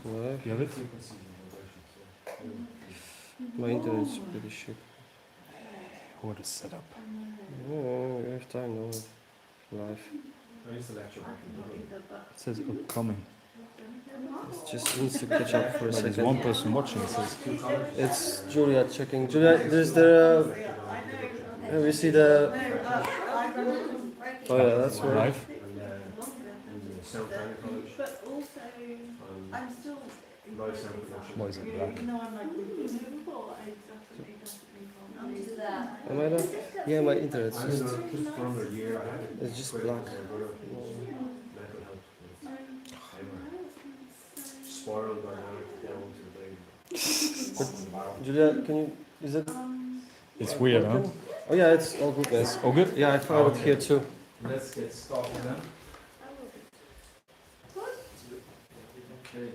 Live. You have it? My internet's pretty shit. What is set up? No, I have time now. Live. It says upcoming. It just needs to catch up for a But there's second. one person watching, it says. It's Julia checking. Julia, there's the. Have you see the? Oh yeah, that's right. Live? But also, I'm still. Why is it black? No, I'm like. Am I there? Yeah, my internet's just. Just for under a year, It's just black. spoiled by now, down to the Julia, can you? Is it? It's weird, huh? Oh yeah, it's all good, guys. All good? Yeah, I found it here too. Let's get started then. Okay.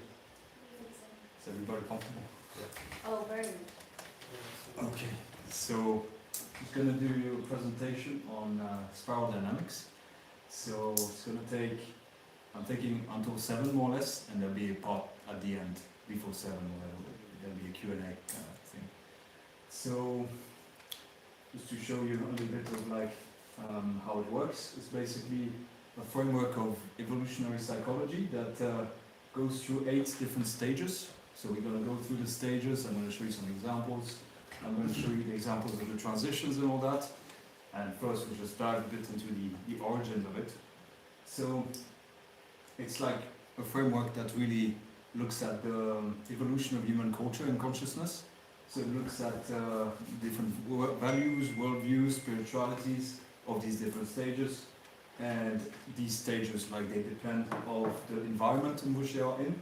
Is everybody comfortable? Oh, very much. Okay, so I'm going to do a presentation on spiral dynamics. So it's going to take, I'm thinking until 7 more or less, and there'll be a part at the end before 7 or whatever. There'll be a Q&A thing. So just to show you a little bit of like how it works, it's basically a framework of evolutionary psychology that goes through 8 different stages. So we're going to go through the stages. I'm going to show you some examples. I'm going to show you the examples of the transitions and all that. And first we'll just dive a bit into the origin of it. So it's like a framework that really looks at the evolution of human culture and consciousness. So it looks at different values, worldviews, spiritualities of these different stages. And these stages, like, they depend on the environment in which they are in.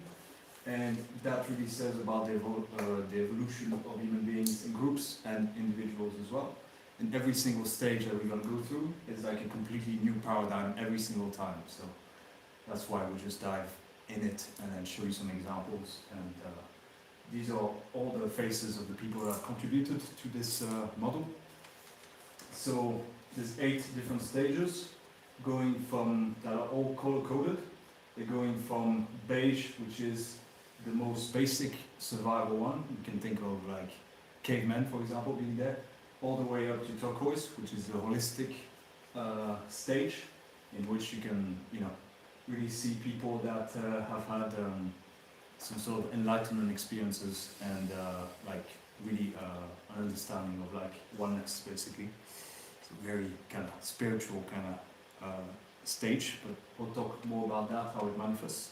And that really says about the evolution of human beings in groups and individuals as well. And every single stage that we're going to go through is like a completely new paradigm every single time. So that's why we'll just dive in it and then show you some examples. And these are all the faces of the people that have contributed to this model. So there's 8 different stages going from, that are all color-coded. They're going from beige, which is the most basic survival one. You can think of like cavemen, for example, being there, all the way up to turquoise, which is the holistic stage, in which you can, really see people that have had some sort of enlightenment experiences and like really an understanding of like oneness, basically. It's a very kind of spiritual kind of stage, but we'll talk more about that, how it manifests.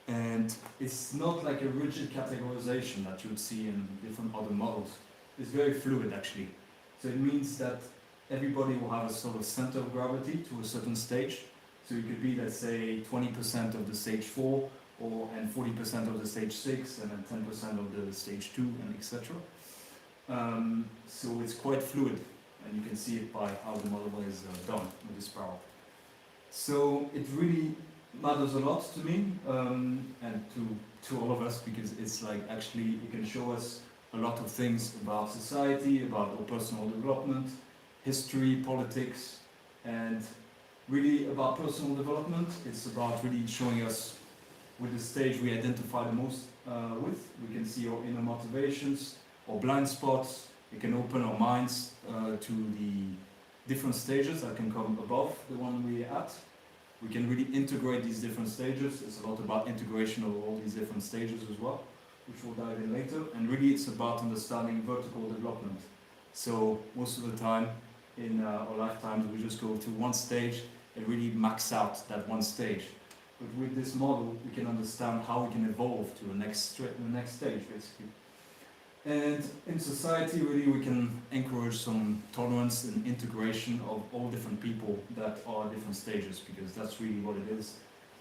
And it's not like a rigid categorization that you would see in different other models. It's very fluid, actually. So it means that everybody will have a sort of center of gravity to a certain stage. So it could be, let's say, 20% of the stage 4, and 40% of the stage 6, and then 10% of the stage 2, and etc. So it's quite fluid, and you can see it by how the model is done with this spiral. So it really matters a lot to me, and to all of us, because it's like, actually it can show us a lot of things about society, about our personal development, history, politics, and really about personal development. It's about really showing us with the stage we identify the most with. We can see our inner motivations, our blind spots. It can open our minds to the different stages that can come above the one we're at. We can really integrate these different stages. It's a lot about integration of all these different stages as well, which we'll dive in later. And really it's about understanding vertical development. So most of the time in our lifetimes we just go to one stage and really max out that one stage. But with this model we can understand how we can evolve to the next stage, basically. And in society, really, we can encourage some tolerance and integration of all different people that are at different stages, because that's really what it is.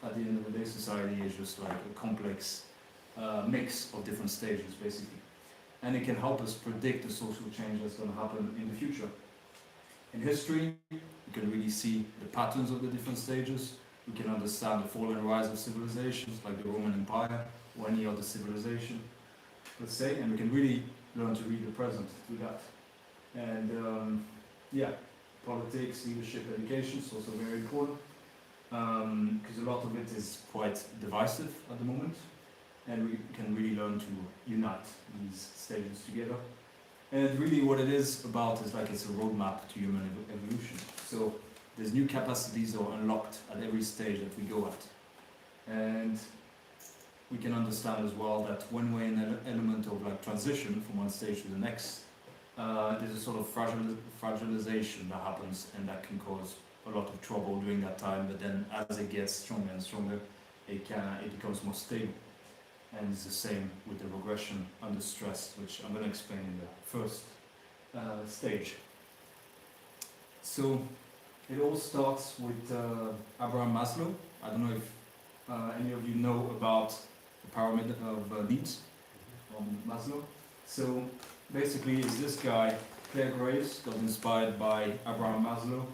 At the end of the day, society is just like a complex mix of different stages, basically. And it can help us predict the social change that's going to happen in the future. In history, we can really see the patterns of the different stages. We can understand the fall and rise of civilizations, like the Roman Empire or any other civilization, let's say, and we can really learn to read the present through that. And politics, leadership, education is also very important, because a lot of it is quite divisive at the moment. and we can really learn to unite these stages together. And really what it is about is like it's a roadmap to human evolution. So there's new capacities that are unlocked at every stage that we go at. And we can understand as well that when we're in an element of like transition from one stage to the next, there's a sort of fragilization that happens, and that can cause a lot of trouble during that time, but then as it gets stronger and stronger, it becomes more stable. And it's the same with the regression under stress, which I'm going to explain in the first stage. So it all starts with Abraham Maslow. I don't know if any of you know about the pyramid of needs from Maslow. So basically, it's this guy, Claire Graves, got inspired by Abraham Maslow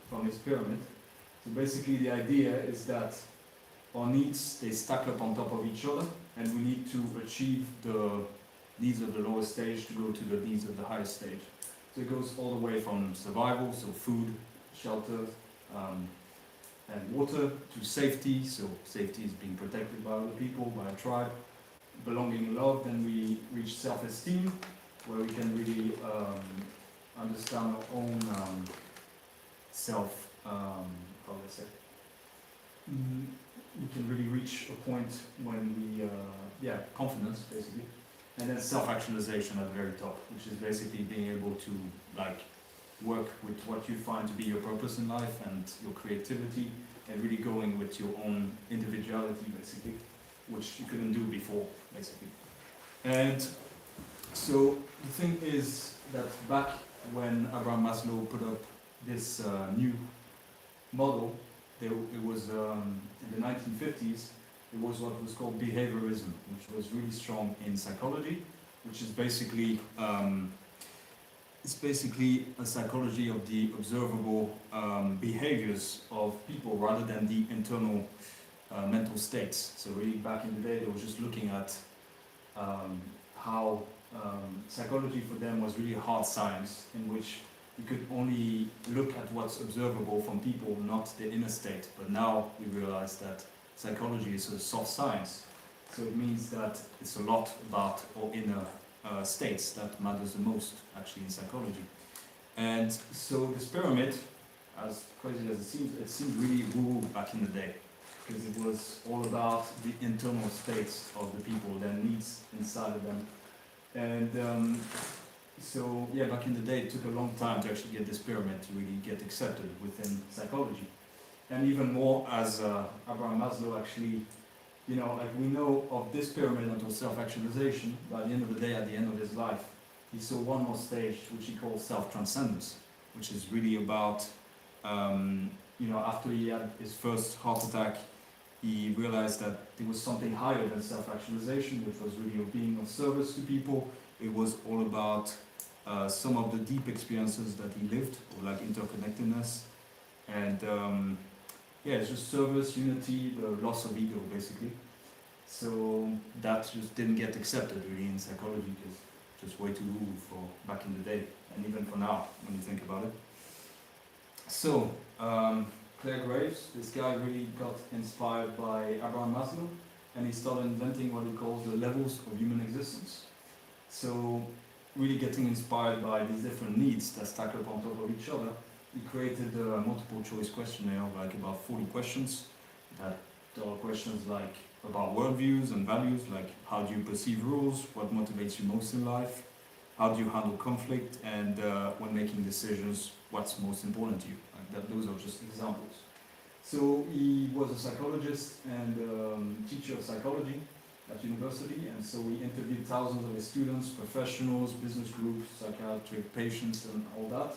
from his pyramid. So basically, the idea is that our needs, they stack up on top of each other, and we need to achieve the needs of the lower stage to go to the needs of the higher stage. So it goes all the way from survival, so food, shelter, and water, to safety, so safety is being protected by other people, by a tribe, belonging and love. Then we reach self-esteem, where we can really understand our own self, how do I say? We can really reach a point when we, confidence basically, and then self-actualization at the very top, which is basically being able to like work with what you find to be your purpose in life and your creativity, and really going with your own individuality basically, which you couldn't do before basically. And so the thing is that back when Abraham Maslow put up this new model, it was in the 1950s, it was what was called behaviorism, which was really strong in psychology, which is basically it's basically a psychology of the observable behaviors of people rather than the internal mental states. So really back in the day, they were just looking at how psychology for them was really hard science, in which you could only look at what's observable from people, not the inner state. But now we realize that psychology is a soft science. So it means that it's a lot about our inner states that matters the most actually in psychology. And so this pyramid, as crazy as it seemed really woo back in the day, because it was all about the internal states of the people, their needs inside of them. And so yeah, back in the day, it took a long time to actually get this pyramid to really get accepted within psychology. And even more as Abraham Maslow actually, you know, like we know of this pyramid until self-actualization. By the end of the day, at the end of his life, he saw one more stage, which he calls self-transcendence, which is really about, you know, after he had his first heart attack, he realized that there was something higher than self-actualization, which was really of being of service to people. It was all about some of the deep experiences that he lived, or like interconnectedness, and yeah, it's just service, unity, the loss of ego, basically. So that just didn't get accepted really in psychology, because just way too woo for back in the day, and even for now, when you think about it. So, Claire Graves, this guy really got inspired by Abraham Maslow, and he started inventing what he calls the levels of human existence. So, really getting inspired by these different needs that stack up on top of each other, he created a multiple choice questionnaire of like about 40 questions that are questions like about worldviews and values, like how do you perceive rules, what motivates you most in life, how do you handle conflict, and when making decisions, what's most important to you. Like that, those are just examples. So he was a psychologist and teacher of psychology at university, and so he interviewed thousands of his students, professionals, business groups, psychiatric patients, and all that.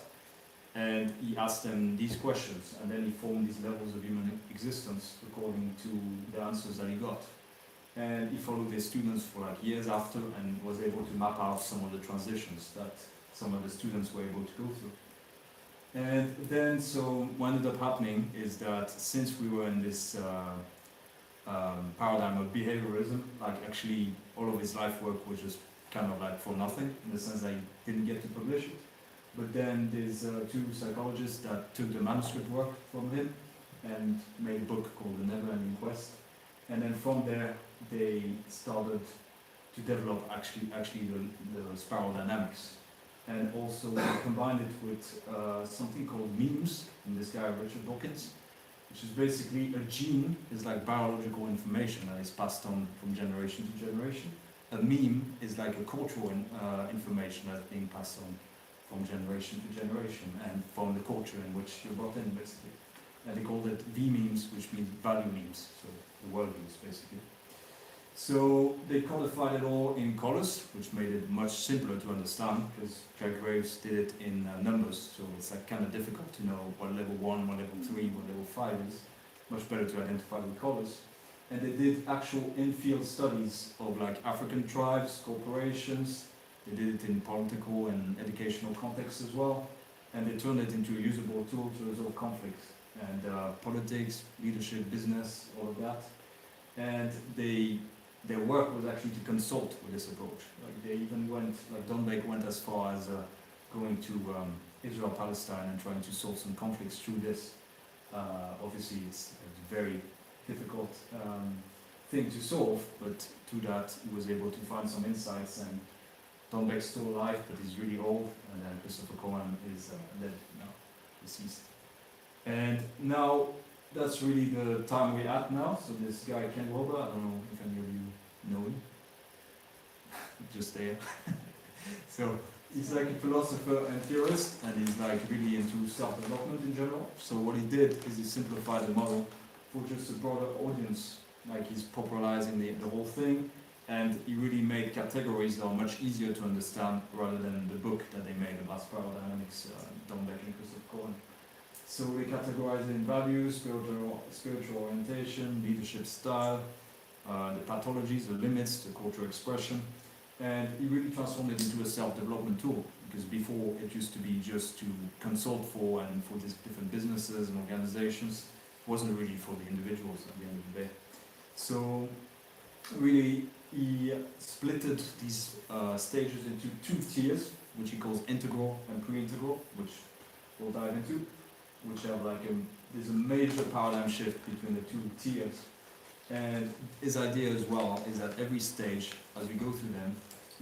And he asked them these questions, and then he formed these levels of human existence according to the answers that he got. And he followed his students for like years after, and was able to map out some of the transitions that some of the students were able to go through. And then, so what ended up happening is that since we were in this paradigm of behaviorism, like actually all of his life work was just kind of like for nothing, in the sense that he didn't get to publish it. But then there's two psychologists that took the manuscript work from him and made a book called The Never Ending Quest. And then from there, they started to develop actually the spiral dynamics. And also they combined it with something called memes, and this guy Richard Dawkins, which is basically a gene is like biological information that is passed on from generation to generation. A meme is like a cultural information that's being passed on from generation to generation and from the culture in which you're brought in, basically. And they called it V-memes, which means value memes, so the world memes, basically. So they codified it all in colors, which made it much simpler to understand, because Jack Graves did it in numbers, so it's like kind of difficult to know what level 1, what level 3, what level 5 is. Much better to identify with colors. And they did actual in-field studies of like African tribes, corporations. They did it in political and educational contexts as well. And they turned it into a usable tool to resolve conflicts and politics, leadership, business, all of that. And their work was actually to consult with this approach. Like they even went, like Don Beck went as far as going to Israel, Palestine, and trying to solve some conflicts through this. Obviously, it's a very difficult thing to solve, but to that he was able to find some insights. And Don Beck's still alive, but he's really old, and then Christopher Cohen is dead now, deceased. And now that's really the time we're at now. So this guy Ken Wilber, I don't know if any of you know him, just there. So he's like a philosopher and theorist, and he's like really into self-development in general. So what he did is he simplified the model for just a broader audience. Like he's popularizing the whole thing, and he really made categories that are much easier to understand rather than the book that they made about spiral dynamics, Don Beck and Christopher Cohen. So they categorize it in values, spiritual orientation, leadership style, the pathologies, the limits, the cultural expression, and he really transformed it into a self-development tool, because before it used to be just to consult for and for these different businesses and organizations. It wasn't really for the individuals at the end of the day. So really he splitted these stages into 2 tiers, which he calls integral and pre-integral, which we'll dive into, which have like there's a major paradigm shift between the 2 tiers. And his idea as well is that every stage, as we go through them,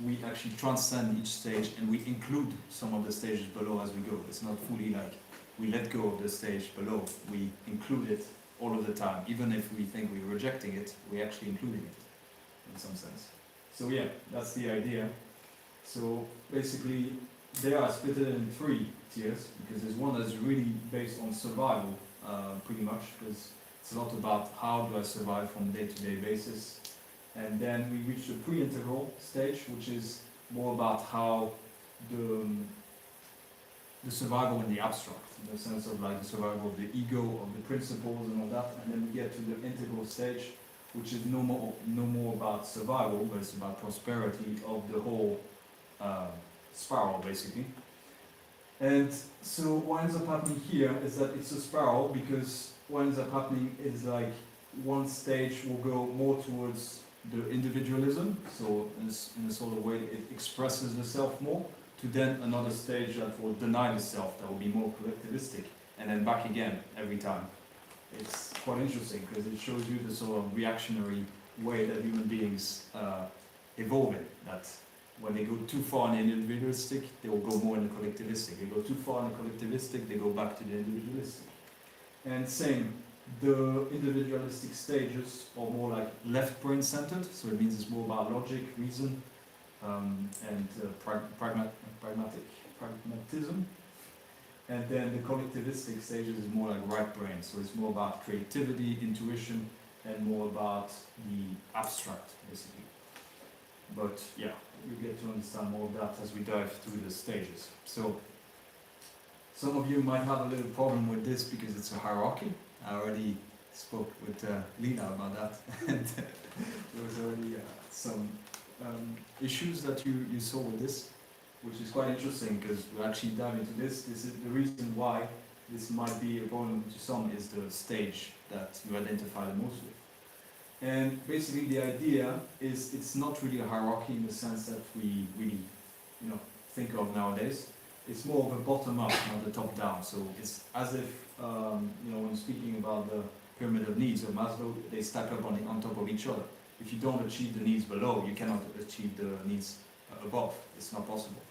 we actually transcend each stage and we include some of the stages below as we go. It's not fully like we let go of the stage below, we include it all of the time. Even if we think we're rejecting it, we're actually including it in some sense. So yeah, that's the idea. So basically, they are split in 3 tiers, because there's one that's really based on survival, pretty much, because it's a lot about how do I survive on a day-to-day basis. And then we reach the pre-integral stage, which is more about how the survival in the abstract, in the sense of like the survival of the ego, of the principles and all that. And then we get to the integral stage, which is no more about survival, but it's about prosperity of the whole spiral, basically. And so what ends up happening here is that it's a spiral, because what ends up happening is like one stage will go more towards the individualism, so in a sort of way it expresses the self more, to then another stage that will deny the self, that will be more collectivistic, and then back again every time. It's quite interesting, because it shows you the sort of reactionary way that human beings evolve in, that when they go too far in the individualistic, they will go more in the collectivistic. They go too far in the collectivistic, they go back to the individualistic. And same, the individualistic stages are more like left brain centered, so it means it's more about logic, reason, and pragmatism. And then the collectivistic stages is more like right brain, so it's more about creativity, intuition, and more about the abstract, basically. But yeah, you get to understand more of that as we dive through the stages. So some of you might have a little problem with this because it's a hierarchy. I already spoke with Lina about that, and there was already some issues that you saw with this, which is quite interesting, because we actually dive into this. This is the reason why this might be a problem to some, is the stage that you identify the most with. And basically the idea is it's not really a hierarchy in the sense that we really think of nowadays. It's more of a bottom-up, not a top-down. So it's as if, when speaking about the pyramid of needs of Maslow, they stack up on top of each other. if you don't achieve the needs below, you cannot achieve the needs above. It's not possible.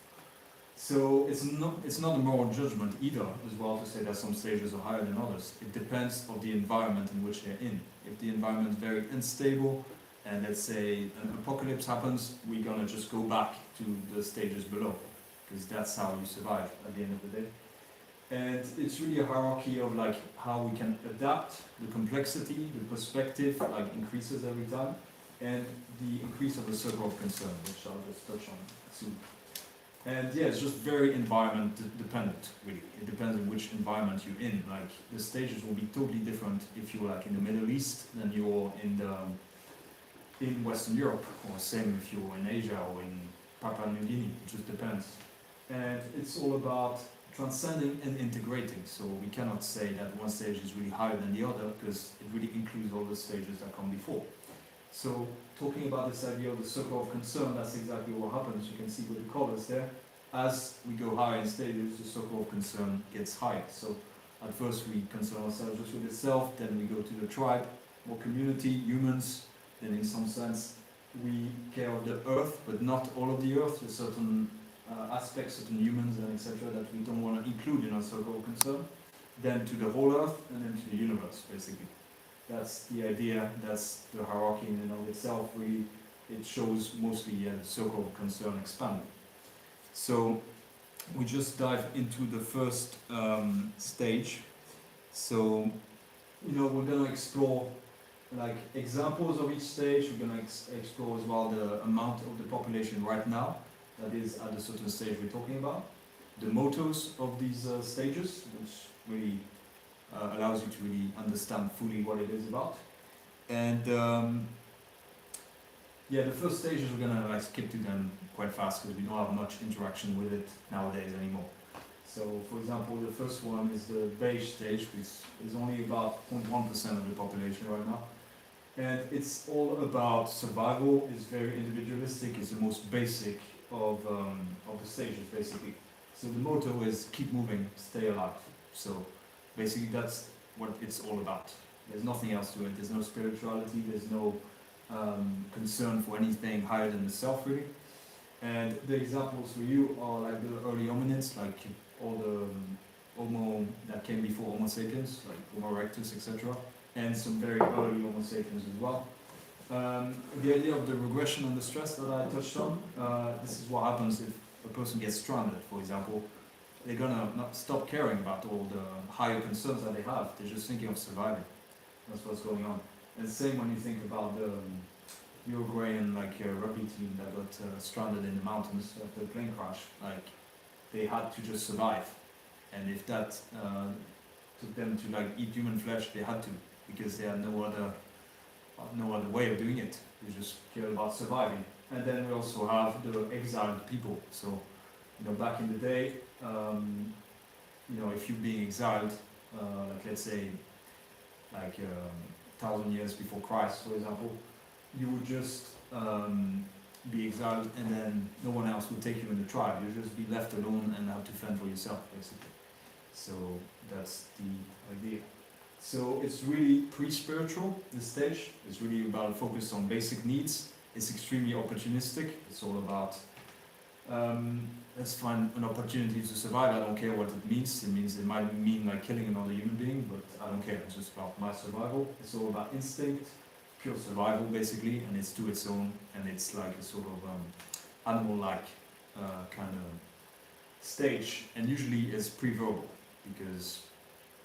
So it's not a moral judgment either, as well, to say that some stages are higher than others. It depends on the environment in which they're in. If the environment is very unstable, and let's say an apocalypse happens, we're gonna just go back to the stages below, because that's how you survive at the end of the day. And it's really a hierarchy of like how we can adapt. The complexity, the perspective, like increases every time, and the increase of the circle of concern, which I'll just touch on soon. And yeah, it's just very environment dependent, really. It depends on which environment you're in. Like the stages will be totally different if you're like in the Middle East than you're in Western Europe, or same if you're in Asia or in Papua New Guinea. It just depends. And it's all about transcending and integrating. So we cannot say that one stage is really higher than the other, because it really includes all the stages that come before. So talking about this idea of the circle of concern, that's exactly what happens. You can see with the colors there. As we go higher in stages, the circle of concern gets higher. So at first we concern ourselves just with itself, then we go to the tribe, or community, humans, then in some sense we care of the earth, but not all of the earth. There's certain aspects, certain humans and etc. that we don't want to include in our circle of concern. Then to the whole earth, and then to the universe, basically. That's the idea, that's the hierarchy in and of itself. Really, it shows mostly the circle of concern expanding. So we just dive into the first stage. So, we're going to explore like examples of each stage. We're going to explore as well the amount of the population right now that is at a certain stage we're talking about. The mottos of these stages, which really allows you to really understand fully what it is about. And the first stages we're gonna like skip to them quite fast because we don't have much interaction with it nowadays anymore. So, for example, the first one is the beige stage, which is only about 0.1% of the population right now. And it's all about survival. It's very individualistic. It's the most basic of the stages, basically. So the motto is keep moving, stay alive. So basically that's what it's all about. There's nothing else to it. There's no spirituality. There's no concern for anything higher than the self, really. And the examples for you are like the early hominids, like all the Homo that came before Homo sapiens, like Homo erectus, etc. And some very early Homo sapiens as well. The idea of the regression and the stress that I touched on, this is what happens if a person gets stranded, for example. They're gonna not stop caring about all the higher concerns that they have. They're just thinking of surviving. That's what's going on. And same when you think about the Uruguayan rugby team that got stranded in the mountains after the plane crash. Like they had to just survive, and if that took them to eat human flesh, they had to, because they had no other way of doing it. They just cared about surviving. And then we also have the exiled people. So back in the day, if you're being exiled, let's say 1,000 years before Christ, for example, you would just be exiled, and then no one else would take you in the tribe. You'd just be left alone and have to fend for yourself, basically. So that's the idea. So it's really pre-spiritual, this stage. It's really about a focus on basic needs. It's extremely opportunistic. It's all about let's find an opportunity to survive. I don't care what it means. It might mean killing another human being, but I don't care. It's just about my survival. It's all about instinct, pure survival basically, and it's to its own, and it's like a sort of animal-like kind of stage. And usually it's pre-verbal, because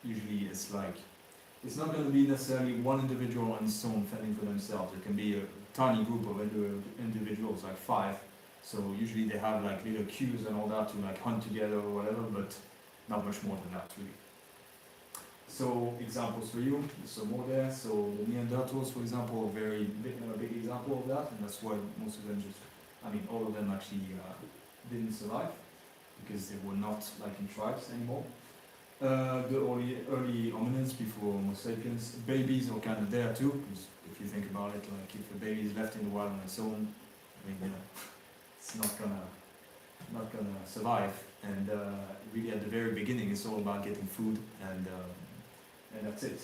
usually it's not going to be necessarily one individual on its own fending for themselves. It can be a tiny group of individuals, like 5. So usually they have little cues and all that to hunt together or whatever, but not much more than that really. So examples for you, there's some more there. So the Neanderthals, for example, a very big example of that, and that's why most of them all of them actually didn't survive, because they were not in tribes anymore. The early hominids before Homo sapiens, babies are kind of there too, because if you think about it, if a baby is left in the wild on its own, it's not gonna survive. And really at the very beginning, it's all about getting food, and that's it.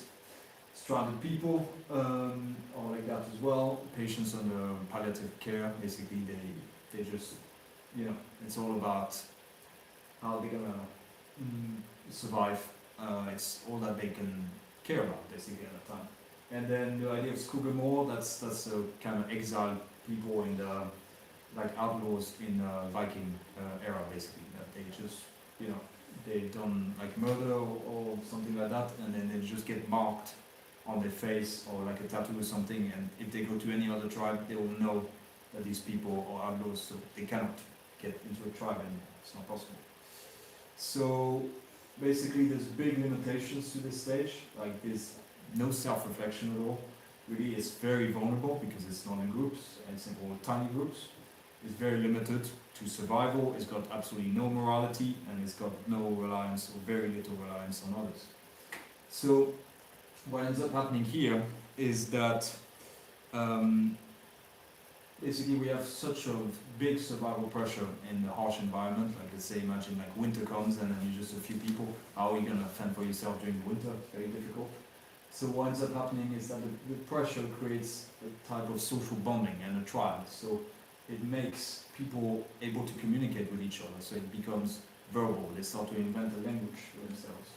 stranded people, or like that as well. Patients under palliative care, basically they just, you know, it's all about how they're gonna survive. It's all that they can care about basically at that time. And then the idea of Skogamore, that's kind of exiled people in the like outlaws in Viking era basically. That they just, you know, they done like murder or something like that, and then they just get marked on their face or like a tattoo or something. And if they go to any other tribe, they will know that these people are outlaws, so they cannot get into a tribe anymore. It's not possible. So basically, there's big limitations to this stage. Like there's no self-reflection at all. Really, it's very vulnerable because it's not in groups. It's in all tiny groups. It's very limited to survival. It's got absolutely no morality, and it's got no reliance or very little reliance on others. So what ends up happening here is that basically we have such a big survival pressure in the harsh environment. Like let's say, imagine like winter comes and then you're just a few people. How are you gonna fend for yourself during the winter? Very difficult. So what ends up happening is that the pressure creates a type of social bonding and a tribe. So it makes people able to communicate with each other. So it becomes verbal. They start to invent a language for themselves.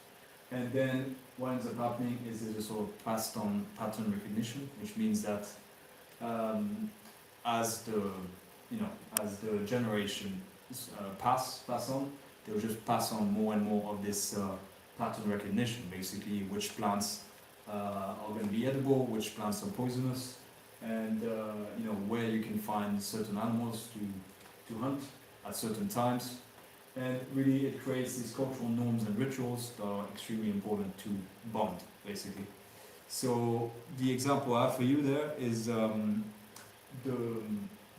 And then what ends up happening is there's a sort of passed on pattern recognition, which means that as the generation pass on, they'll just pass on more and more of this pattern recognition, basically which plants are going to be edible, which plants are poisonous, and where you can find certain animals to hunt at certain times. And really it creates these cultural norms and rituals that are extremely important to bond, basically. So the example I have for you there is the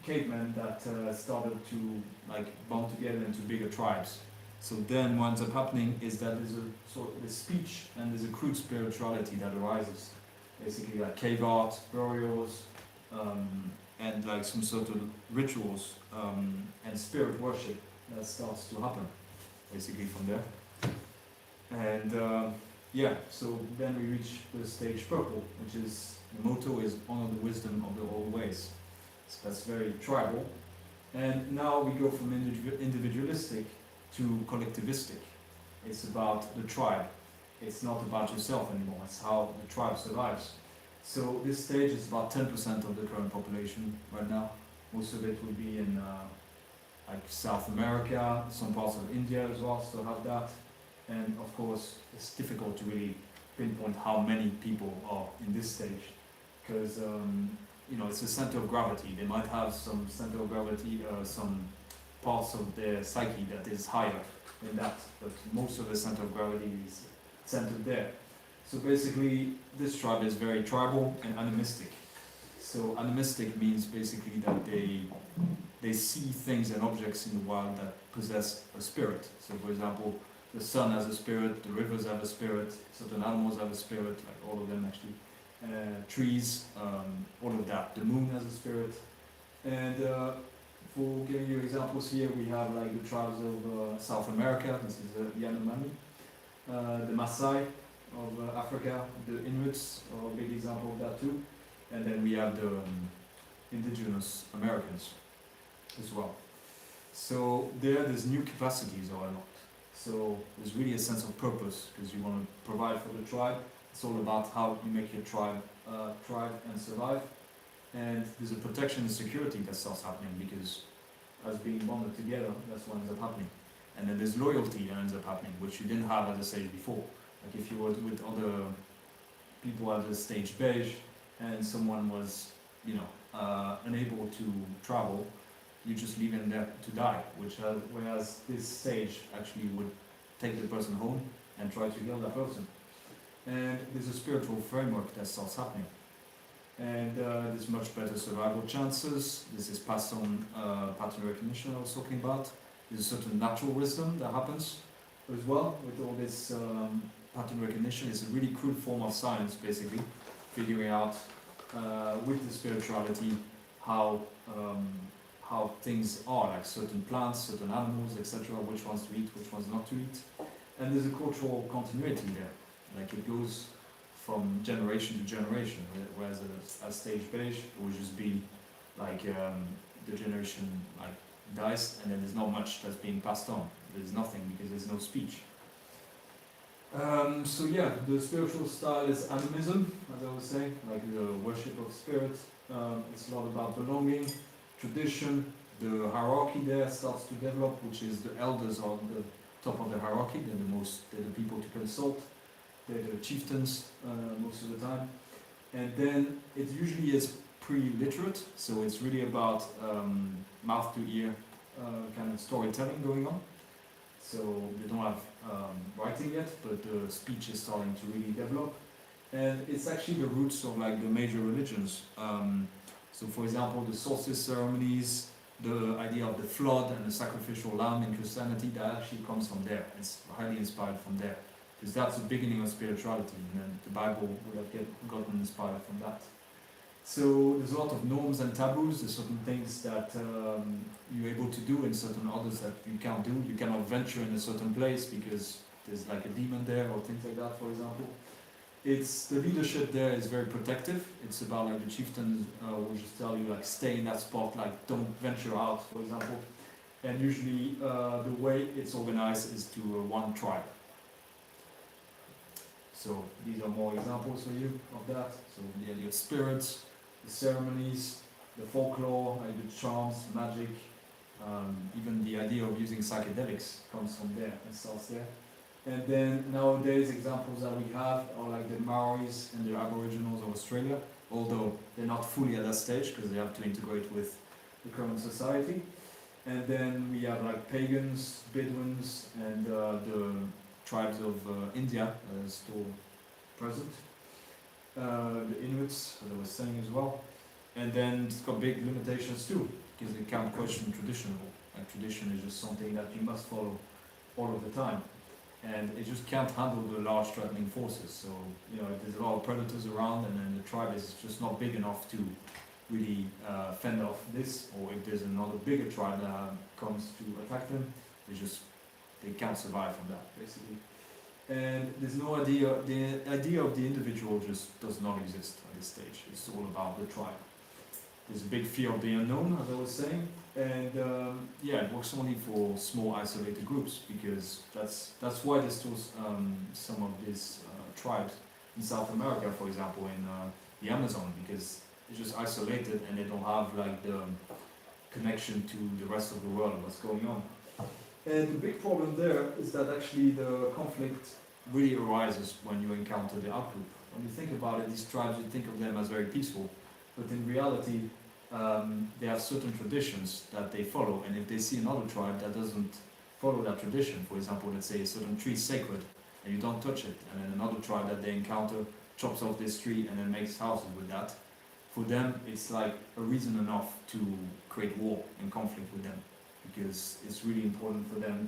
cavemen that started to like bond together into bigger tribes. So then what ends up happening is that there's a sort of speech and there's a crude spirituality that arises. Basically like cave art, burials, and like some sort of rituals and spirit worship that starts to happen, basically from there. And so then we reach the stage purple, which is, the motto is honor the wisdom of the old ways. So that's very tribal. And now we go from individualistic to collectivistic. It's about the tribe. It's not about yourself anymore. It's how the tribe survives. So this stage is about 10% of the current population right now. Most of it would be in like South America, some parts of India as well still have that. And of course, it's difficult to really pinpoint how many people are in this stage, because it's a center of gravity. They might have some center of gravity, some parts of their psyche that is higher than that, but most of the center of gravity is centered there. So basically, this tribe is very tribal and animistic. So animistic means basically that they see things and objects in the wild that possess a spirit. So for example, the sun has a spirit, the rivers have a spirit, certain animals have a spirit, like all of them actually. Trees, all of that. The moon has a spirit. And for giving you examples here, we have like the tribes of South America. This is the Yanomami, the Maasai of Africa, the Inuits are a big example of that too. And then we have the indigenous Americans as well. So there's new capacities are unlocked. So there's really a sense of purpose because you want to provide for the tribe. It's all about how you make your tribe thrive and survive. And there's a protection and security that starts happening because as being bonded together, that's what ends up happening. And then there's loyalty that ends up happening, which you didn't have at the stage before. Like if you were with other people at the stage beige and someone was, unable to travel, you just leave them there to die, whereas this stage actually would take the person home and try to heal that person. And there's a spiritual framework that starts happening. And there's much better survival chances. This is passed on pattern recognition I was talking about. There's a certain natural wisdom that happens as well with all this pattern recognition. It's a really crude form of science, basically, figuring out with the spirituality how things are, like certain plants, certain animals, etc., which ones to eat, which ones not to eat. And there's a cultural continuity there. Like it goes from generation to generation, whereas a stage beige it would just be like the generation like dies, and then there's not much that's being passed on. There's nothing because there's no speech. So yeah, the spiritual style is animism, as I was saying, like the worship of spirit. It's a lot about belonging, tradition. The hierarchy there starts to develop, which is the elders are the top of the hierarchy. They're the people to consult. They're the chieftains most of the time. And then it usually is pre-literate, so it's really about mouth to ear kind of storytelling going on. So they don't have writing yet, but the speech is starting to really develop. And it's actually the roots of like the major religions. So for example, the solstice ceremonies, the idea of the flood and the sacrificial lamb in Christianity, that actually comes from there. It's highly inspired from there. Because that's the beginning of spirituality, and then the Bible would have gotten inspired from that. So there's a lot of norms and taboos. There's certain things that you're able to do and certain others that you can't do. You cannot venture in a certain place because there's like a demon there or things like that, for example. The leadership there is very protective. It's about like the chieftains will just tell you like stay in that spot, like don't venture out, for example. And usually the way it's organized is to one tribe. So these are more examples for you of that. So the idea of spirits, the ceremonies, the folklore, like the charms, magic, even the idea of using psychedelics comes from there and starts there. And then nowadays examples that we have are like the Maoris and the Aboriginals of Australia, although they're not fully at that stage because they have to integrate with the current society. And then we have like pagans, Bedouins, and the tribes of India still present. The Inuits, as I was saying as well. And then it's got big limitations too, because they can't question tradition. Like tradition is just something that you must follow all of the time. And it just can't handle the large threatening forces. So, you know, if there's a lot of predators around and then the tribe is just not big enough to really fend off this, or if there's another bigger tribe that comes to attack them, they can't survive from that, basically. And there's no idea, the idea of the individual just does not exist at this stage. It's all about the tribe. There's a big fear of the unknown, as I was saying, and yeah, it works only for small isolated groups, because that's why there's still some of these tribes in South America, for example, in the Amazon, because it's just isolated and they don't have like the connection to the rest of the world and what's going on. And the big problem there is that actually the conflict really arises when you encounter the outgroup. When you think about it, these tribes, you think of them as very peaceful, but in reality, they have certain traditions that they follow, and if they see another tribe that doesn't follow that tradition, for example, let's say a certain tree is sacred, and you don't touch it, and then another tribe that they encounter chops off this tree and then makes houses with that, for them it's like a reason enough to create war and conflict with them. Because it's really important for them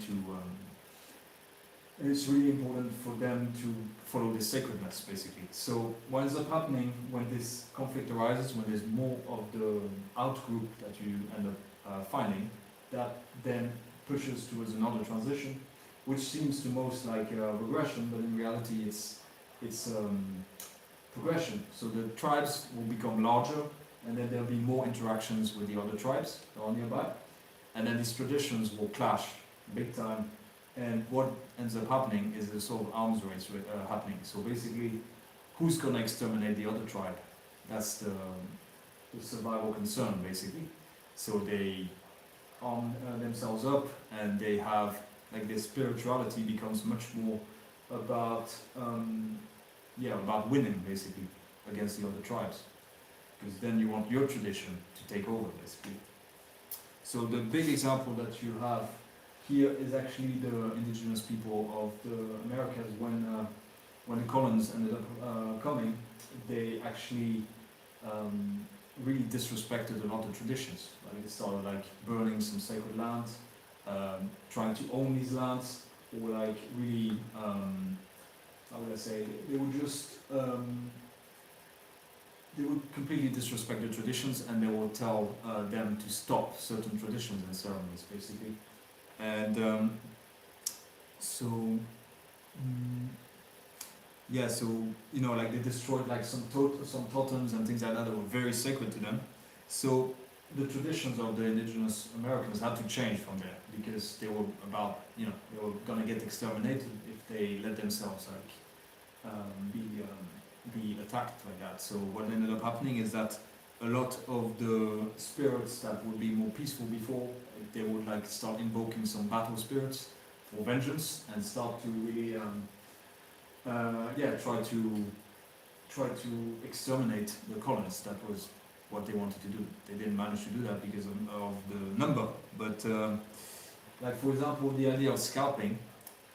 to follow this sacredness, basically. So what ends up happening when this conflict arises, when there's more of the outgroup that you end up finding, that then pushes towards another transition, which seems to most like regression, but in reality it's progression. So the tribes will become larger, and then there'll be more interactions with the other tribes that are nearby. And then these traditions will clash big time, and what ends up happening is a sort of arms race happening. So basically, who's going to exterminate the other tribe? That's the survival concern, basically. So they arm themselves up, and they have, like, their spirituality becomes much more about, about winning, basically, against the other tribes. Because then you want your tradition to take over, basically. So the big example that you have here is actually the indigenous people of the Americas. When the colons ended up coming, they actually really disrespected a lot of traditions. Like they started like burning some sacred lands, trying to own these lands, or like really, how would I say, they would just they would completely disrespect the traditions, and they will tell them to stop certain traditions and ceremonies, basically. And yeah, so you know, like they destroyed like some totems and things like that that were very sacred to them. So the traditions of the indigenous Americans had to change from there because they were about, you know, they were gonna get exterminated if they let themselves like be attacked like that. So what ended up happening is that a lot of the spirits that would be more peaceful before, they would like start invoking some battle spirits for vengeance and start to really try to exterminate the colonists. That was what they wanted to do. They didn't manage to do that because of the number. But like for example, the idea of scalping,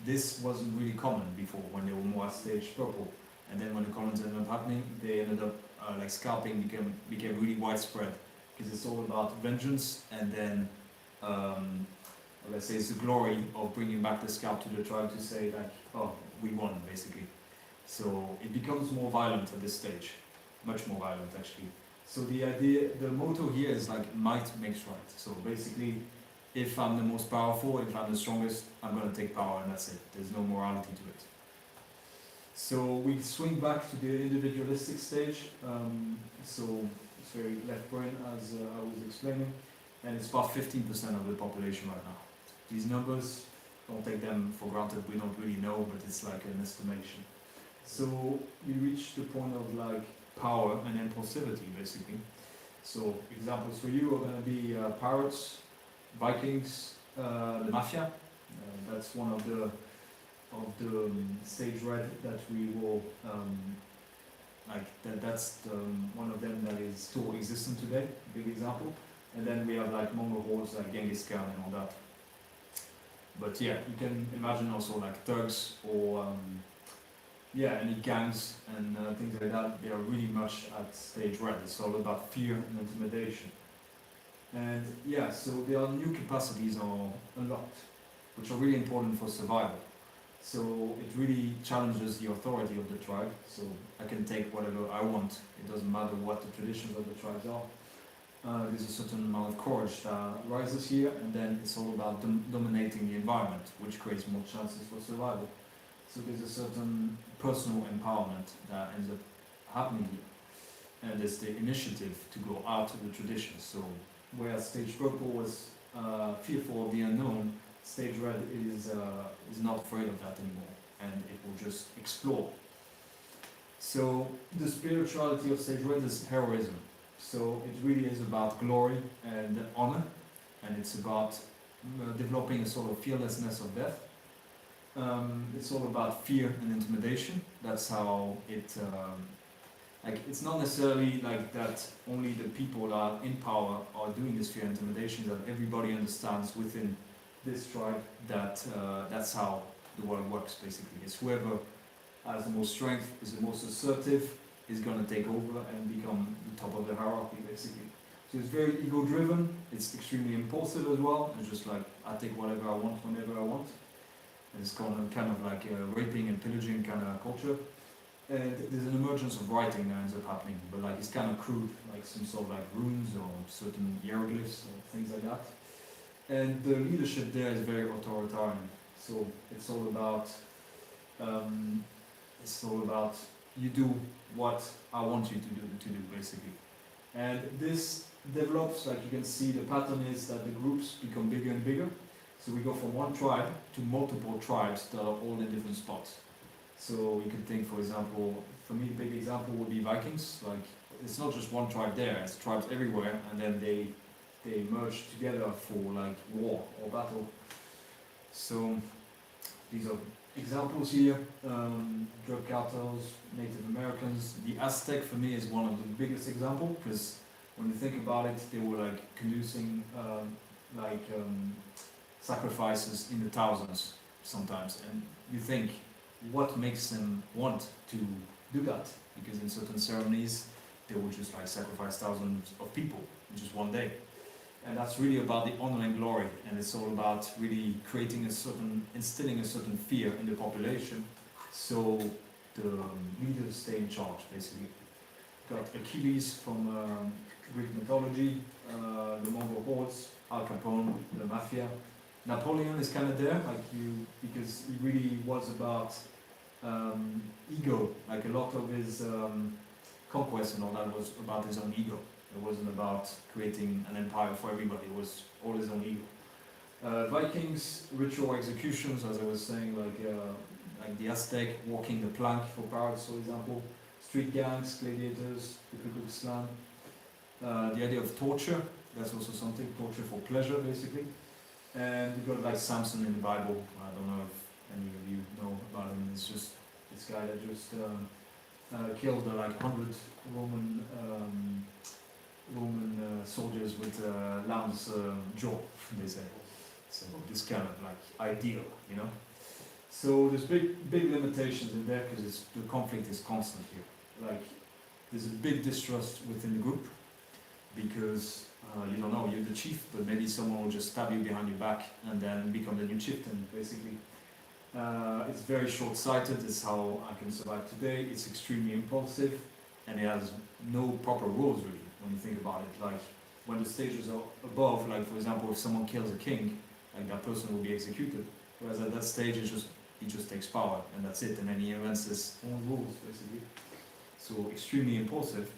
this wasn't really common before when they were more at stage purple. And then when the colonies ended up happening, they ended up like scalping became really widespread because it's all about vengeance and then let's say it's the glory of bringing back the scalp to the tribe to say like, oh, we won basically. So it becomes more violent at this stage, much more violent actually. So the motto here is like might makes right. So basically, if I'm the most powerful, if I'm the strongest, I'm gonna take power and that's it. There's no morality to it. So we swing back to the individualistic stage. So it's very left brain as I was explaining, and it's about 15% of the population right now. These numbers, don't take them for granted, we don't really know, but it's like an estimation. So we reach the point of like power and impulsivity basically. So examples for you are going to be pirates, Vikings, the mafia. That's one of the stage red that we will that's one of them that is still existent today. Big example. And then we have like Mongol hordes like Genghis Khan and all that. But yeah, you can imagine also like thugs or any gangs and things like that. They are really much at stage red. It's all about fear and intimidation. And yeah, so there are new capacities are unlocked, which are really important for survival. So it really challenges the authority of the tribe. So I can take whatever I want. It doesn't matter what the traditions of the tribes are. There's a certain amount of courage that rises here, and then it's all about dominating the environment, which creates more chances for survival. So there's a certain personal empowerment that ends up happening here. And there's the initiative to go out of the tradition. So whereas stage purple was fearful of the unknown, stage red is not afraid of that anymore, and it will just explore. So the spirituality of stage red is heroism. So it really is about glory and honor, and it's about developing a sort of fearlessness of death. It's all about fear and intimidation. That's how it, it's not necessarily like that only the people that are in power are doing this fear and intimidation, that everybody understands within this tribe that that's how the world works basically. It's whoever has the most strength, is the most assertive, is going to take over and become the top of the hierarchy basically. So it's very ego driven, it's extremely impulsive as well. It's just like, I take whatever I want whenever I want. It's kind of like a raping and pillaging kind of culture. And there's an emergence of writing that ends up happening, but like it's kind of crude, like some sort of like runes or certain hieroglyphs or things like that. And the leadership there is very authoritarian. So it's all about you do what I want you to do basically. And this develops, like you can see, the pattern is that the groups become bigger and bigger. So we go from one tribe to multiple tribes that are all in different spots. So you could think, for example, for me, a big example would be Vikings. Like, it's not just one tribe there, it's tribes everywhere, and then they merge together for like war or battle. So these are examples here, drug cartels, Native Americans. The Aztec for me is one of the biggest examples, because when you think about it, they were like conducing sacrifices in the thousands sometimes, and you think, what makes them want to do that? Because in certain ceremonies, they would just like sacrifice thousands of people in just one day. And that's really about the honor and glory, and it's all about really instilling a certain fear in the population, so the leaders stay in charge, basically. Got Achilles from Greek mythology, the Mongol hordes, Al Capone, the mafia. Napoleon is kind of there, because he really was about ego. Like a lot of his conquest and all that was about his own ego. It wasn't about creating an empire for everybody. It was all his own ego. Vikings, ritual executions, as I was saying, like the Aztec, walking the plank for pirates, for example. Street gangs, gladiators, the Ku Klux Klan. The idea of torture, that's also something, torture for pleasure, basically. And you've got like Samson in the Bible. I don't know if any of you know about him. It's just this guy that just killed like 100 Roman soldiers with lamb's jaw, they say. So this kind of like ideal, you know. So there's big limitations in there because the conflict is constant here. Like there's a big distrust within the group because you don't know, you're the chief, but maybe someone will just stab you behind your back and then become the new chieftain, basically. It's very short-sighted, it's how I can survive today, it's extremely impulsive, and it has no proper rules really, when you think about it. Like, when the stages are above, like for example, if someone kills a king, like that person will be executed, whereas at that stage he just takes power, and that's it, and then he invents his own rules, basically. So, extremely impulsive.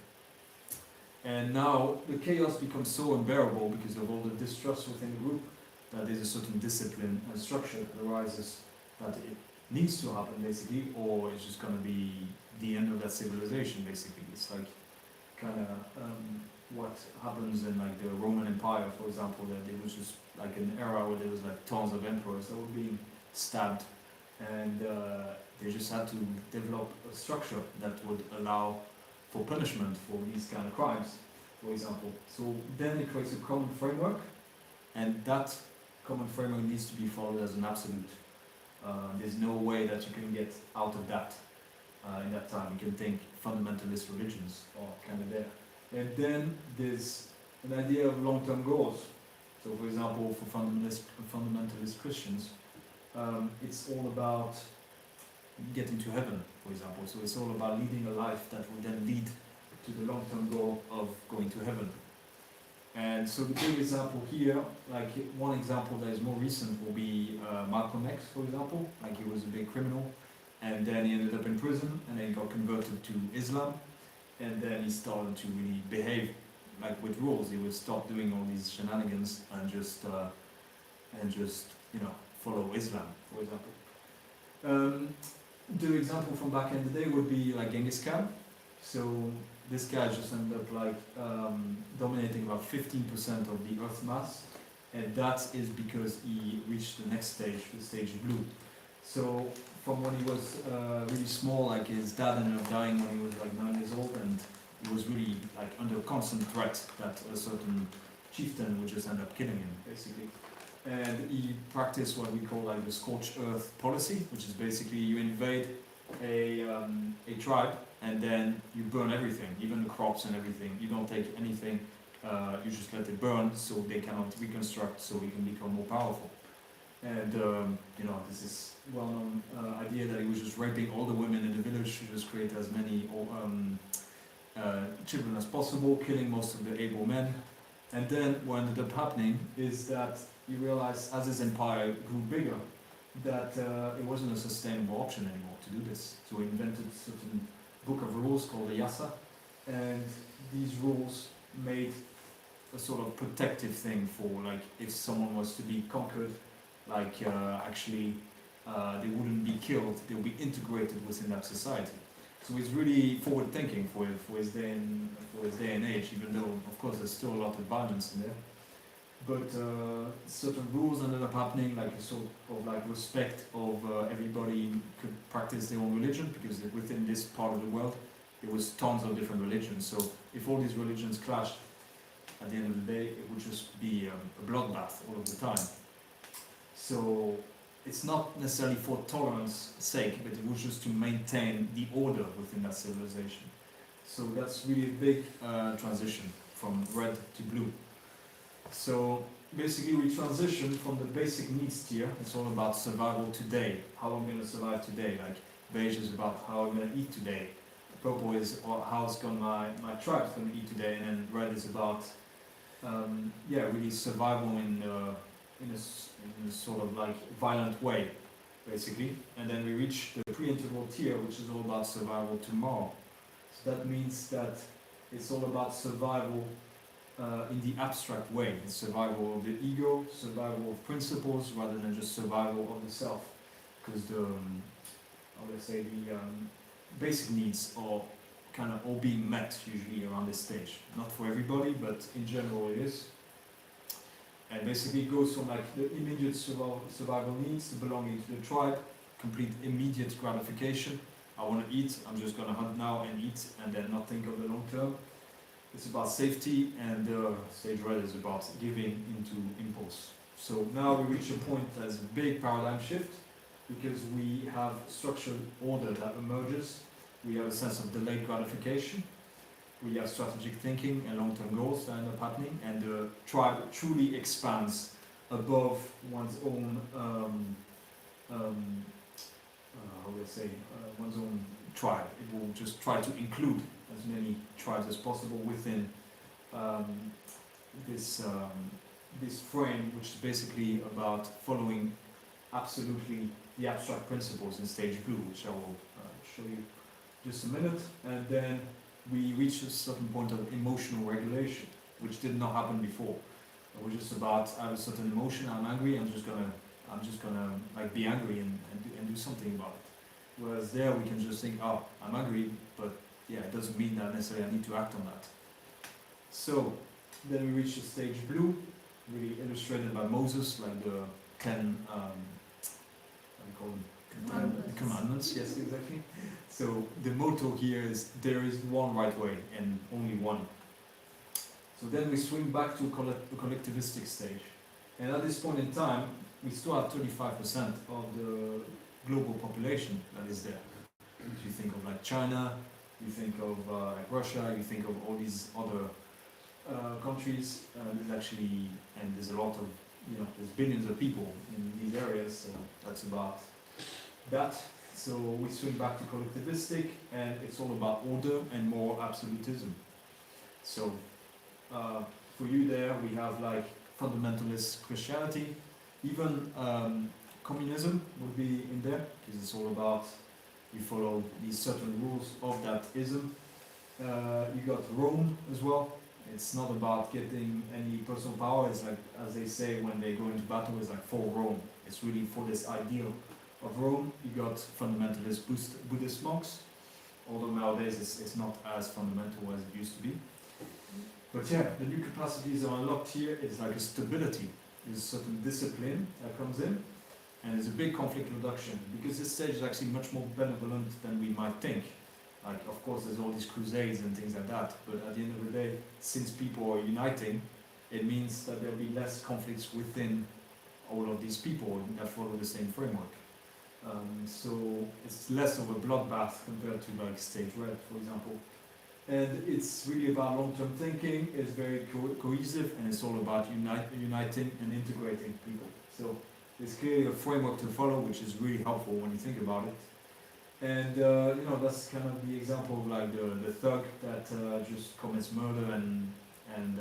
And now the chaos becomes so unbearable because of all the distrust within the group that there's a certain discipline and structure that arises that it needs to happen basically, or it's just going to be the end of that civilization basically. It's like kind of what happens in like the Roman Empire, for example, that there was just like an era where there was like tons of emperors that were being stabbed, and they just had to develop a structure that would allow for punishment for these kind of crimes, for example. So then it creates a common framework, and that common framework needs to be followed as an absolute. There's no way that you can get out of that in that time. You can think fundamentalist religions are kind of there. And then there's an idea of long-term goals. So for example, for fundamentalist Christians, it's all about getting to heaven, for example. So it's all about leading a life that will then lead to the long-term goal of going to heaven. And so the big example here, like one example that is more recent will be Malcolm X, for example. Like he was a big criminal, and then he ended up in prison, and then got converted to Islam, and then he started to really behave like with rules. He would stop doing all these shenanigans and just you know, follow Islam, for example. The example from back in the day would be like Genghis Khan. So this guy just ended up like dominating about 15% of the Earth's mass, and that is because he reached the next stage, the stage blue. So from when he was really small, like his dad ended up dying when he was like 9 years old, and he was really like under constant threat that a certain chieftain would just end up killing him, basically. And he practiced what we call like the scorched earth policy, which is basically you invade a tribe and then you burn everything, even the crops and everything. You don't take anything, you just let it burn so they cannot reconstruct, so we can become more powerful. And you know, this is well-known idea that he was just raping all the women in the village to just create as many children as possible, killing most of the able men. And then what ended up happening is that you realize as his empire grew bigger that it wasn't a sustainable option anymore to do this. So he invented a certain book of rules called the Yasa, and these rules made a sort of protective thing for like if someone was to be conquered, like actually they wouldn't be killed, they would be integrated within that society. So he's really forward thinking for his day and age, even though of course there's still a lot of violence in there. But certain rules ended up happening, like a sort of like respect of everybody could practice their own religion, because within this part of the world there was tons of different religions. So if all these religions clashed, at the end of the day it would just be a bloodbath all of the time. So it's not necessarily for tolerance sake, but it was just to maintain the order within that civilization. So that's really a big transition from red to blue. So basically we transition from the basic needs tier. It's all about survival today, how I'm going to survive today. Like beige is about how I'm going to eat today. Purple is how my tribe's going to eat today, and then red is about really survival in a sort of like violent way. basically. And then we reach the pre-integral tier, which is all about survival tomorrow. So that means that it's all about survival in the abstract way. It's survival of the ego, survival of principles, rather than just survival of the self. Because I would say the basic needs are kind of all being met usually around this stage. Not for everybody, but in general it is. And basically it goes from like the immediate survival needs to belonging to the tribe, complete immediate gratification. I want to eat, I'm just going to hunt now and eat and then not think of the long term. It's about safety, and stage red is about giving into impulse. So now we reach a point that's a big paradigm shift, because we have structured order that emerges. We have a sense of delayed gratification. We have strategic thinking and long-term goals that end up happening, and the tribe truly expands above one's own, one's own tribe. It will just try to include as many tribes as possible within this frame, which is basically about following absolutely the abstract principles in stage blue, which I will show you just a minute. And then we reach a certain point of emotional regulation, which did not happen before. It was just about, I have a certain emotion, I'm angry, I'm just gonna like be angry and do something about it. Whereas there we can just think, oh, I'm angry, but yeah, it doesn't mean that necessarily I need to act on that. So then we reach the stage blue, really illustrated by Moses, like the 10 commandments. Yes, exactly. So the motto here is, there is one right way and only one. So then we swing back to a collectivistic stage. And at this point in time, we still have 35% of the global population that is there. If you think of like China, you think of like Russia, you think of all these other countries, there's actually, and there's a lot of, there's billions of people in these areas, so that's about that. So we swing back to collectivistic, and it's all about order and more absolutism. So for you there, we have like fundamentalist Christianity, even communism would be in there, because it's all about, you follow these certain rules of that ism. You got Rome as well. It's not about getting any personal power. It's like, as they say when they go into battle, it's like for Rome. It's really for this ideal of Rome. You got fundamentalist Buddhist monks, although nowadays it's not as fundamental as it used to be. But yeah, the new capacities are unlocked here. It's like a stability. There's a certain discipline that comes in, and there's a big conflict reduction, because this stage is actually much more benevolent than we might think. Like, of course, there's all these crusades and things like that, but at the end of the day, since people are uniting, it means that there'll be less conflicts within all of these people that follow the same framework. So it's less of a bloodbath compared to like stage red, for example. And it's really about long-term thinking. It's very cohesive, and it's all about uniting and integrating people. So it's clearly a framework to follow, which is really helpful when you think about it. And that's kind of the example of like the thug that just commits murder and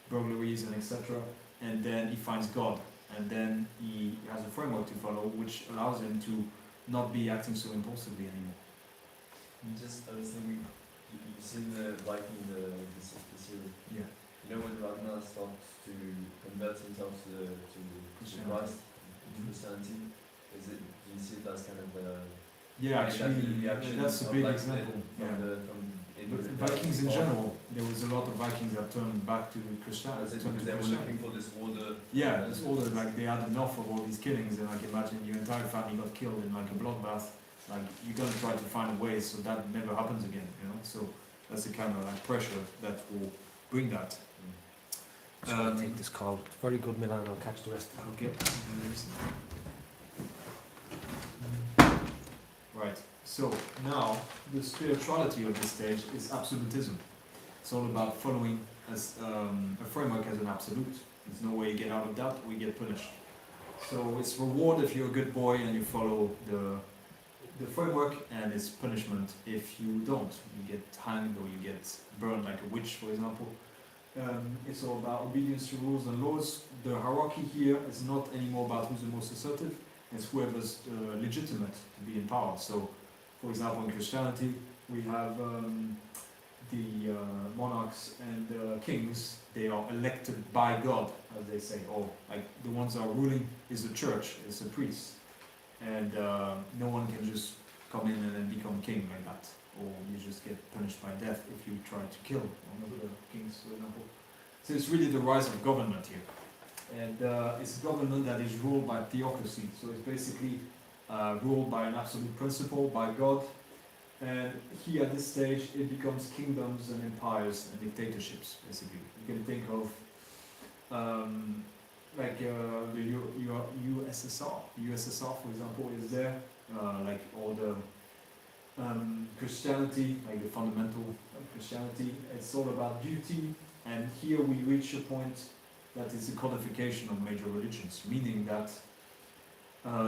burglaries and etc. And then he finds God, and then he has a framework to follow, which allows him to not be acting so impulsively anymore. I was thinking, you've seen the Viking, the series. Yeah. You know when Ragnar starts to convert himself to Christ, to Christianity, do you see it as kind of yeah, actually, that's a big example. But Vikings in general, there was a lot of Vikings that turned back to Christianity. They were looking for this order. Yeah, this order, like they had enough of all these killings, and like imagine your entire family got killed in like a bloodbath. Like you're gonna try to find a way so that never happens again, So that's the kind of like pressure that will bring that. Take this call. Very good, Milan. I'll catch the rest. Okay. Right. So now the spirituality of this stage is absolutism. It's all about following as a framework as an absolute. There's no way you get out of that, or you get punished. So it's reward if you're a good boy and you follow the framework, and it's punishment if you don't. You get hanged or you get burned like a witch, for example. It's all about obedience to rules and laws. The hierarchy here is not anymore about who's the most assertive. It's whoever's legitimate to be in power. So, for example, in Christianity, we have the monarchs and the kings. They are elected by God, as they say, or like the ones that are ruling is the church, it's a priest, and no one can just come in and then become king like that, or you just get punished by death if you try to kill one of the kings, for example. So it's really the rise of government here, and it's government that is ruled by theocracy. So it's basically ruled by an absolute principle, by God. And here at this stage, it becomes kingdoms and empires and dictatorships, basically. You can think of like the USSR. USSR, for example, is there. Like all the Christianity, like the fundamental Christianity, it's all about duty. And here we reach a point that is a codification of major religions, meaning that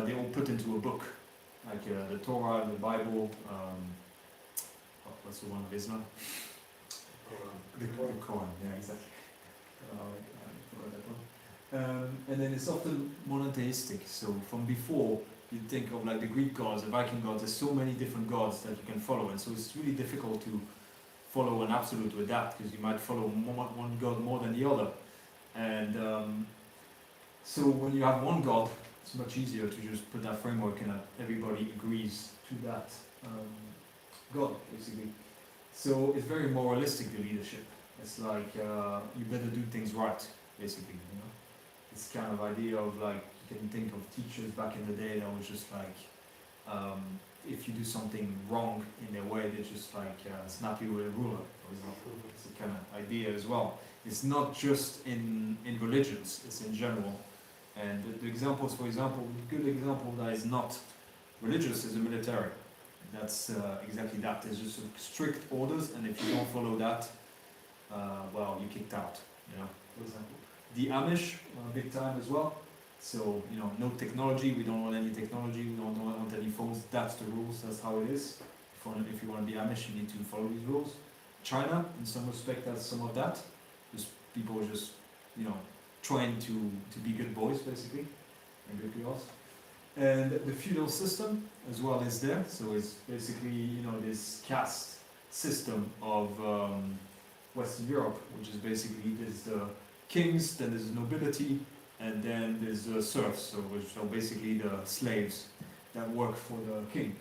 they all put into a book, like the Torah, the Bible. What's the one of Islam? The Quran, yeah, exactly. I forgot that one. And then it's often monotheistic. So from before, you think of like the Greek gods, the Viking gods. There's so many different gods that you can follow, and so it's really difficult to follow an absolute to adapt, because you might follow one god more than the other. And so when you have one god, it's much easier to just put that framework and that everybody agrees to that god, basically. So it's very moralistic, the leadership. It's like you better do things right, basically. You know, this kind of idea of like, you can think of teachers back in the day that was just like, if you do something wrong in their way, they just like snap you with a ruler, for example. It's a kind of idea as well. It's not just in religions, it's in general. And the examples, for example, a good example that is not religious is the military. That's exactly that. There's just strict orders, and if you don't follow that, well, you're kicked out, you know, for example. The Amish, big time as well. So, you know, no technology, we don't want any technology, we don't want any phones, that's the rules, that's how it is. If you want to be Amish, you need to follow these rules. China, in some respect, has some of that. Just people are just, you know, trained to be good boys, basically, and good girls. And the feudal system as well is there. So it's basically, you know, this caste system of Western Europe, which is basically there's the kings, then there's the nobility, and then there's the serfs, so which are basically the slaves that work for the king.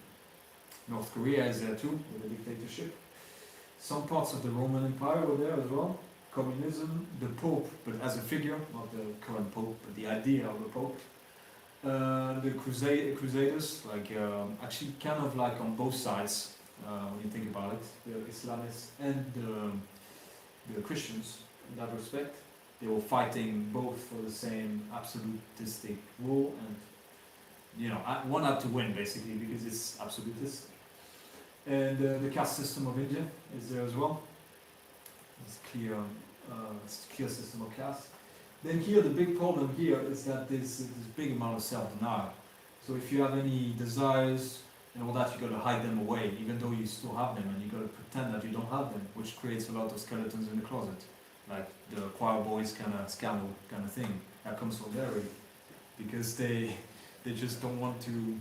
North Korea is there too, with a dictatorship. Some parts of the Roman Empire were there as well. Communism, the Pope, but as a figure, not the current Pope, but the idea of the Pope. The Crusaders, like actually kind of like on both sides, when you think about it, the Islamists and the Christians in that respect. They were fighting both for the same absolutistic rule, and you know, one had to win basically because it's absolutist. And the caste system of India is there as well. It's clear system of caste. Then here, the big problem here is that there's this big amount of self-denial. So if you have any desires and all that, you got to hide them away, even though you still have them, and you got to pretend that you don't have them, which creates a lot of skeletons in the closet, like the choir boys kind of scandal kind of thing that comes from there, really. Because they just don't want to,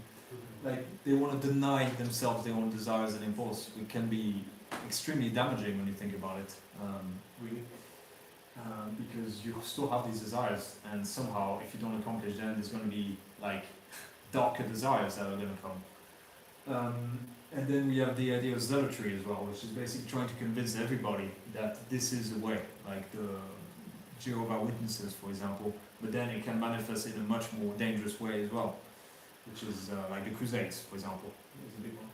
like, they want to deny themselves their own desires and impulse. It can be extremely damaging when you think about it, really. Because you still have these desires, and somehow if you don't accomplish them, there's going to be like darker desires that are going to come. And then we have the idea of zealotry as well, which is basically trying to convince everybody that this is the way, like the Jehovah's Witnesses, for example, but then it can manifest in a much more dangerous way as well, which is like the Crusades, for example. There's a big one.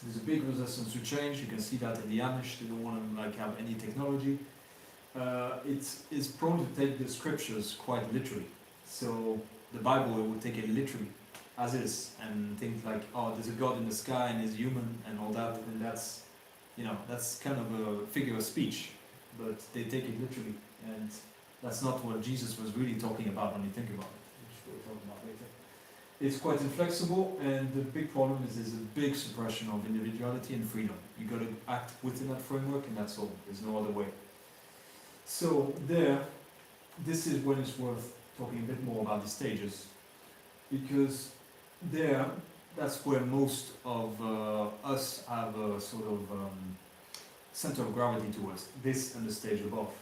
There's a big resistance to change. You can see that in the Amish. They don't want to like have any technology. It's prone to take the scriptures quite literally. So the Bible, it would take it literally, as is, and think like, oh, there's a God in the sky and he's human and all that, and that's, you know, that's kind of a figure of speech, but they take it literally, and that's not what Jesus was really talking about when you think about it, which we'll talk about later. It's quite inflexible, and the big problem is there's a big suppression of individuality and freedom. You got to act within that framework, and that's all. There's no other way. So this is when it's worth talking a bit more about the stages. because there, that's where most of us have a sort of center of gravity towards, this and the stage above.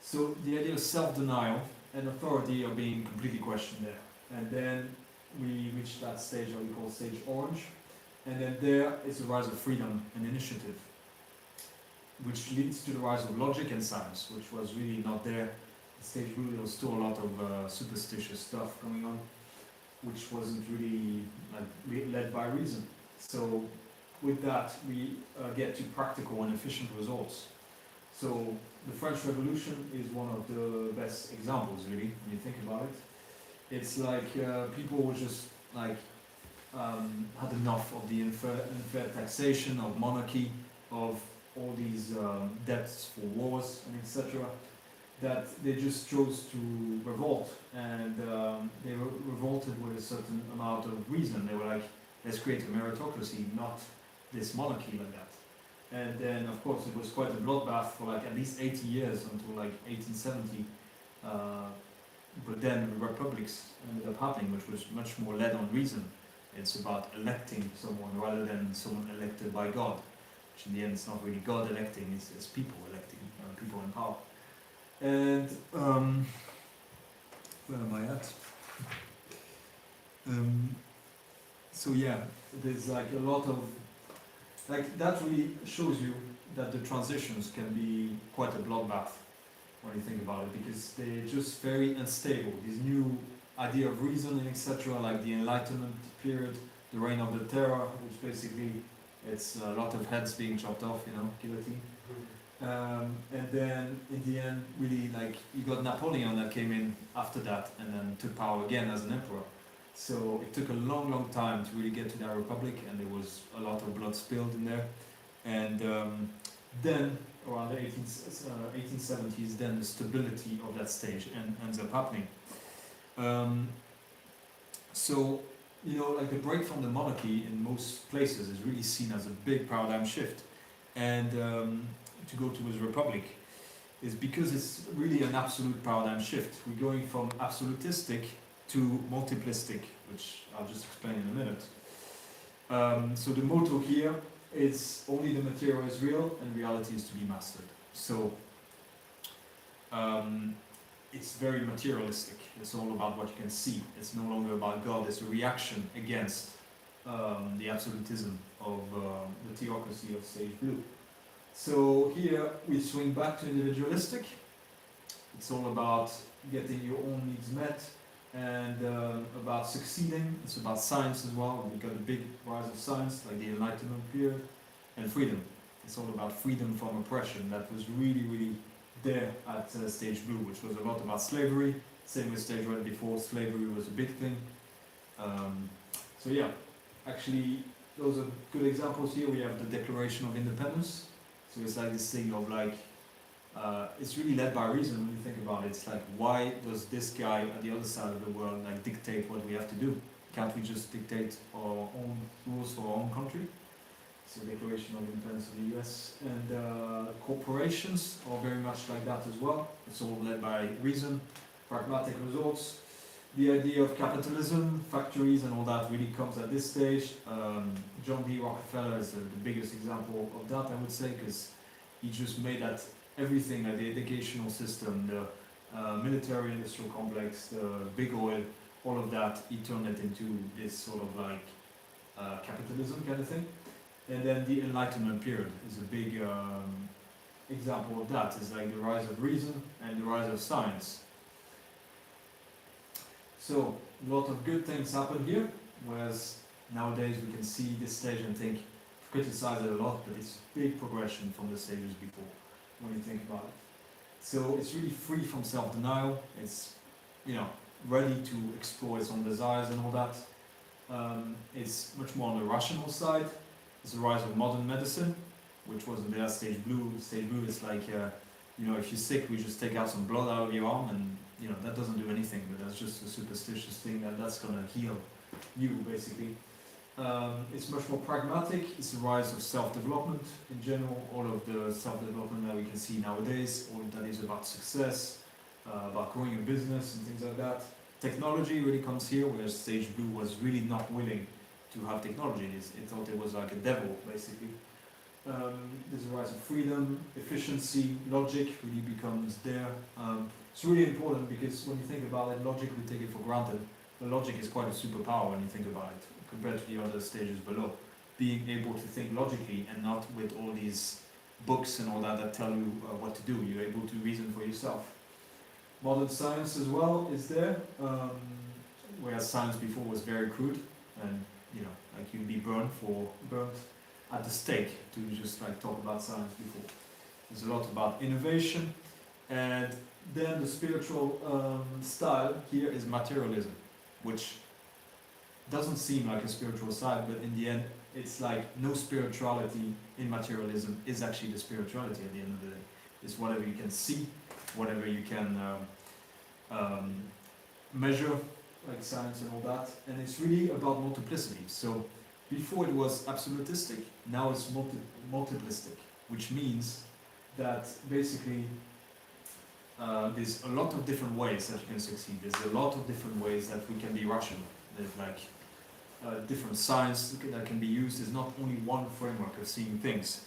So the idea of self-denial and authority are being completely questioned there. And then we reach that stage that we call stage orange, and then there is the rise of freedom and initiative, which leads to the rise of logic and science, which was really not there. Stage blue, there was still a lot of superstitious stuff going on, which wasn't really led by reason. So with that, we get to practical and efficient results. So the French Revolution is one of the best examples, really, when you think about it. It's like people were just like had enough of the unfair taxation, of monarchy, of all these debts for wars and etc., that they just chose to revolt, and they revolted with a certain amount of reason. They were like, let's create a meritocracy, not this monarchy like that. And then, of course, it was quite a bloodbath for like at least 80 years until like 1870. But then republics ended up happening, which was much more led on reason. It's about electing someone rather than someone elected by God, which in the end it's not really God electing, it's people electing, people in power. And where am I at? So yeah, there's like a lot of, like that really shows you that the transitions can be quite a bloodbath when you think about it, because they're just very unstable. These new idea of reason and etc., like the Enlightenment period, the reign of the terror, which basically it's a lot of heads being chopped off, you know, guillotine. And then in the end, really, like you got Napoleon that came in after that and then took power again as an emperor. So it took a long, long time to really get to that republic, and there was a lot of blood spilled in there. And then around the 1870s, then the stability of that stage ends up happening. So, you know, like the break from the monarchy in most places is really seen as a big paradigm shift. And to go towards republic is because it's really an absolute paradigm shift. We're going from absolutistic to multiplistic, which I'll just explain in a minute. So the motto here is only the material is real and reality is to be mastered. So it's very materialistic. It's all about what you can see. It's no longer about God. It's a reaction against the absolutism of the theocracy of stage blue. So here we swing back to individualistic. It's all about getting your own needs met and about succeeding. It's about science as well. We got a big rise of science, like the Enlightenment period, and freedom. It's all about freedom from oppression. That was really, really there at stage blue, which was a lot about slavery. Same with stage red before, slavery was a big thing. So yeah, actually those are good examples here. We have the Declaration of Independence. So it's like this thing of like, it's really led by reason when you think about it. It's like, why does this guy at the other side of the world like dictate what we have to do? Can't we just dictate our own rules for our own country? So Declaration of Independence of the US. And corporations are very much like that as well. It's all led by reason, pragmatic results. The idea of capitalism, factories and all that really comes at this stage. John D. Rockefeller is the biggest example of that, I would say, because he just made that everything, like the educational system, the military industrial complex, the big oil, all of that, he turned it into this sort of like capitalism kind of thing. And then the Enlightenment period is a big example of that. It's like the rise of reason and the rise of science. So, a lot of good things happen here, whereas nowadays we can see this stage and think, criticize it a lot, but it's a big progression from the stages before, when you think about it. So it's really free from self-denial, it's, you know, ready to explore its own desires and all that. It's much more on the rational side. It's the rise of modern medicine, which wasn't there at stage blue. Stage blue is like, you know, if you're sick, we just take out some blood out of your arm, and you know, that doesn't do anything, but that's just a superstitious thing that's gonna heal you, basically. It's much more pragmatic. It's the rise of self-development in general. All of the self-development that we can see nowadays, all of that is about success, about growing a business and things like that. Technology really comes here, where stage blue was really not willing to have technology. It thought it was like a devil, basically. There's a rise of freedom, efficiency, logic really becomes there. It's really important because when you think about it, logic, we take it for granted. But logic is quite a superpower when you think about it, compared to the other stages below. Being able to think logically and not with all these books and all that tell you what to do. You're able to reason for yourself. Modern science as well is there, whereas science before was very crude, and like you'd be burnt at the stake to just like talk about science before. There's a lot about innovation, and then the spiritual style here is materialism, which doesn't seem like a spiritual side, but in the end, it's like no spirituality in materialism is actually the spirituality at the end of the day. It's whatever you can see, whatever you can measure, like science and all that, and it's really about multiplicity. So before it was absolutistic, now it's multiplistic, which means that basically there's a lot of different ways that you can succeed. There's a lot of different ways that we can be rational. There's like different science that can be used. There's not only one framework of seeing things.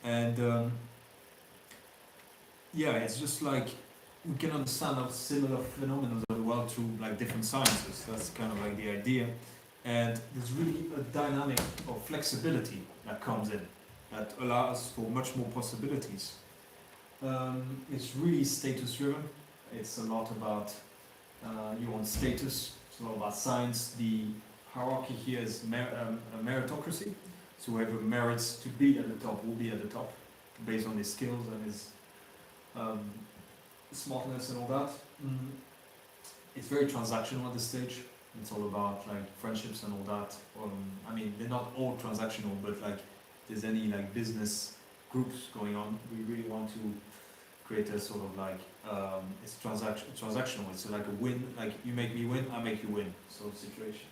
And yeah, it's just like we can understand how similar phenomena of the world through like different sciences. That's kind of like the idea. And there's really a dynamic of flexibility that comes in, that allows for much more possibilities. It's really status driven. It's a lot about your own status. It's a lot about science. The hierarchy here is a meritocracy. So whoever merits to be at the top will be at the top, based on his skills and his smartness and all that. It's very transactional at this stage. It's all about like friendships and all that. I mean, they're not all transactional, but like there's any like business groups going on, we really want to create a sort of like it's transactional. It's like a win, like you make me win, I make you win sort of situation.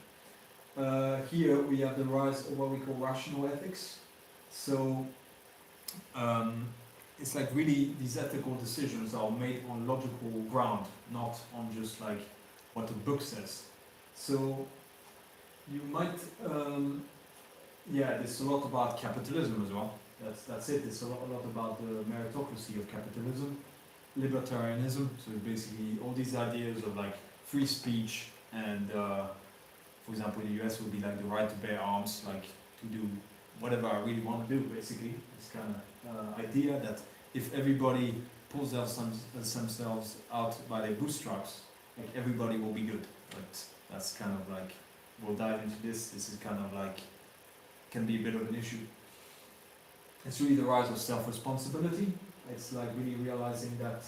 Here we have the rise of what we call rational ethics. So it's like really these ethical decisions are made on logical ground, not on just like what the book says. So you might, yeah, there's a lot about capitalism as well. That's it. It's a lot about the meritocracy of capitalism, libertarianism. So basically all these ideas of like free speech and, for example, in the US would be like the right to bear arms, like to do whatever I really want to do. Basically, this kind of idea that if everybody pulls themselves out by their bootstraps, like everybody will be good. But that's kind of like, we'll dive into this. This is kind of like, can be a bit of an issue. It's really the rise of self-responsibility. It's like really realizing that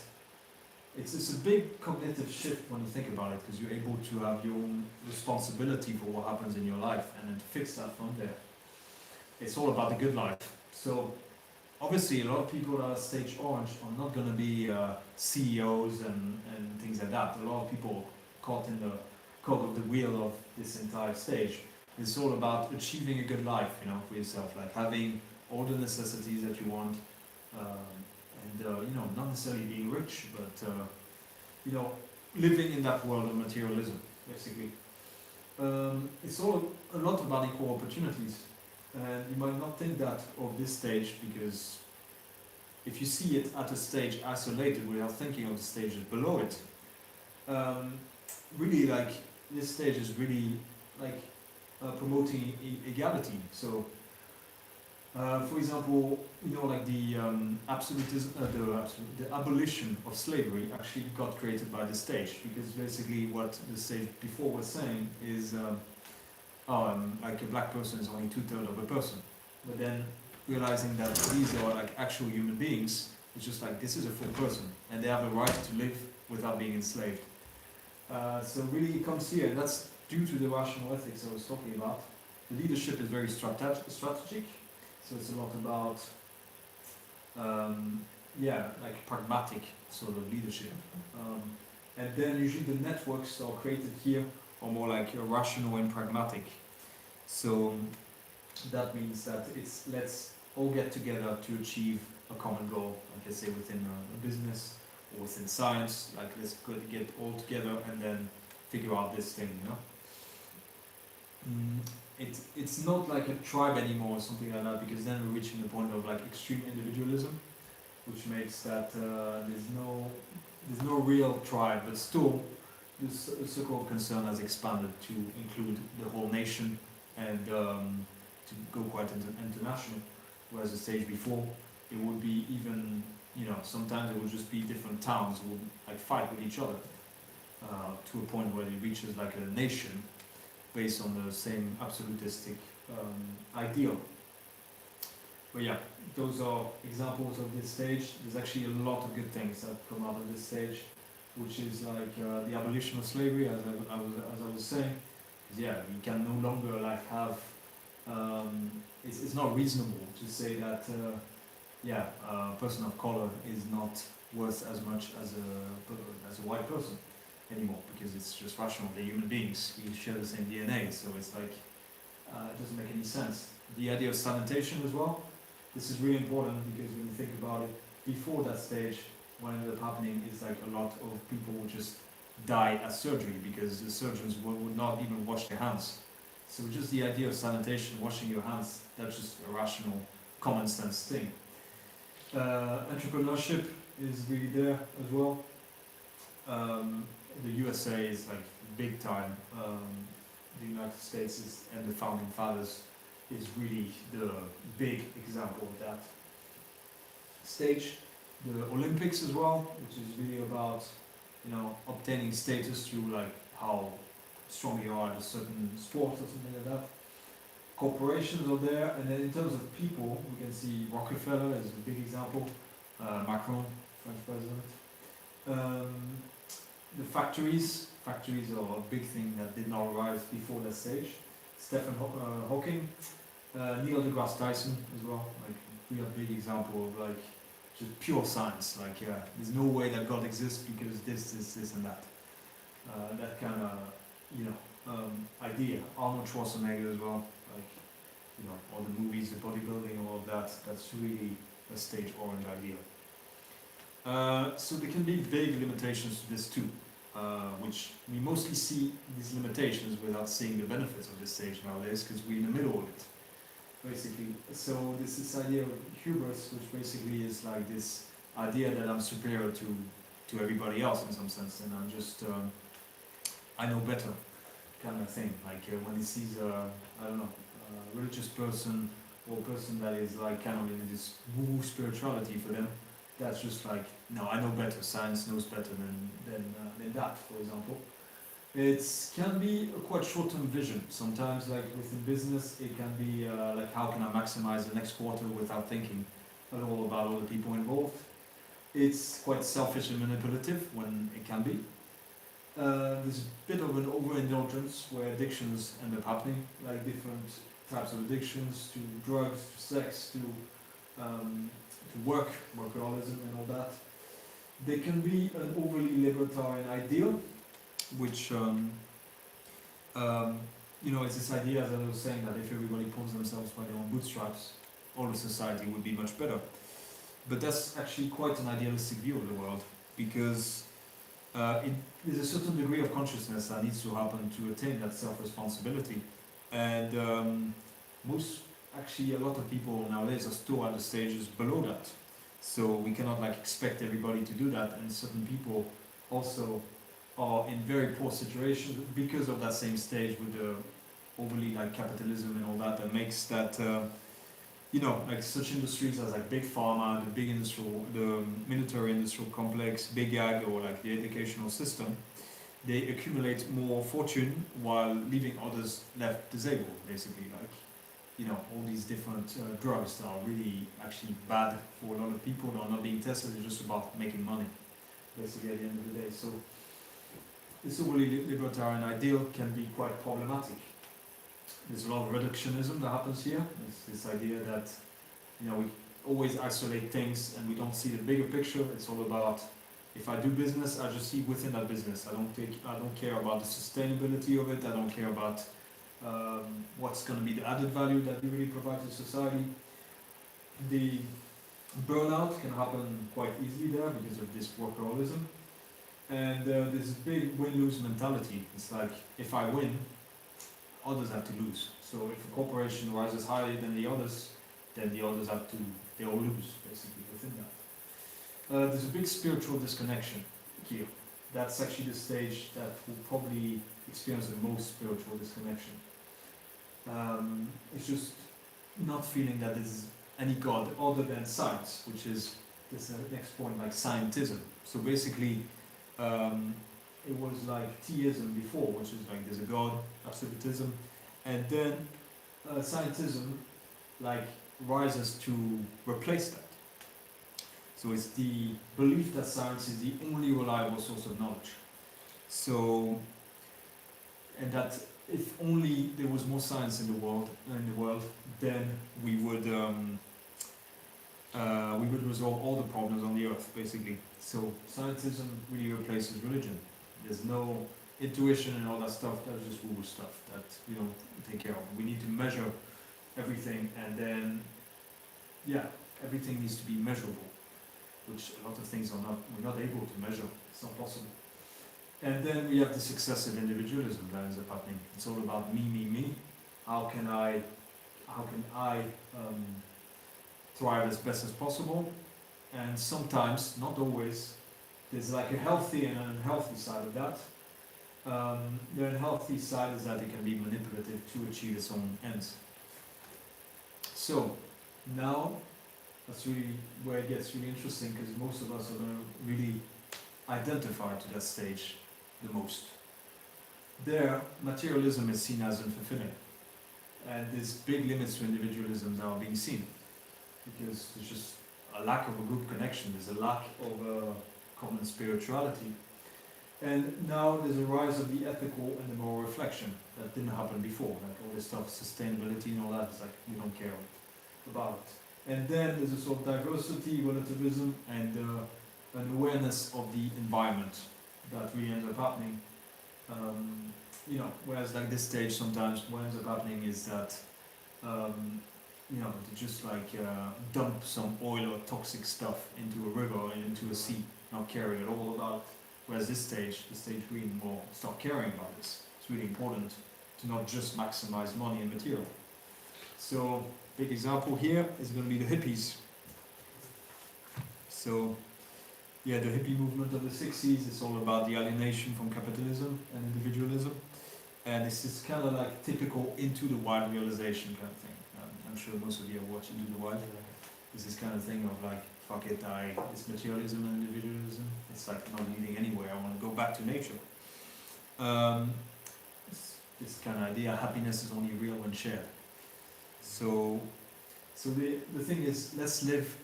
it's a big cognitive shift when you think about it, because you're able to have your own responsibility for what happens in your life and then to fix that from there. It's all about the good life. So obviously a lot of people that are stage orange are not going to be CEOs and things like that. A lot of people caught in the cog of the wheel of this entire stage. It's all about achieving a good life, you know, for yourself, like having all the necessities that you want, and you know, not necessarily being rich, but you know, living in that world of materialism, basically. It's all a lot about equal opportunities, and you might not think that of this stage, because if you see it at a stage isolated without thinking of the stages below it, really like this stage is really like promoting equality. So for example, you know, like the absolutism, the abolition of slavery actually got created by the stage, because basically what the stage before was saying is like a black person is only 2/3 of a person, but then realizing that these are like actual human beings, it's just like this is a full person and they have a right to live without being enslaved. So really it comes here, and that's due to the rational ethics I was talking about. The leadership is very strategic, so it's a lot about yeah, like pragmatic sort of leadership. And then usually the networks are created here are more like rational and pragmatic. So that means that it's let's all get together to achieve a common goal, like I say within a business or within science, like let's get all together and then figure out this thing, you know. It's not like a tribe anymore or something like that, because then we're reaching the point of like extreme individualism, which makes that there's no real tribe, but still this circle of concern has expanded to include the whole nation and to go quite international. Whereas the stage before, it would be even, you know, sometimes it would just be different towns who would like fight with each other to a point where it reaches like a nation based on the same absolutistic ideal. But yeah, those are examples of this stage. There's actually a lot of good things that come out of this stage, which is like the abolition of slavery, as I was saying. Yeah, we can no longer like have. It's not reasonable to say that a person of color is not worth as much as a white person anymore, because it's just rational. They're human beings. We share the same DNA, so it's like it doesn't make any sense. The idea of sanitation as well. This is really important, because when you think about it, before that stage, what ended up happening is like a lot of people would just die at surgery because the surgeons would not even wash their hands. So just the idea of sanitation, washing your hands, that's just a rational, common sense thing. Entrepreneurship is really there as well. The USA is like big time. The United States and the founding fathers is really the big example of that stage. The Olympics as well, which is really about, you know, obtaining status through like how strong you are at a certain sport or something like that. Corporations are there, and then in terms of people, we can see Rockefeller as a big example, Macron, French president. The factories are a big thing that did not arrive before that stage. Stephen Hawking, Neil deGrasse Tyson as well, like real big example of like just pure science. Like there's no way that God exists because this and that. That kind of idea. Arnold Schwarzenegger as well, like all the movies, the bodybuilding, all of that. That's really a stage-oriented idea. So there can be big limitations to this too, which we mostly see these limitations without seeing the benefits of this stage nowadays, because we're in the middle of it, basically. So this idea of hubris, which basically is like this idea that I'm superior to everybody else in some sense, and I'm just I know better kind of thing. Like when he sees a religious person or a person that is like kind of in this woo spirituality for them, that's just like, no, I know better. Science knows better than that, for example. It can be a quite short-term vision. Sometimes, like within business, it can be like, how can I maximize the next quarter without thinking at all about all the people involved. It's quite selfish and manipulative when it can be. There's a bit of an overindulgence where addictions end up happening, like different types of addictions, to drugs, to sex, to workaholism and all that. There can be an overly libertarian ideal, which it's this idea, as I was saying, that if everybody pulls themselves by their own bootstraps, all of society would be much better. But that's actually quite an idealistic view of the world, because there's a certain degree of consciousness that needs to happen to attain that self-responsibility. And a lot of people nowadays are still at the stages below that. So we cannot like expect everybody to do that, and certain people also are in very poor situations because of that same stage with the overly like capitalism and all that makes that like such industries as like big pharma, the military industrial complex, big ag, or like the educational system, they accumulate more fortune while leaving others left disabled, basically. Like all these different drugs that are really actually bad for a lot of people that are not being tested. It's just about making money, basically, at the end of the day. So this overly libertarian ideal can be quite problematic. There's a lot of reductionism that happens here. It's this idea that we always isolate things and we don't see the bigger picture. It's all about, if I do business, I just see within that business. I don't care about the sustainability of it. I don't care about what's going to be the added value that we really provide to society. The burnout can happen quite easily there because of this workaholism. And there's a big win-lose mentality. It's like, if I win, others have to lose. So if a corporation rises higher than the others, then the others have to, they all lose, basically, within that. There's a big spiritual disconnection here. That's actually the stage that will probably experience the most spiritual disconnection. It's just not feeling that there's any God other than science, which is this next point, like scientism. So basically, it was like theism before, which is like there's a God, absolutism, and then scientism like rises to replace that. So it's the belief that science is the only reliable source of knowledge. So, and that if only there was more science in the world, then we would resolve all the problems on the earth, basically. So scientism really replaces religion. There's no intuition and all that stuff. That's just woo-woo stuff that we don't take care of. We need to measure everything, and then, yeah, everything needs to be measurable, which a lot of things we're not able to measure. It's not possible. And then we have this excessive individualism that ends up happening. It's all about me, me, me. How can I thrive as best as possible? And sometimes, not always, there's like a healthy and an unhealthy side of that. The unhealthy side is that it can be manipulative to achieve its own ends. So, now, that's really where it gets really interesting, because most of us are going to really identify to that stage the most. There, materialism is seen as unfulfilling, and there's big limits to individualism that are being seen, because there's just a lack of a group connection, there's a lack of a common spirituality. And now there's a rise of the ethical and the moral reflection that didn't happen before, like all this stuff, sustainability and all that, it's like we don't care about it. And then there's a sort of diversity, relativism, and an awareness of the environment that really ends up happening. Whereas like this stage sometimes what ends up happening is that they just like dump some oil or toxic stuff into a river and into a sea, not caring at all about it. Whereas the stage really more start caring about this. It's really important to not just maximize money and material. So, big example here is going to be the hippies. So, yeah, the hippie movement of the 60s, it's all about the alienation from capitalism and individualism. And it's this kind of like typical Into the Wild realization kind of thing. I'm sure most of you have watched Into the Wild. It's this kind of thing of like, fuck it, it's materialism and individualism. It's like not leading anywhere. I want to go back to nature. This kind of idea, happiness is only real when shared. So the thing is, let's live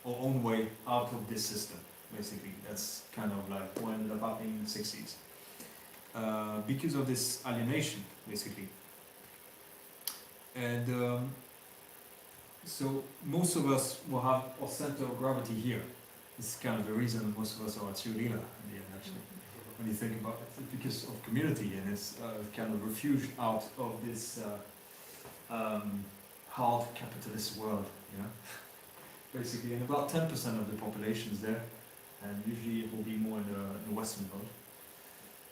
our own way out of this system. Basically, that's kind of like what ended up happening in the 60s. Because of this alienation, basically. And so most of us will have our center of gravity here. This is kind of the reason most of us are at Sri Lanka in the end, actually. When you think about it, because of community, and it's kind of refuge out of this hard capitalist world, basically. And about 10% of the population is there, and usually it will be more in the Western world.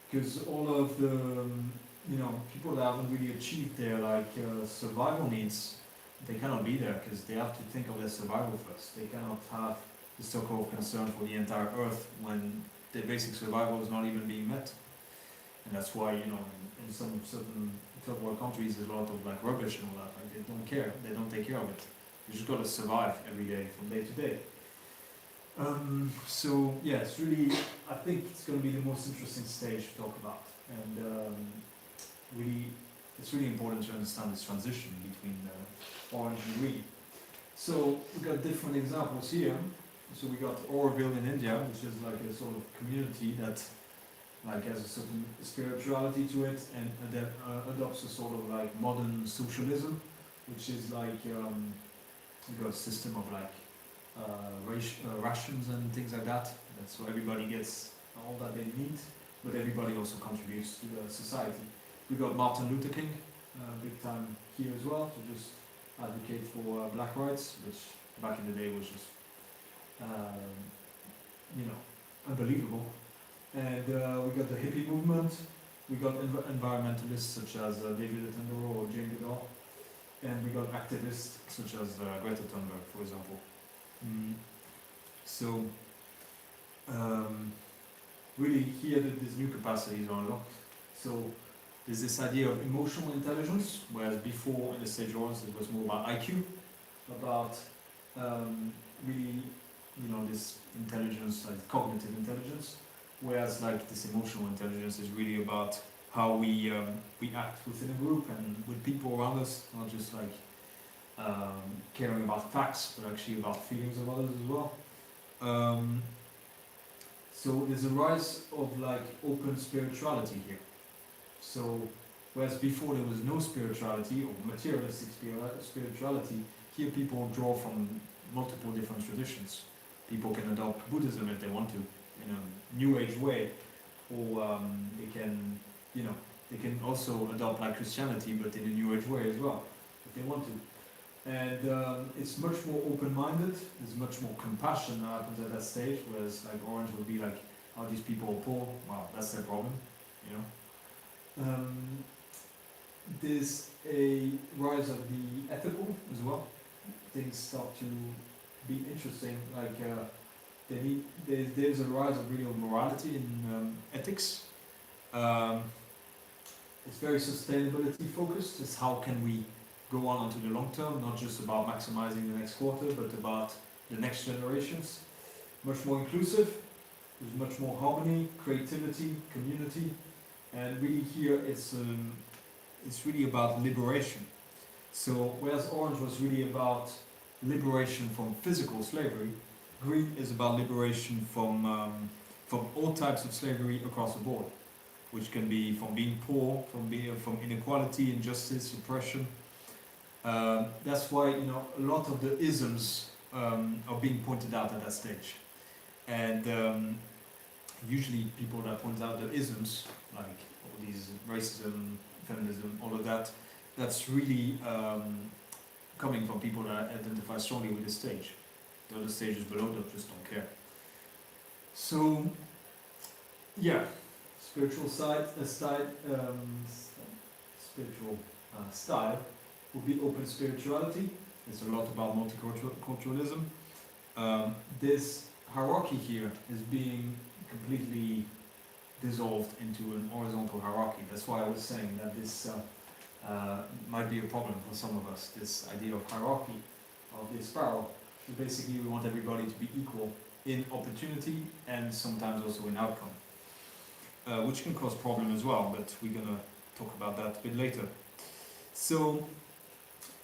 Because all of the people that haven't really achieved their survival needs, they cannot be there because they have to think of their survival first. They cannot have the so-called concern for the entire earth when their basic survival is not even being met. And that's why, in some certain third world countries, there's a lot of like rubbish and all that. Like, they don't care. They don't take care of it. You just got to survive every day from day to day. So yeah, it's really, I think it's going to be the most interesting stage to talk about. And it's really important to understand this transition between orange and green. So we've got different examples here. So we got Auroville in India, which is like a sort of community that like has a certain spirituality to it, and that adopts a sort of like modern socialism, which is like we've got a system of like rations and things like that. So everybody gets all that they need, but everybody also contributes to the society. We got Martin Luther King, big time here as well, to just advocate for black rights, which back in the day was just, unbelievable. And we got the hippie movement, we got environmentalists such as David Attenborough or Jane Goodall, and we got activists such as Greta Thunberg, for example. So, really here these new capacities are unlocked. So there's this idea of emotional intelligence, whereas before in the stage ones it was more about IQ, about really, this intelligence, like cognitive intelligence, whereas like this emotional intelligence is really about how we act within a group and with people around us, not just like caring about facts, but actually about feelings of others as well. So there's a rise of like open spirituality here. So whereas before there was no spirituality or materialistic spirituality, here people draw from multiple different traditions. People can adopt Buddhism if they want to, in a New Age way, or they can, they can also adopt like Christianity, but in a New Age way as well, if they want to. And it's much more open-minded. There's much more compassion that happens at that stage. Whereas like Orange would be like, "Oh, these people are poor. Wow, that's their problem," There's a rise of the ethical as well. Things start to be interesting. Like there's a rise of real morality in ethics. It's very sustainability focused. It's how can we go on into the long term, not just about maximizing the next quarter, but about the next generations. Much more inclusive, there's much more harmony, creativity, community, and really here it's really about liberation. So whereas Orange was really about liberation from physical slavery, Green is about liberation from all types of slavery across the board, which can be from being poor, from inequality, injustice, oppression. That's why a lot of the isms are being pointed out at that stage, and usually people that point out the isms, like all these racism, feminism, all of that, that's really coming from people that identify strongly with this stage. The other stages below that just don't care. So, yeah, spiritual style would be open spirituality. It's a lot about multiculturalism. This hierarchy here is being completely dissolved into an horizontal hierarchy. That's why I was saying that this might be a problem for some of us, this idea of hierarchy, of the spiral. So basically we want everybody to be equal in opportunity and sometimes also in outcome, which can cause problem as well, but we're going to talk about that a bit later. So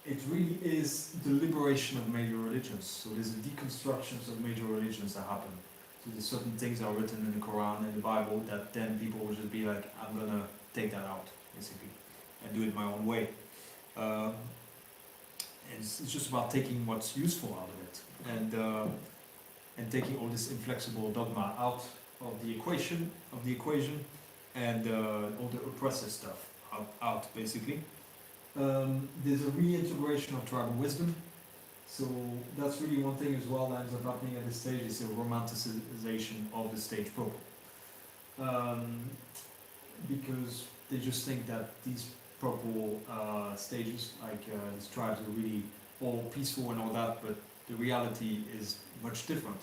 it really is the liberation of major religions. So there's a deconstructions of major religions that happen. So there's certain things that are written in the Quran and the Bible that then people will just be like, I'm gonna take that out, basically, and do it my own way. It's just about taking what's useful out of it, and taking all this inflexible dogma out of the equation, and all the oppressive stuff out basically. There's a reintegration of tribal wisdom. So that's really one thing as well that ends up happening at this stage, is a romanticization of the stage proper. Because they just think that these purple stages, like these tribes, are really all peaceful and all that, but the reality is much different.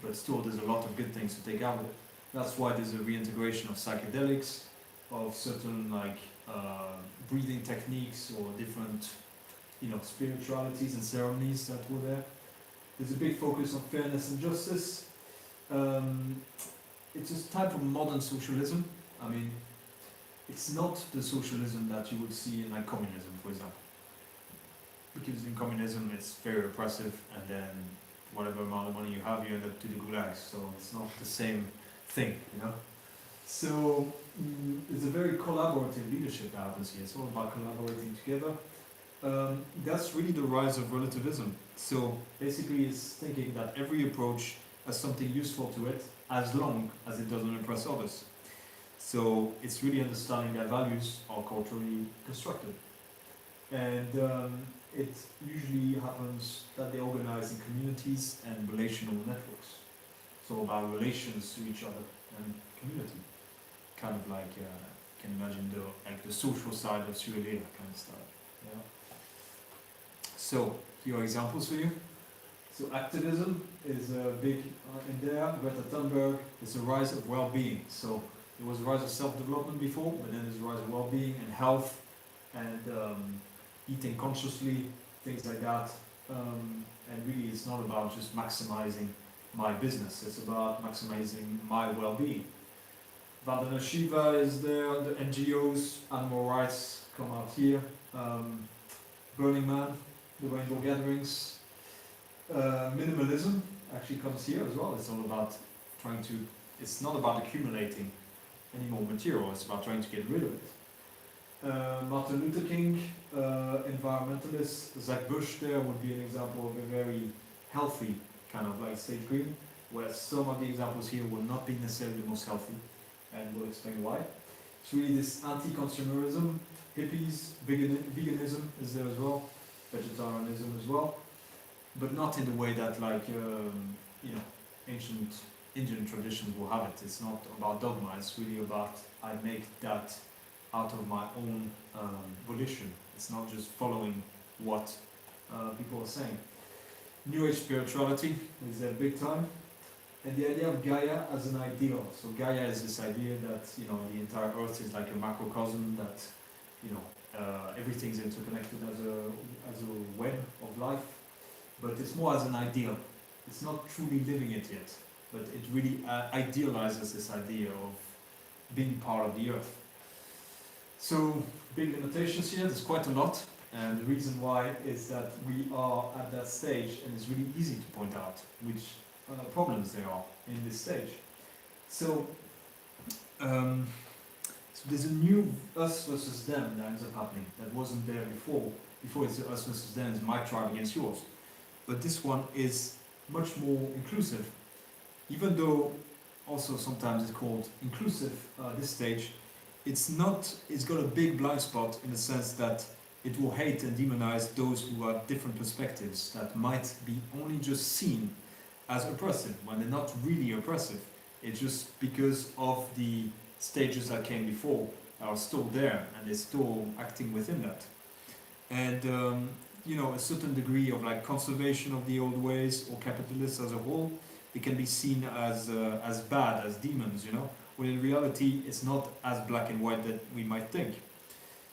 But still there's a lot of good things to take out of it. That's why there's a reintegration of psychedelics, of certain like breathing techniques or different spiritualities and ceremonies that were there. There's a big focus on fairness and justice. It's a type of modern socialism. I mean, it's not the socialism that you would see in like communism, for example. Because in communism it's very repressive, and then whatever amount of money you have, you end up to the gulags. So it's not the same thing, So it's a very collaborative leadership that happens here. It's all about collaborating together. That's really the rise of relativism. So basically it's thinking that every approach has something useful to it, as long as it doesn't oppress others. So it's really understanding that values are culturally constructed. And it usually happens that they organize in communities and relational networks. So about relations to each other and community. Kind of like, you can imagine the social side of Syria kind of style. Yeah. So, here are examples for you. So activism is big in there. Greta Thunberg is the rise of well-being. So there was a rise of self-development before, but then there's a rise of well-being and health and eating consciously, things like that. And really it's not about just maximizing my business, it's about maximizing my well-being. Vandana Shiva is there, the NGOs, animal rights come out here. Burning Man, the rainbow gatherings. Minimalism actually comes here as well. It's all about it's not about accumulating any more material, it's about trying to get rid of it. Martin Luther King, environmentalist, Zach Bush there would be an example of a very healthy kind of like state green, where some of the examples here will not be necessarily the most healthy, and we'll explain why. It's really this anti-consumerism, hippies, veganism is there as well, vegetarianism as well, but not in the way that like, ancient Indian traditions will have it. It's not about dogma, it's really about I make that out of my own volition. It's not just following what people are saying. New Age spirituality is there big time. And the idea of Gaia as an ideal. So Gaia is this idea that, the entire earth is like a macrocosm, that, everything's interconnected as a web of life. But it's more as an ideal. It's not truly living it yet, but it really idealizes this idea of being part of the earth. So, big limitations here, there's quite a lot, and the reason why is that we are at that stage, and it's really easy to point out which problems there are in this stage. So there's a new us versus them that ends up happening, that wasn't there before. Before it's the us versus them, it's my tribe against yours. But this one is much more inclusive, even though also sometimes it's called inclusive, this stage. It's got a big blind spot in the sense that it will hate and demonize those who have different perspectives that might be only just seen as oppressive when they're not really oppressive. It's just because of the stages that came before are still there and they're still acting within that. And a certain degree of like conservation of the old ways or capitalists as a whole, it can be seen as bad, as demons, when in reality it's not as black and white that we might think.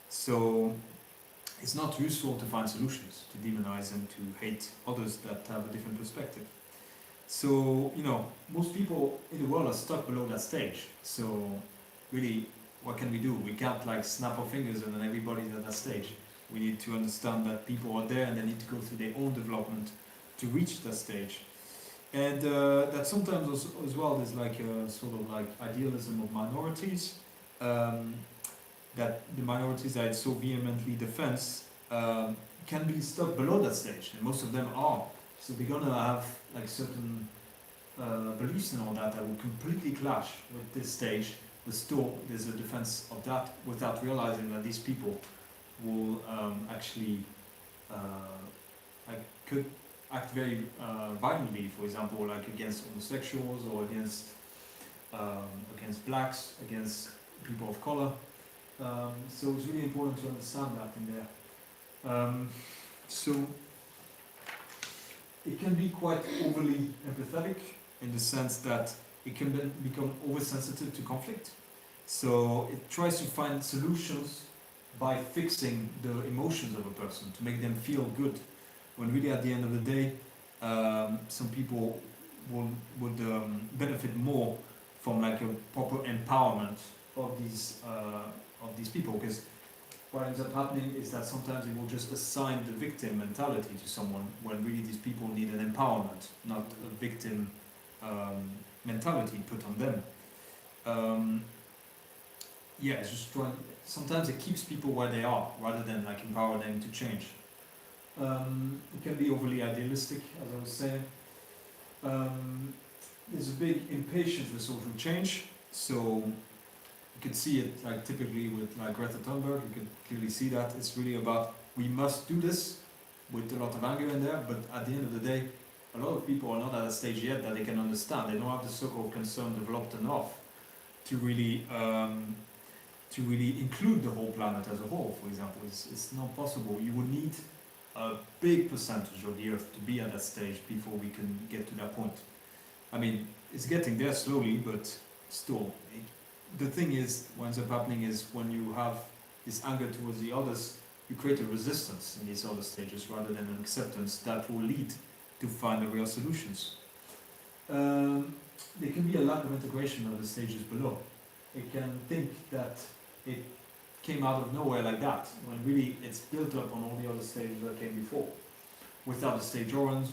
So it's not useful to find solutions, to demonize and to hate others that have a different perspective. So, most people in the world are stuck below that stage. So really, what can we do? We can't like snap our fingers and then everybody's at that stage. We need to understand that people are there and they need to go through their own development to reach that stage. And that sometimes as well there's like a sort of like idealism of minorities, that the minorities that it so vehemently defends can be stuck below that stage, and most of them are. So they're gonna have like certain beliefs and all that will completely clash with this stage, but still there's a defense of that without realizing that these people will actually could act very violently, for example, like against homosexuals or against blacks, against people of color. So it's really important to understand that in there. So it can be quite overly empathetic in the sense that it can then become oversensitive to conflict. So it tries to find solutions by fixing the emotions of a person to make them feel good. When really at the end of the day, some people would benefit more from like a proper empowerment of these people, because what ends up happening is that sometimes it will just assign the victim mentality to someone when really these people need an empowerment, not a victim mentality put on them. It's just trying. Sometimes it keeps people where they are rather than like empower them to change. It can be overly idealistic, as I was saying. There's a big impatience with social change. So you can see it like typically with like Greta Thunberg. You can clearly see that it's really about we must do this with a lot of anger in there. But at the end of the day, a lot of people are not at a stage yet that they can understand. They don't have the circle of concern developed enough to really include the whole planet as a whole. For example, it's not possible. You would need a big percentage of the Earth to be at that stage before we can get to that point. I mean, it's getting there slowly, but still. The thing is, what ends up happening is when you have this anger towards the others, you create a resistance in these other stages rather than an acceptance that will lead to find the real solutions. There can be a lack of integration of the stages below. It can think that it came out of nowhere like that, when really it's built up on all the other stages that came before. Without the stage orange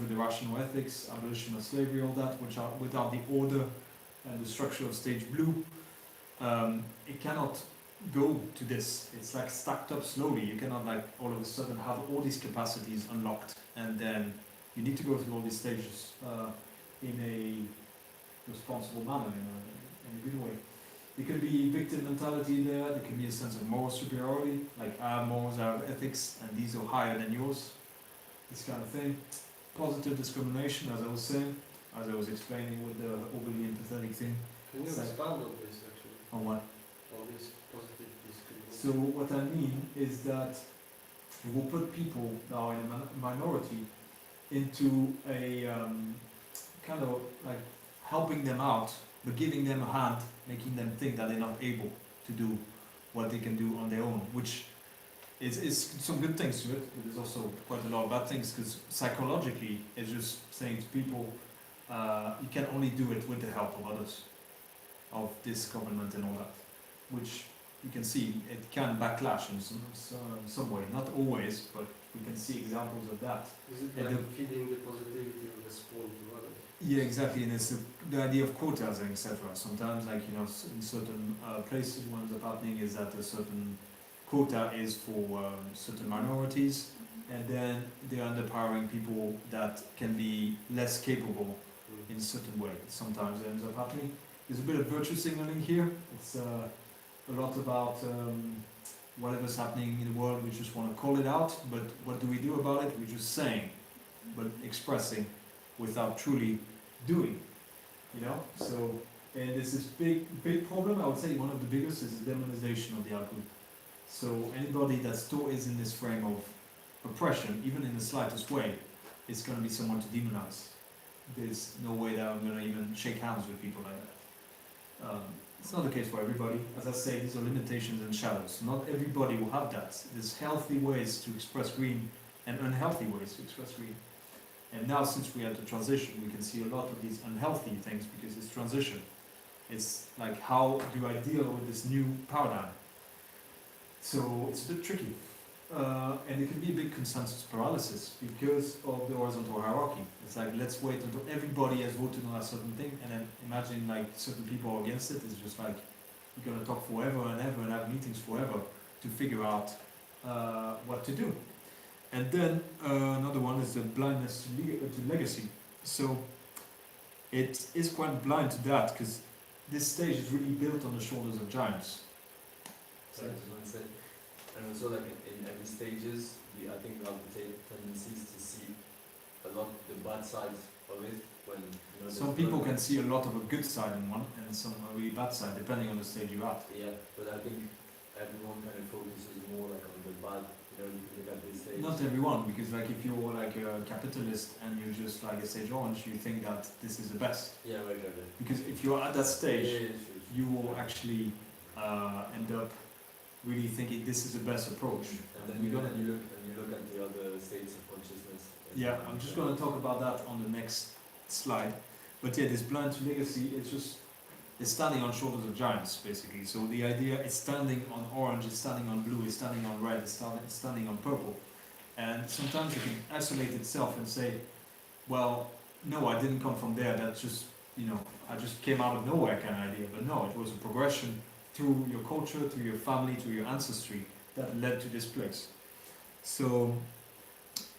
with the rational ethics, abolition of slavery, all that, without the order and the structure of stage blue, it cannot go to this. It's like stacked up slowly. You cannot like all of a sudden have all these capacities unlocked, and then you need to go through all these stages in a responsible manner, in a good way. There can be victim mentality there. There can be a sense of moral superiority, like our morals, our ethics, and these are higher than yours. This kind of thing. Positive discrimination, as I was saying, as I was explaining with the overly empathetic thing. Can you It's like- expand on this actually? On what? All this positive discrimination. So what I mean is that it will put people that are in a minority into a kind of like helping them out, but giving them a hand, making them think that they're not able to do what they can do on their own, which is some good things to it, but there's also quite a lot of bad things, because psychologically it's just saying to people, you can only do it with the help of others, of this government and all that, which you can see it can backlash in some way, not always, but we can see examples of that. Is it And like feeding the positivity of the spawn to others? Yeah, exactly, and it's the idea of quotas, etc. Sometimes, like, you know, in certain places, what ends up happening is that a certain quota is for certain minorities, and then they end up hiring people that can be less capable in a certain way. Sometimes it ends up happening. There's a bit of virtue signaling here. It's a lot about whatever's happening in the world, we just want to call it out, but what do we do about it? We're just saying, but expressing without truly doing, you know? So, and there's this big problem, I would say one of the biggest is the demonization of the outgroup. So anybody that still is in this frame of oppression, even in the slightest way, it's going to be someone to demonize. There's no way that I'm going to even shake hands with people like that. It's not the case for everybody. As I say, these are limitations and shadows. Not everybody will have that. There's healthy ways to express green and unhealthy ways to express green. And now, since we had the transition, we can see a lot of these unhealthy things because it's transition. It's like, how do I deal with this new paradigm? So it's a bit tricky. And it can be a big consensus paralysis because of the horizontal hierarchy. It's like, let's wait until everybody has voted on a certain thing, and then imagine like certain people are against it. It's just like, you're gonna talk forever and ever and have meetings forever to figure out what to do. And then another one is the blindness to legacy. So it is quite blind to that because this stage is really built on the shoulders of giants. Sorry, just one second. And also, like in every stages, I think we have the tendencies to see a lot the bad sides of it. When you know, Some people can see a lot of a good side in one, and some a really bad side, depending on the stage you're at. Yeah, but I think everyone kind of focuses more like on the bad. You know, you can look at this stage. Not everyone, because like if you're like a capitalist and you're just like a stage orange, you think that this is the best. Yeah, right, right, right. Because if you're at that stage, Yeah, yeah, sure, sure. you will actually end up really thinking this is the best approach. And then you look at the other states of consciousness. Yeah, I'm just going to talk about that on the next slide. But yeah, this blind to legacy is just, it's standing on shoulders of giants, basically. So the idea, it's standing on orange, it's standing on blue, it's standing on red, it's standing on purple. And sometimes it can isolate itself and say, well, no, I didn't come from there, that's just, you know, I just came out of nowhere kind of idea. But no, it was a progression through your culture, through your family, through your ancestry that led to this place. So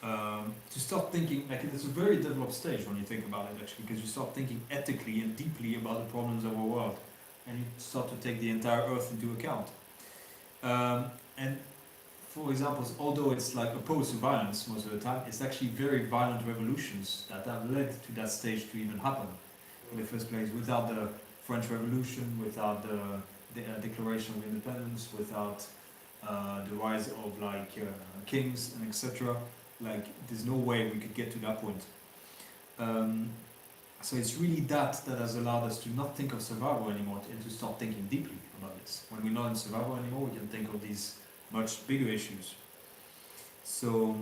to start thinking, like, it's a very developed stage when you think about it actually, because you start thinking ethically and deeply about the problems of our world, and you start to take the entire earth into account. And for example, although it's like opposed to violence most of the time, it's actually very violent revolutions that have led to that stage to even happen in the first place. Without the French Revolution, without the Declaration of Independence, without the rise of like kings and etc. Like there's no way we could get to that point. So it's really that has allowed us to not think of survival anymore and to start thinking deeply about this. When we're not in survival anymore, we can think of these much bigger issues. So,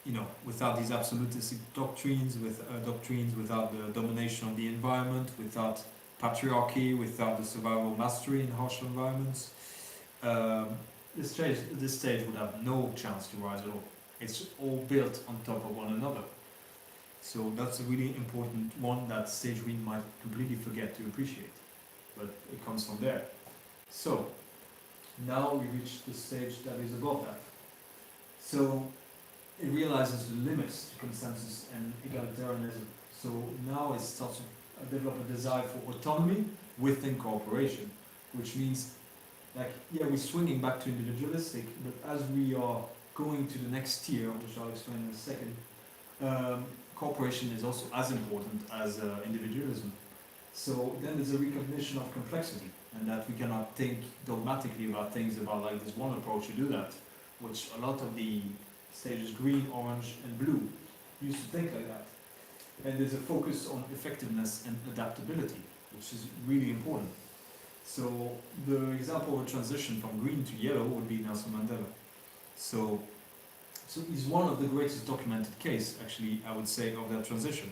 you know, without these absolutistic doctrines, without the domination of the environment, without patriarchy, without the survival mastery in harsh environments, this stage would have no chance to rise at all. It's all built on top of one another. So that's a really important one that stage we might completely forget to appreciate, but it comes from there. So now we reach the stage that is above that. So it realizes the limits to consensus and egalitarianism. So now it starts to develop a desire for autonomy within cooperation, which means, like, yeah, we're swinging back to individualistic, but as we are going to the next tier, which I'll explain in a second, cooperation is also as important as individualism. So then there's a recognition of complexity, and that we cannot think dogmatically about things about like this one approach to do that, which a lot of the stages green, orange, and blue used to think like that. And there's a focus on effectiveness and adaptability, which is really important. So the example of a transition from green to yellow would be Nelson Mandela. So he's one of the greatest documented case, actually, I would say, of that transition.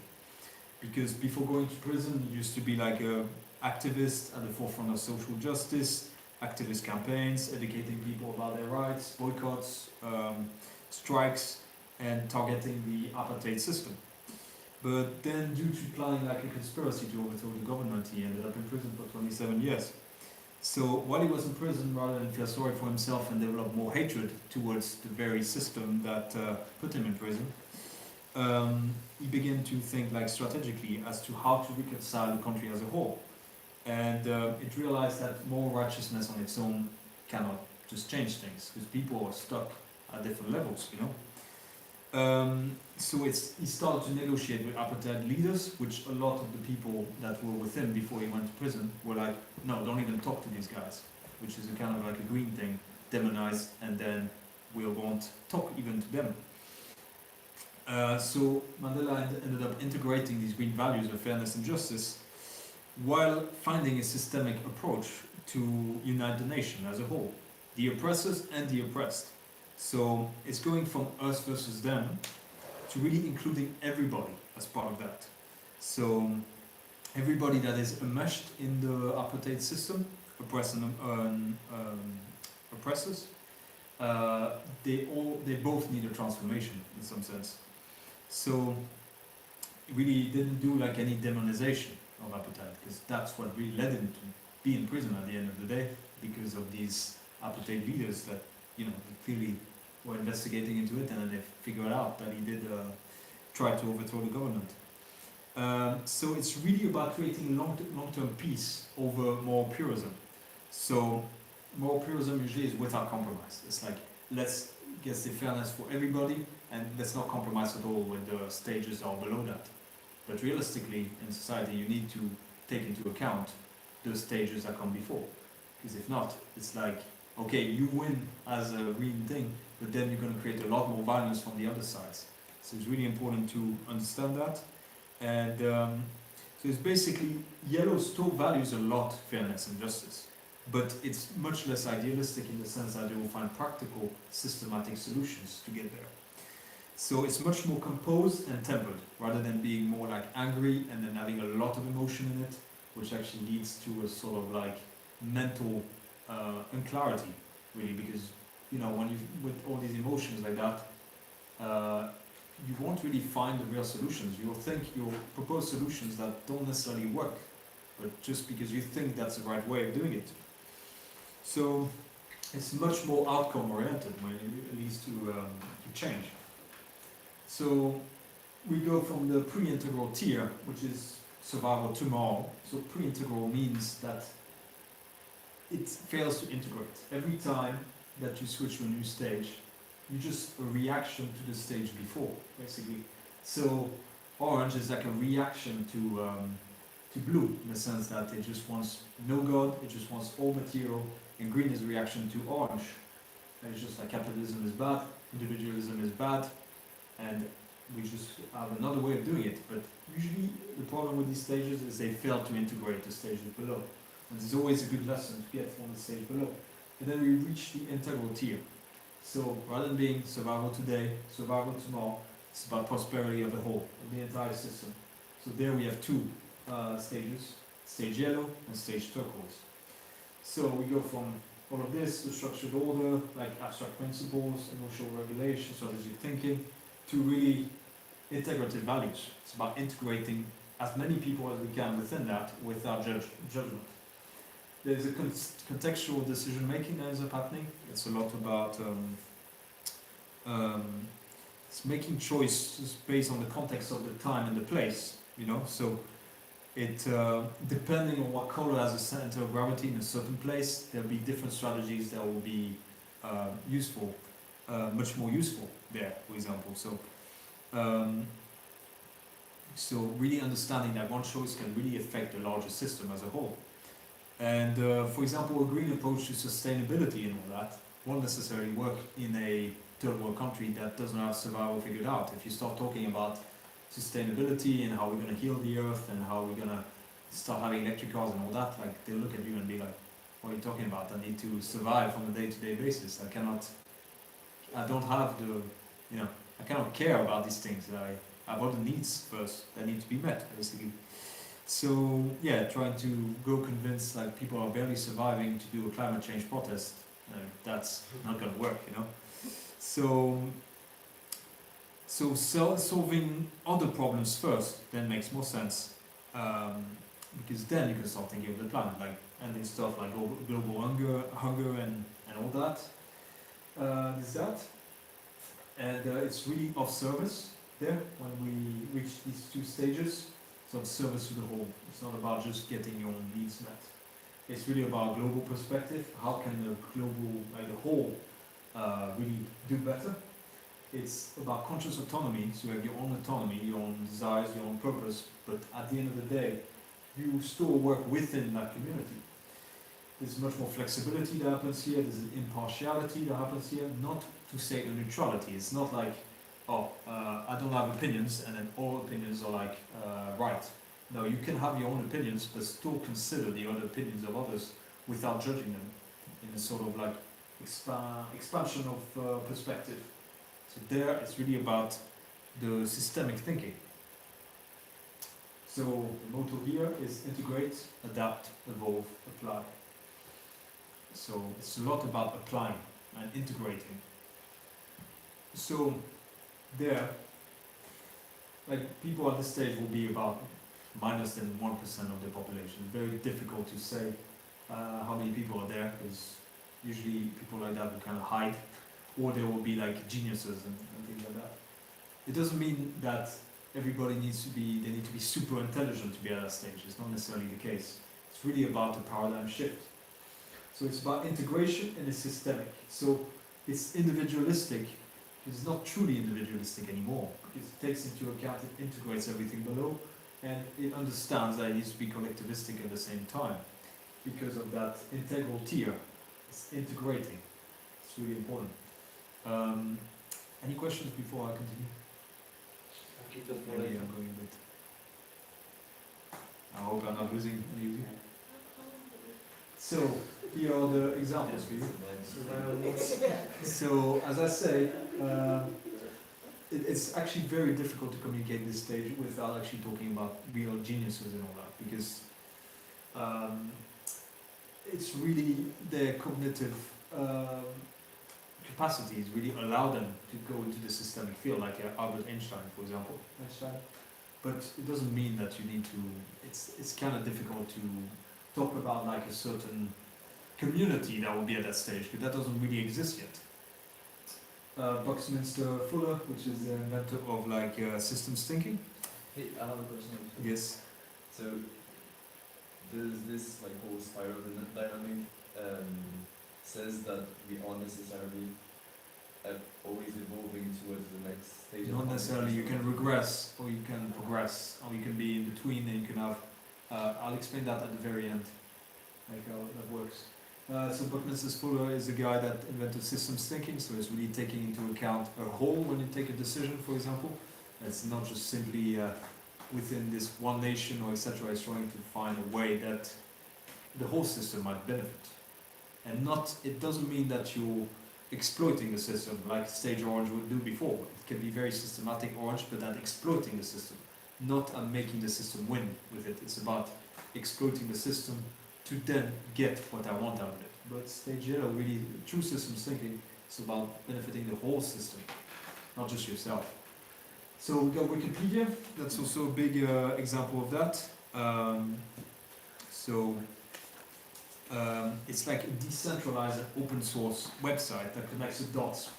Because before going to prison, he used to be like a activist at the forefront of social justice, activist campaigns, educating people about their rights, boycotts, strikes, and targeting the apartheid system. But then, due to planning like a conspiracy to overthrow the government, he ended up in prison for 27 years. So while he was in prison, rather than feel sorry for himself and develop more hatred towards the very system that put him in prison, he began to think like strategically as to how to reconcile the country as a whole. And it realized that moral righteousness on its own cannot just change things, because people are stuck at different levels, you know. So he started to negotiate with apartheid leaders, which a lot of the people that were with him before he went to prison were like, no, don't even talk to these guys, which is a kind of like a green thing, demonize, and then we won't talk even to them. So Mandela ended up integrating these green values of fairness and justice while finding a systemic approach to unite the nation as a whole, the oppressors and the oppressed. So it's going from us versus them to really including everybody as part of that. So everybody that is enmeshed in the apartheid system, oppressors, they both need a transformation in some sense. So it really didn't do like any demonization of apartheid, because that's what really led him to be in prison at the end of the day, because of these apartheid leaders that, you know, clearly were investigating into it, and then they figured out that he did try to overthrow the government. So it's really about creating long-term peace over moral purism. So moral purism usually is without compromise. It's like, let's get the fairness for everybody, and let's not compromise at all with the stages that are below that. But realistically, in society, you need to take into account the stages that come before. Because if not, it's like, okay, you win as a green thing, but then you're going to create a lot more violence from the other sides. So it's really important to understand that. And so it's basically, yellow still values a lot fairness and justice, but it's much less idealistic in the sense that they will find practical, systematic solutions to get there. So it's much more composed and tempered, rather than being more like angry and then having a lot of emotion in it, which actually leads to a sort of like mental unclarity, really, because, you know, when you with all these emotions like that, you won't really find the real solutions. You'll propose solutions that don't necessarily work, but just because you think that's the right way of doing it. So it's much more outcome oriented when it leads to change. So we go from the pre-integral tier, which is survival tomorrow. So pre-integral means that it fails to integrate. Every time that you switch to a new stage, you're just a reaction to the stage before, basically. So orange is like a reaction to to blue, in the sense that it just wants no God, it just wants all material, and green is a reaction to orange. And it's just like capitalism is bad, individualism is bad, and we just have another way of doing it. But usually the problem with these stages is they fail to integrate the stages below. And there's always a good lesson to get from the stage below. And then we reach the integral tier. So rather than being survival today, survival tomorrow, it's about prosperity of the whole, of the entire system. So there we have two stages, stage yellow and stage turquoise. So we go from all of this to structured order, like abstract principles, emotional regulation, strategic thinking, to really integrative values. It's about integrating as many people as we can within that without judgment. There's a contextual decision making that ends up happening. It's a lot about it's making choices based on the context of the time and the place, you know. So it depending on what color has a center of gravity in a certain place, there'll be different strategies that will be useful, much more useful there, for example. So really understanding that one choice can really affect the larger system as a whole. And for example, a green approach to sustainability and all that won't necessarily work in a third world country that doesn't have survival figured out. If you start talking about sustainability and how we're going to heal the earth and how we're going to start having electric cars and all that, like they'll look at you and be like, what are you talking about? I need to survive on a day-to-day basis. I don't have the, you know, I cannot care about these things. I have other needs first that need to be met, basically. So yeah, trying to go convince like people are barely surviving to do a climate change protest, that's not going to work, you know. So solving other problems first then makes more sense, because then you can start thinking of the planet, like ending stuff like global hunger and all that. There's that, and it's really of service there when we reach these two stages. It's of service to the whole. It's not about just getting your own needs met. It's really about a global perspective. How can the global, like the whole, really do better? It's about conscious autonomy, so you have your own autonomy, your own desires, your own purpose, but at the end of the day, you still work within that community. There's much more flexibility that happens here, there's an impartiality that happens here, not to say a neutrality. It's not like, I don't have opinions and then all opinions are like right. No, you can have your own opinions but still consider the other opinions of others without judging them in a sort of like expansion of perspective. So there it's really about the systemic thinking. So the motto here is integrate, adapt, evolve, apply. So it's a lot about applying and integrating. So there, like people at this stage will be about minus than 1% of the population. It's very difficult to say how many people are there, because usually people like that will kind of hide, or they will be like geniuses and things like that. It doesn't mean that everybody they need to be super intelligent to be at that stage. It's not necessarily the case. It's really about a paradigm shift. So it's about integration and it's systemic. So it's individualistic. It's not truly individualistic anymore, because it takes into account, it integrates everything below, and it understands that it needs to be collectivistic at the same time, because of that integral tier. It's integrating. It's really important. Any questions before I continue? Maybe I'm going a bit. I hope I'm not losing any of you. So, here are the examples for you. So, as I say, it's actually very difficult to communicate this stage without actually talking about real geniuses and all that, because it's really their cognitive capacities really allow them to go into the systemic field, like Albert Einstein, for example. But it doesn't mean that you need to. It's kind of difficult to talk about like a certain community that will be at that stage, because that doesn't really exist yet. Buckminster Fuller, which is the inventor of like systems thinking. Hey, I have a question. Yes. So, does this like whole spiral dynamic says that we aren't necessarily always evolving towards the next stage? Not necessarily. You can regress, or you can progress, or you can be in between, and you can have I'll explain that at the very end, like how that works. So Buckminster Fuller is the guy that invented systems thinking, so it's really taking into account a whole when you take a decision, for example. It's not just simply within this one nation or etc. It's trying to find a way that the whole system might benefit. And not, it doesn't mean that you're exploiting the system like Stage Orange would do before. It can be very systematic Orange, but that exploiting the system, not making the system win with it. It's about exploiting the system to then get what I want out of it. But Stage Yellow, really, true systems thinking, it's about benefiting the whole system, not just yourself. So we got Wikipedia, that's also a big example of that. It's like a decentralized open source website that connects the dots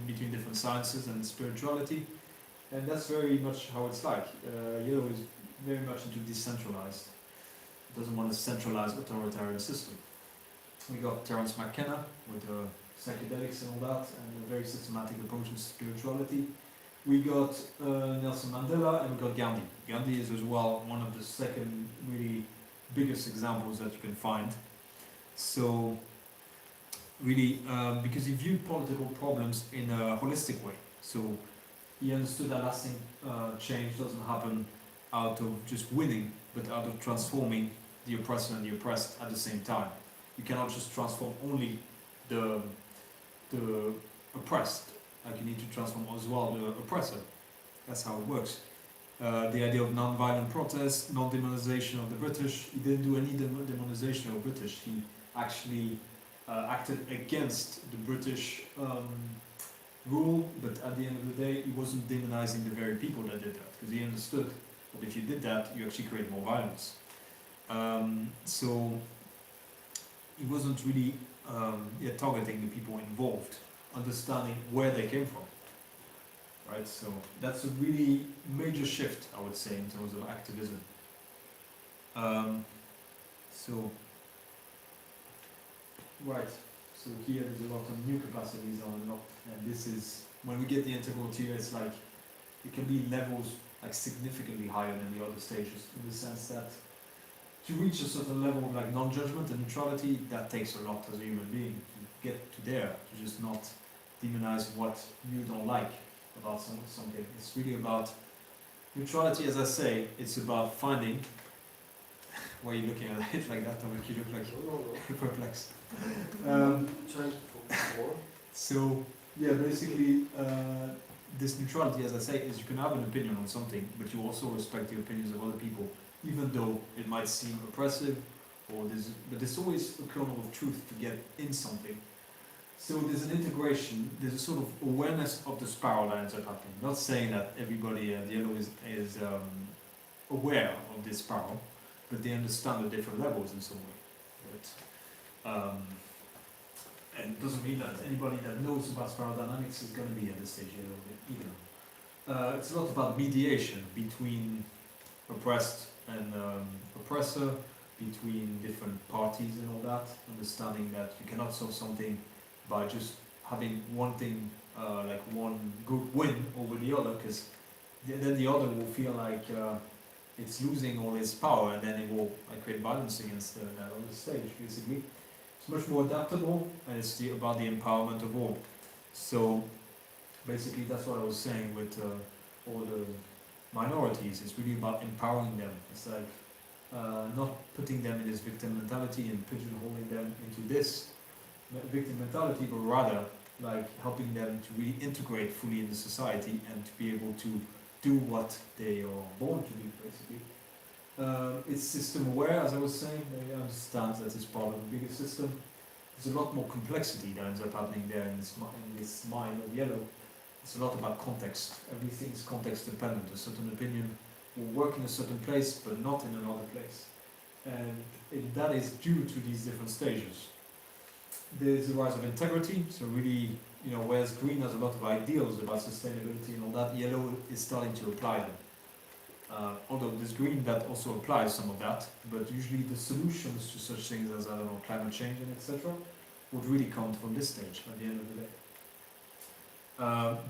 between different sciences and spirituality. And that's very much how it's like. Yellow is very much into decentralized. It doesn't want a centralized authoritarian system. We got Terence McKenna with the psychedelics and all that, and a very systematic approach to spirituality. We got Nelson Mandela, and we got Gandhi. Gandhi is as well one of the second really biggest examples that you can find. So really, because he viewed political problems in a holistic way. So he understood that lasting change doesn't happen out of just winning, but out of transforming the oppressor and the oppressed at the same time. You cannot just transform only the oppressed, like you need to transform as well the oppressor. That's how it works. The idea of non-violent protest, non-demonization of the British. He didn't do any demonization of the British. He actually acted against the British rule, but at the end of the day, he wasn't demonizing the very people that did that, because he understood that if you did that, you actually create more violence. So he wasn't really targeting the people involved, understanding where they came from. Right, so that's a really major shift, I would say, in terms of activism. So here there's a lot of new capacities are unlocked, and this is, when we get the integral tier, it's like, it can be levels like significantly higher than the other stages, in the sense that to reach a certain level of like non-judgment and neutrality, that takes a lot as a human being to get to there, to just not demonize what you don't like about something. It's really about neutrality, as I say. It's about finding. Why are you looking at it like that? Or you look like perplexed. So yeah, basically, this neutrality, as I say, is you can have an opinion on something, but you also respect the opinions of other people, even though it might seem oppressive, but there's always a kernel of truth to get in something. So there's an integration, there's a sort of awareness of the spiral that ends up happening. Not saying that everybody at Yellow is aware of this spiral, but they understand the different levels in some way. But, and it doesn't mean that anybody that knows about spiral dynamics is going to be at this stage either. It's a lot about mediation between oppressed and oppressor, between different parties and all that, understanding that you cannot solve something by just having one thing, like one group win over the other, because then the other will feel like it's losing all its power, and then it will create violence against that other stage, basically. It's much more adaptable, and it's about the empowerment of all. So basically that's what I was saying with all the minorities. It's really about empowering them. It's like not putting them in this victim mentality and pigeonholing them into this victim mentality, but rather like helping them to really integrate fully in the society and to be able to do what they are born to do, basically. It's system aware, as I was saying. They understand that it's part of a bigger system. There's a lot more complexity that ends up happening there in this mind of Yellow. It's a lot about context. Everything is context dependent. A certain opinion will work in a certain place, but not in another place. And that is due to these different stages. There's the rise of integrity, so really, whereas green has a lot of ideals about sustainability and all that, Yellow is starting to apply them. Although there's green that also applies some of that, but usually the solutions to such things as, climate change and etc. would really come from this stage at the end of the day.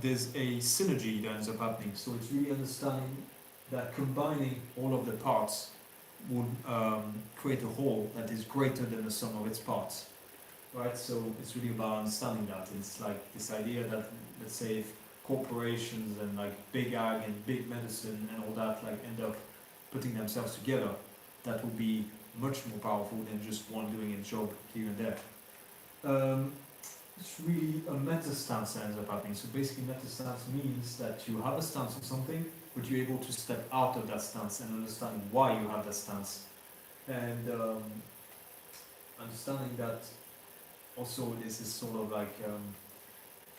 There's a synergy that ends up happening, so it's really understanding that combining all of the parts would create a whole that is greater than the sum of its parts, right? So it's really about understanding that. It's like this idea that, let's say, if corporations and like big ag and big medicine and all that like end up putting themselves together, that will be much more powerful than just one doing its job here and there. It's really a meta stance that ends up happening. So basically, meta stance means that you have a stance on something, but you're able to step out of that stance and understand why you have that stance. And understanding that also this is sort of like,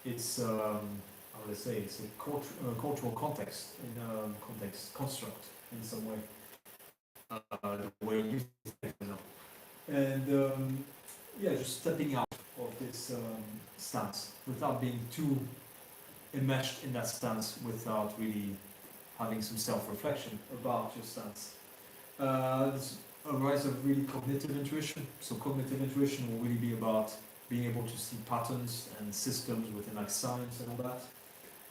it's, how would I say, it's a cultural context, in construct in some way. The way you think, you know. And yeah, just stepping out of this stance without being too enmeshed in that stance, without really having some self-reflection about your stance. There's a rise of really cognitive intuition. So cognitive intuition will really be about being able to see patterns and systems within like science and all that.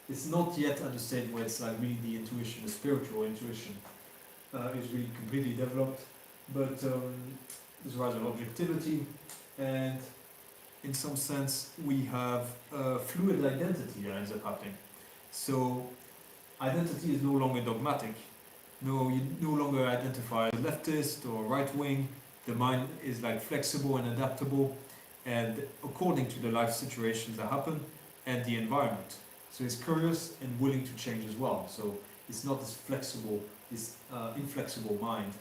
It's not yet at the stage where it's like really the intuition, the spiritual intuition is really completely developed, but there's a rise of objectivity, and in some sense we have fluid identity that ends up happening. So identity is no longer dogmatic. No, you no longer identify as leftist or right wing. The mind is like flexible and adaptable, and according to the life situations that happen and the environment. So it's curious and willing to change as well. So it's not this flexible, this inflexible mind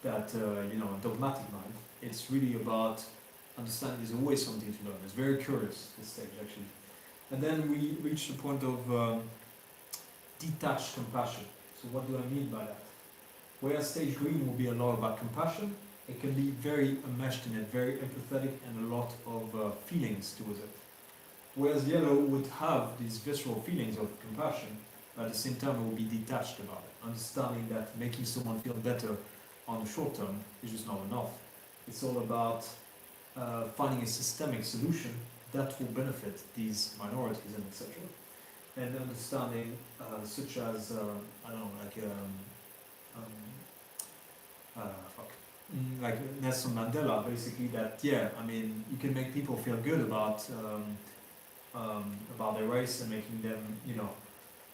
that, you know, a dogmatic mind. It's really about understanding there's always something to learn. It's very curious, this stage actually. And then we reach the point of detached compassion. So what do I mean by that? Whereas stage green will be a lot about compassion, it can be very enmeshed in it, very empathetic, and a lot of feelings towards it. Whereas yellow would have these visceral feelings of compassion, but at the same time it will be detached about it, understanding that making someone feel better on the short term is just not enough. It's all about finding a systemic solution that will benefit these minorities and etc. And understanding such as, I don't know, like Nelson Mandela, basically, that, yeah, I mean, you can make people feel good about their race and making them, you know,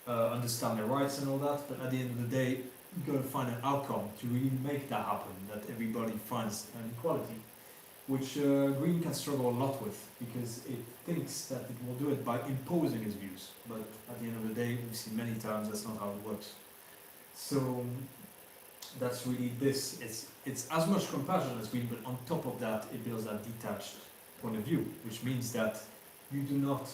understand their rights and all that, but at the end of the day, you've got to find an outcome to really make that happen, that everybody finds an equality, which Green can struggle a lot with, because it thinks that it will do it by imposing its views, but at the end of the day, we've seen many times that's not how it works. So that's really this. It's as much compassion as Green, but on top of that, it builds that detached point of view, which means that you do not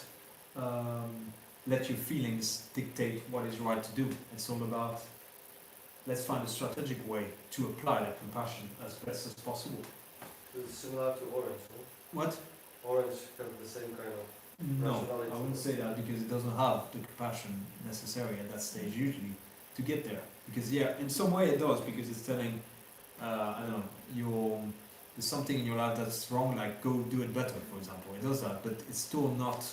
let your feelings dictate what is right to do. It's all about, let's find a strategic way to apply that compassion as best as possible. It's similar to orange, no? What? Orange have the same kind of No, rationality. I wouldn't say that, because it doesn't have the compassion necessary at that stage usually to get there. Because yeah, in some way it does, because it's telling, I don't know, there's something in your life that's wrong, like go do it better, for example. It does that, but it's still not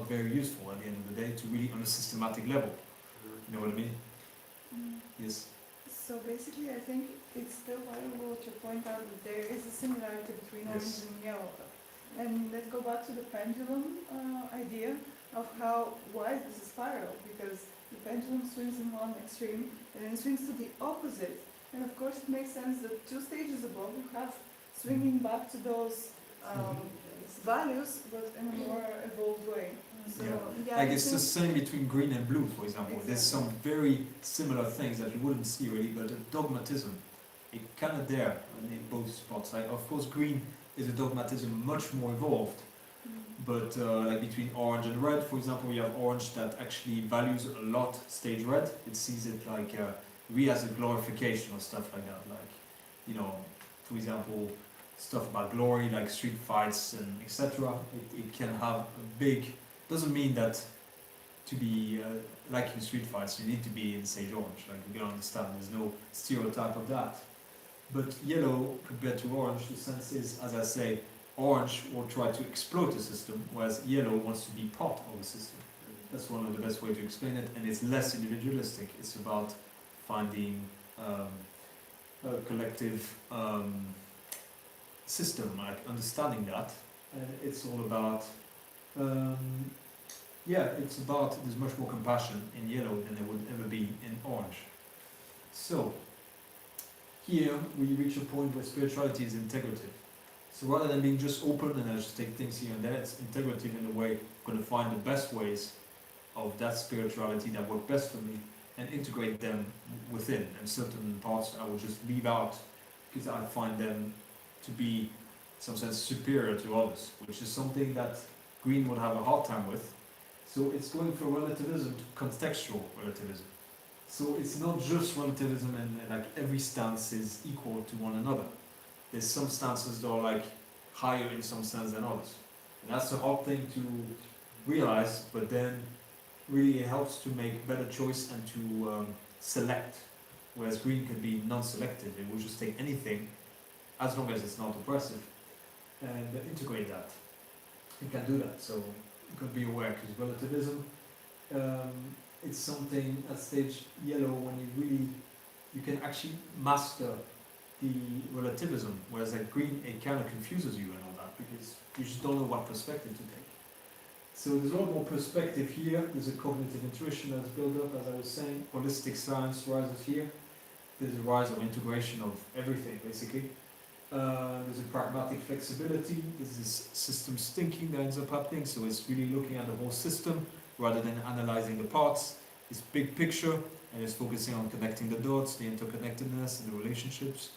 very useful at the end of the day to really on a systematic level. You know what I mean? Yes. So basically, I think it's still valuable to point out that there is a similarity between orange Yes. and yellow. And let's go back to the pendulum idea of why is this a spiral? Because the pendulum swings in one extreme and then swings to the opposite. And of course, it makes sense that 2 stages above you have swinging back to those values, but in a more evolved way. So, yeah, Like I it's the think- same between green and blue, for example. There's some Exactly. very similar things that you wouldn't see really, but the dogmatism, it kind of there in both spots. Like of course, green is a dogmatism much more evolved, but like between orange and red, for example, we have orange that actually values a lot stage red. It sees it like really as a glorification or stuff like that. Like, you know, for example, stuff about glory, like street fights and etc. It can have a big. Doesn't mean that to be liking street fights you need to be in sage orange. Like you can understand, there's no stereotype of that. But yellow compared to orange, the sense is, as I say, orange will try to exploit the system, whereas yellow wants to be part of the system. That's one of the best way to explain it, and it's less individualistic. It's about finding collective system, like understanding that. And it's all about, it's about, there's much more compassion in yellow than there would ever be in orange. So, here we reach a point where spirituality is integrative. So rather than being just open and I just take things here and there, it's integrative in a way. I'm going to find the best ways of that spirituality that work best for me and integrate them within. And certain parts I will just leave out because I find them to be, in some sense, superior to others, which is something that green would have a hard time with. So it's going for relativism to contextual relativism. So it's not just relativism and like every stance is equal to one another. There's some stances that are like higher in some sense than others. And that's a hard thing to realize, but then really it helps to make better choice and to select. Whereas green can be non-selective. It will just take anything as long as it's not oppressive and integrate that. It can do that, so you can be aware because relativism, it's something at stage yellow when you can actually master the relativism, whereas at green it kind of confuses you and all that because you just don't know what perspective to take. So there's a lot more perspective here. There's a cognitive intuition that's built up, as I was saying. Holistic science rises here. There's a rise of integration of everything, basically. There's a pragmatic flexibility. There's this systems thinking that ends up happening. So it's really looking at the whole system rather than analyzing the parts. It's big picture, and it's focusing on connecting the dots, the interconnectedness, and the relationships.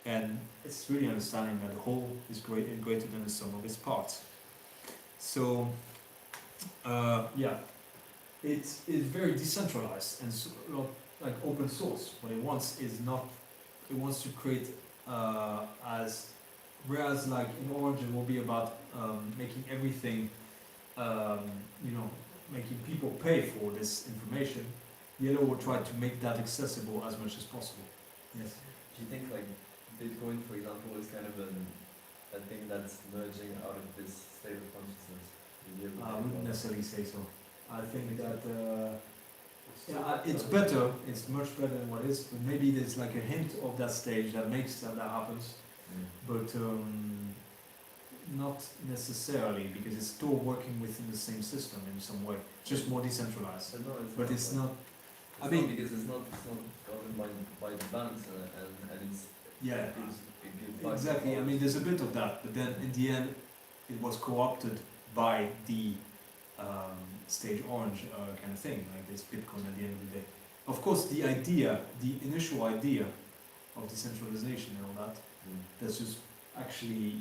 And it's really understanding that the whole is greater than the sum of its parts. So, it is very decentralized and so, like open source. What it wants is not, it wants to create whereas like in orange it will be about making everything, making people pay for this information. Yellow will try to make that accessible as much as possible. Yes. Do you think like Bitcoin, for example, is kind of a thing that's merging out of this state of consciousness? I wouldn't necessarily say so. I think that it's better, it's much better than what is, but maybe there's like a hint of that stage that makes that happens, but not necessarily, because it's still working within the same system in some way, just more decentralized. But it's not, I mean, because it's not governed by the banks and it's yeah, it gives exactly. I mean, there's a bit of that, but then in the end, it was co-opted by the stage orange kind of thing, like this Bitcoin at the end of the day. Of course, the idea, the initial idea of decentralization and all that, that's just actually,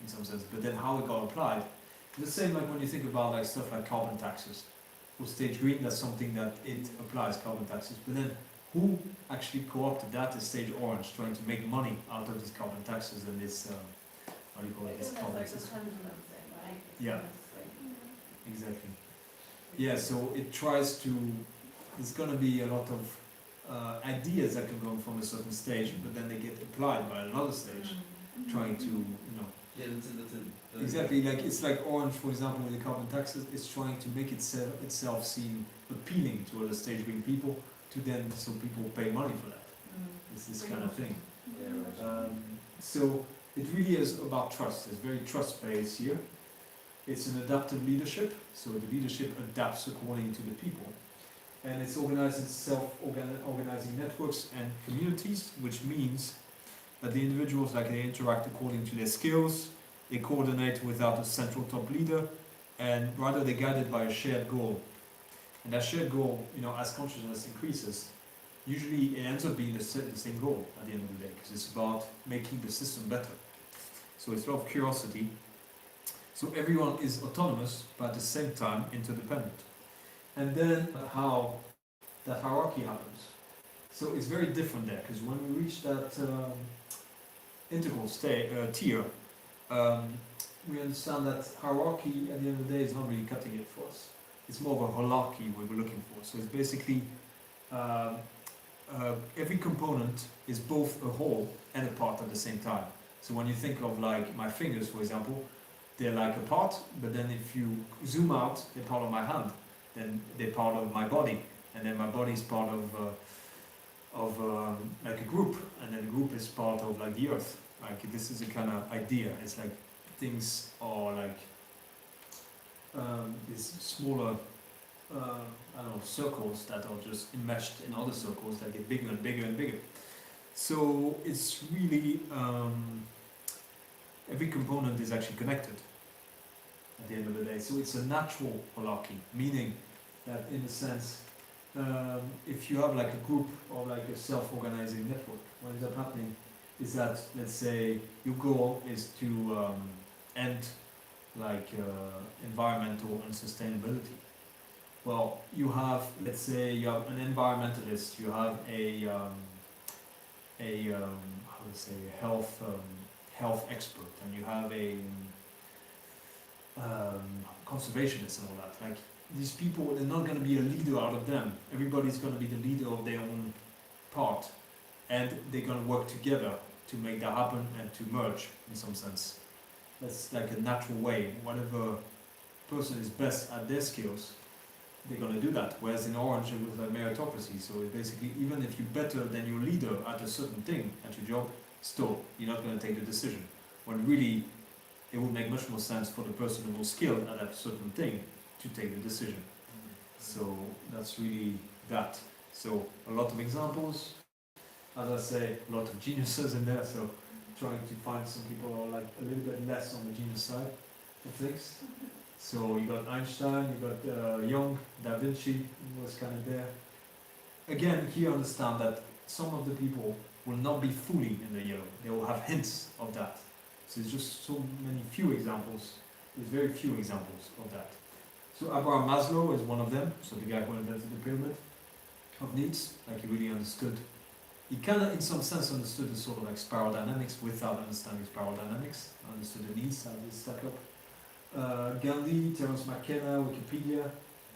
in some sense, but then how it got applied, the same like when you think about like stuff like carbon taxes. For stage green, that's something that it applies, carbon taxes, but then who actually co-opted that is stage orange, trying to make money out of these carbon taxes and this, what do you call it, this carbon system. Yeah. Exactly. Yeah, so it tries to, there's going to be a lot of ideas that can go from a certain stage, but then they get applied by another stage, trying to, Yeah, that's exactly, like it's like orange, for example, with the carbon taxes, it's trying to make itself seem appealing to other stage green people, to then, so people pay money for that. It's this kind of thing. Yeah, right. So it really is about trust. It's very trust-based here. It's an adaptive leadership, so the leadership adapts according to the people. And it's organized in self-organizing networks and communities, which means that the individuals, like they interact according to their skills, they coordinate without a central top leader, and rather they're guided by a shared goal. And that shared goal, as consciousness increases, usually it ends up being the same goal at the end of the day, because it's about making the system better. So it's a lot of curiosity. So everyone is autonomous, but at the same time interdependent. And then how that hierarchy happens. So it's very different there, because when we reach that integral tier, we understand that hierarchy at the end of the day is not really cutting it for us. It's more of a holarchy we were looking for. So it's basically every component is both a whole and a part at the same time. So when you think of like my fingers, for example, they're like a part, but then if you zoom out, they're part of my hand, then they're part of my body, and then my body is part of of like a group, and then a group is part of like the earth. Like this is a kind of idea. It's like things are like these smaller, I don't know, circles that are just enmeshed in other circles that get bigger and bigger and bigger. So it's really every component is actually connected at the end of the day. So it's a natural holarchy, meaning that in a sense, if you have like a group or like a self-organizing network, what ends up happening is that, let's say, your goal is to end like environmental unsustainability. Well, you have, let's say, you have an environmentalist, you have a how to say, health expert, and you have a conservationist and all that. Like these people, they're not going to be a leader out of them. Everybody's going to be the leader of their own part, and they're going to work together to make that happen and to merge in some sense. That's like a natural way. Whatever person is best at their skills, they're going to do that. Whereas in Orange, it was like meritocracy. So it basically, even if you're better than your leader at a certain thing at your job, still, you're not going to take the decision. When really, it would make much more sense for the person who was skilled at that certain thing to take the decision. So that's really that. So a lot of examples, as I say, a lot of geniuses in there. So trying to find some people who are like a little bit less on the genius side of things. So you got Einstein, you got Young, Da Vinci was kind of there. Again, here understand that some of the people will not be fully in the yellow. They will have hints of that. So there's just so many few examples. There's very few examples of that. So Abraham Maslow is one of them. So the guy who invented the pyramid of needs, like he really understood. He kind of, in some sense, understood the sort of like spiral dynamics without understanding spiral dynamics. Understood the needs, how they stack up. Gandhi, Terence McKenna, Wikipedia.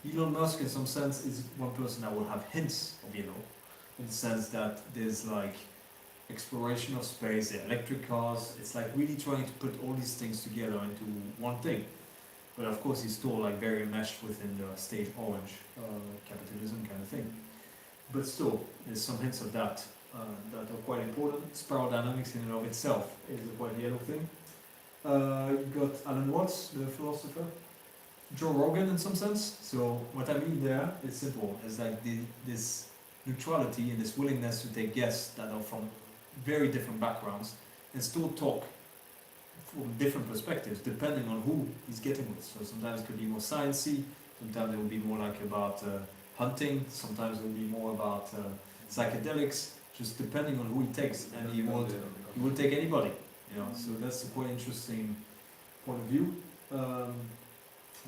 Elon Musk, in some sense, is one person that will have hints of yellow, in the sense that there's like exploration of space, the electric cars. It's like really trying to put all these things together into one thing. But of course, he's still like very enmeshed within the state orange capitalism kind of thing. But still, there's some hints of that that are quite important. Spiral dynamics in and of itself is a quite yellow thing. You got Alan Watts, the philosopher. Joe Rogan in some sense. So what I mean there is simple. It's like this neutrality and this willingness to take guests that are from very different backgrounds and still talk from different perspectives depending on who he's getting with. So sometimes it could be more sciencey, sometimes it will be more like about hunting, sometimes it will be more about psychedelics, just depending on who he takes, and he will take anybody, you know. So that's a quite interesting point of view.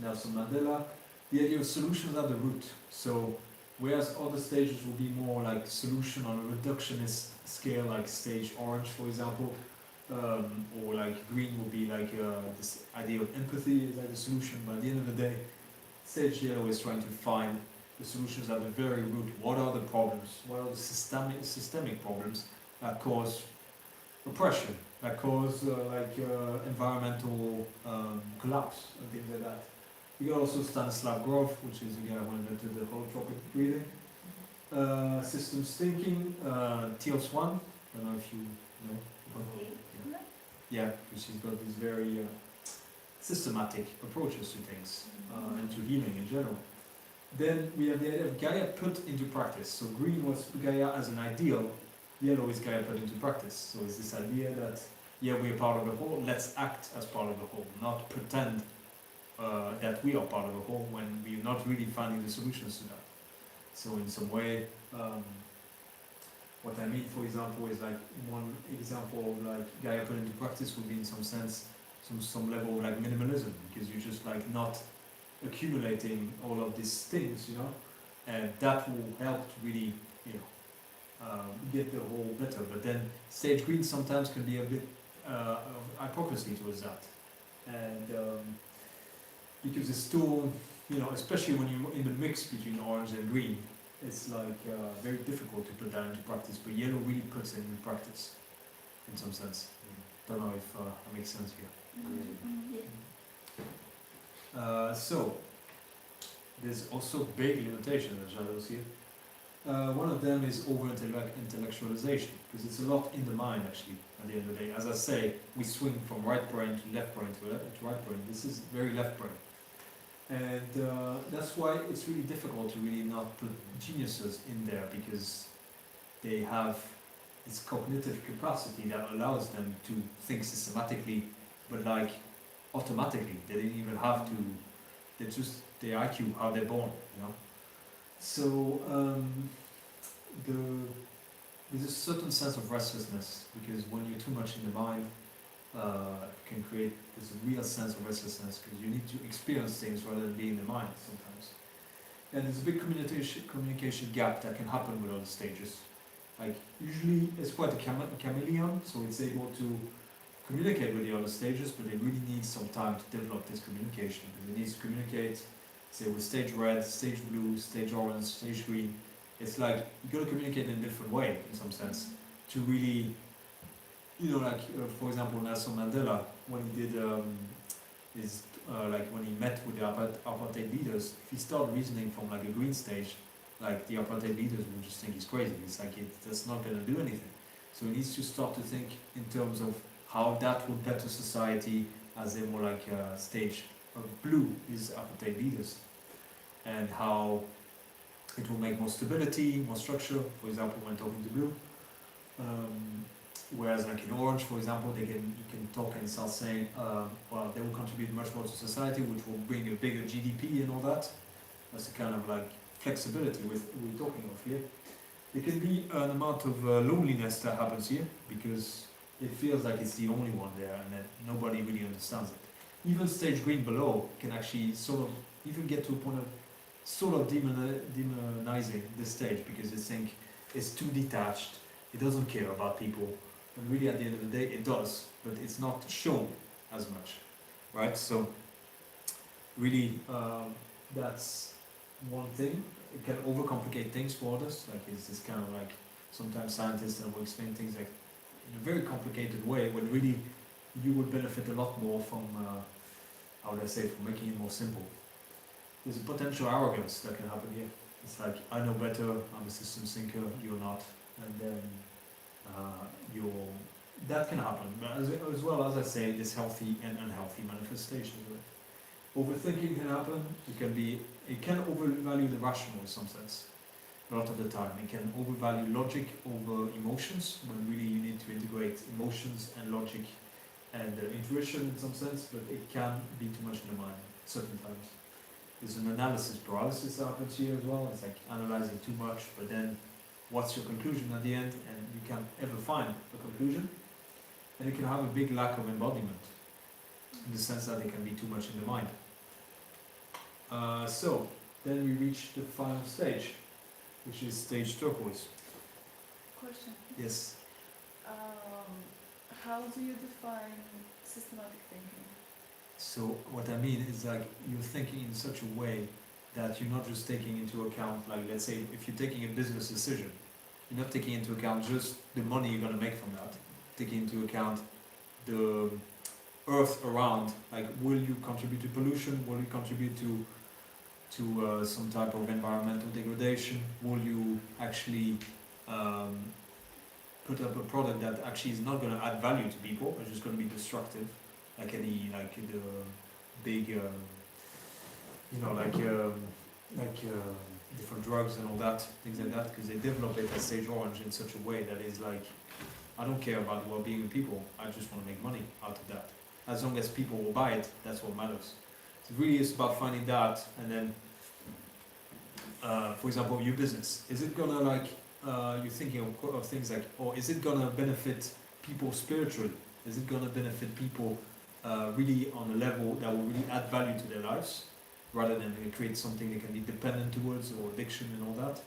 Nelson Mandela, the idea of solutions at the root. So whereas other stages will be more like solution on a reductionist scale, like stage orange, for example, or like green will be like this idea of empathy is like the solution. But at the end of the day, stage yellow is trying to find the solutions at the very root. What are the problems? What are the systemic problems that cause oppression, that cause environmental collapse and things like that? You got also Stanislav Grof, which is the guy who invented the holotropic breathing. Systems thinking, Teal Swan, I don't know if you know. Yeah, because he's got these very systematic approaches to things and to healing in general. Then we have the idea of Gaia put into practice. So green was Gaia as an ideal, yellow is Gaia put into practice. So it's this idea that, yeah, we're part of the whole, let's act as part of the whole, not pretend that we are part of the whole when we're not really finding the solutions to that. So in some way, what I mean, for example, is like one example of like Gaia put into practice would be in some sense some level of like minimalism, because you're just like not accumulating all of these things, you know, and that will help to really, you know, get the whole better. But then stage green sometimes can be a bit of hypocrisy towards that, and because it's still, you know, especially when you're in the mix between orange and green, it's like very difficult to put that into practice. But yellow really puts it into practice in some sense. Don't know if that makes sense here. So there's also big limitations in shadows here. One of them is over-intellectualization, because it's a lot in the mind actually, at the end of the day. As I say, we swing from right brain to left brain to right brain. This is very left brain. And that's why it's really difficult to really not put geniuses in there, because they have this cognitive capacity that allows them to think systematically, but like automatically. They didn't even have to, they're just the IQ, how they're born, you know. So there's a certain sense of restlessness, because when you're too much in the mind, can create this real sense of restlessness, because you need to experience things rather than being in the mind sometimes. And there's a big communication gap that can happen with all the stages. Like usually it's quite a chameleon, so it's able to communicate with the other stages, but it really needs some time to develop this communication. It needs to communicate, say, with stage red, stage blue, stage orange, stage green. It's like you got to communicate in a different way, in some sense, to really, you know, like for example, Nelson Mandela, when he did like when he met with the apartheid leaders, if he started reasoning from like a green stage, like the apartheid leaders would just think he's crazy. It's like that's not going to do anything. So he needs to start to think in terms of how that would better society, as they're more like stage of blue is apartheid leaders, and how it will make more stability, more structure, for example, when talking to blue. Whereas like in orange, for example, you can talk and start saying, well, they will contribute much more to society, which will bring a bigger GDP and all that. That's the kind of like flexibility we're talking of here. There can be an amount of loneliness that happens here, because it feels like it's the only one there and that nobody really understands it. Even stage green below can actually sort of even get to a point of sort of demonizing this stage, because they think it's too detached, it doesn't care about people, and really at the end of the day it does, but it's not shown as much, right? So really that's one thing. It can overcomplicate things for others, like it's this kind of like sometimes scientists will explain things like in a very complicated way, when really you would benefit a lot more from how would I say, from making it more simple. There's a potential arrogance that can happen here. It's like, I know better, I'm a systems thinker, you're not, and then that can happen. But as well as I say, there's healthy and unhealthy manifestations of it. Overthinking can happen. It can overvalue the rational in some sense. A lot of the time, it can overvalue logic over emotions, when really you need to integrate emotions and logic and intuition in some sense. But it can be too much in the mind certain times. There's an analysis paralysis that happens here as well. It's like analyzing too much, but then what's your conclusion at the end? And you can't ever find a conclusion. And it can have a big lack of embodiment, in the sense that it can be too much in the mind. So, then we reach the final stage, which is stage turquoise. Question. Yes. How do you define systematic thinking? So what I mean is like you're thinking in such a way that you're not just taking into account, like let's say if you're taking a business decision, you're not taking into account just the money you're going to make from that. Taking into account the earth around, like will you contribute to pollution, will you contribute to some type of environmental degradation, will you actually put up a product that actually is not going to add value to people, it's just going to be destructive, like any, like the big, different drugs and all that, things like that, because they develop it as stage orange in such a way that is like, I don't care about the well-being of people, I just want to make money out of that. As long as people will buy it, that's what matters. So it really is about finding that, and then, for example, your business. Is it gonna like, you're thinking of things like, or is it gonna benefit people spiritually? Is it gonna benefit people really on a level that will really add value to their lives, rather than create something they can be dependent towards, or addiction and all that?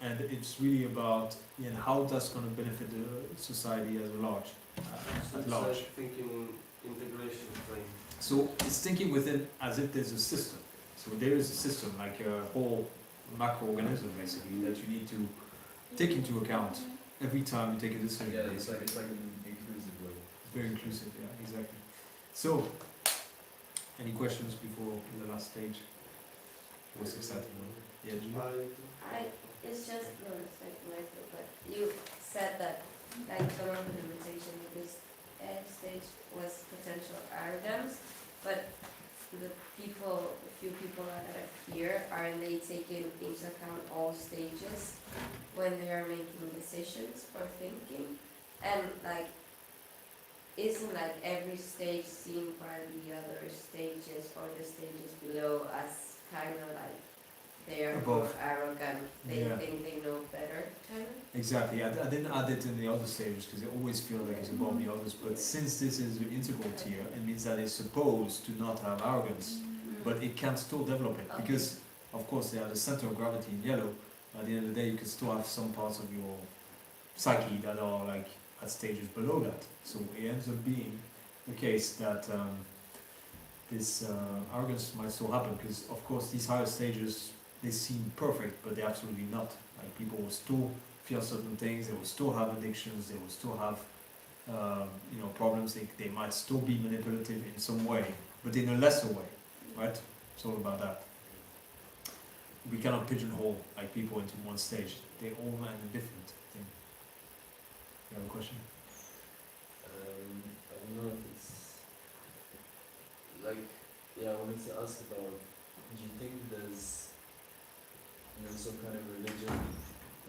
And it's really about how that's going to benefit the society as a large. At large. It's like thinking integration frame. So it's thinking within as if there's a system. So there is a system, like a whole macroorganism basically, that you need to take into account every time you take a decision. Yeah, it's like an inclusive way. It's very inclusive, yeah, exactly. So, any questions before the last stage? most exciting one. Yeah, Julie? It's just, no, it's like my fault, but you said that, like, some of the limitation of this stage was potential arrogance, but the few people that are here, are they taking into account all stages when they are making decisions or thinking? And like, isn't like every stage seen by the other stages or the stages below as kind of like they're more Above. arrogant, they Yeah. think they know better, kind of? Exactly. I didn't add it in the other stages because I always feel like it's above the others. But since this is an integral tier, it means that it's supposed to not have arrogance, but it can still develop it Okay. because, of course, they are the center of gravity in yellow. At the end of the day, you can still have some parts of your psyche that are like at stages below that. So it ends up being the case that this arrogance might still happen because, of course, these higher stages, they seem perfect, but they're absolutely not. Like, people will still feel certain things, they will still have addictions, they will still have problems, they might still be manipulative in some way, but in a lesser way, right? It's all about that. We cannot pigeonhole like people into one stage. They all land a different thing. You have a question? I don't know if it's like, yeah, I wanted to ask about, do you think there's, some kind of religion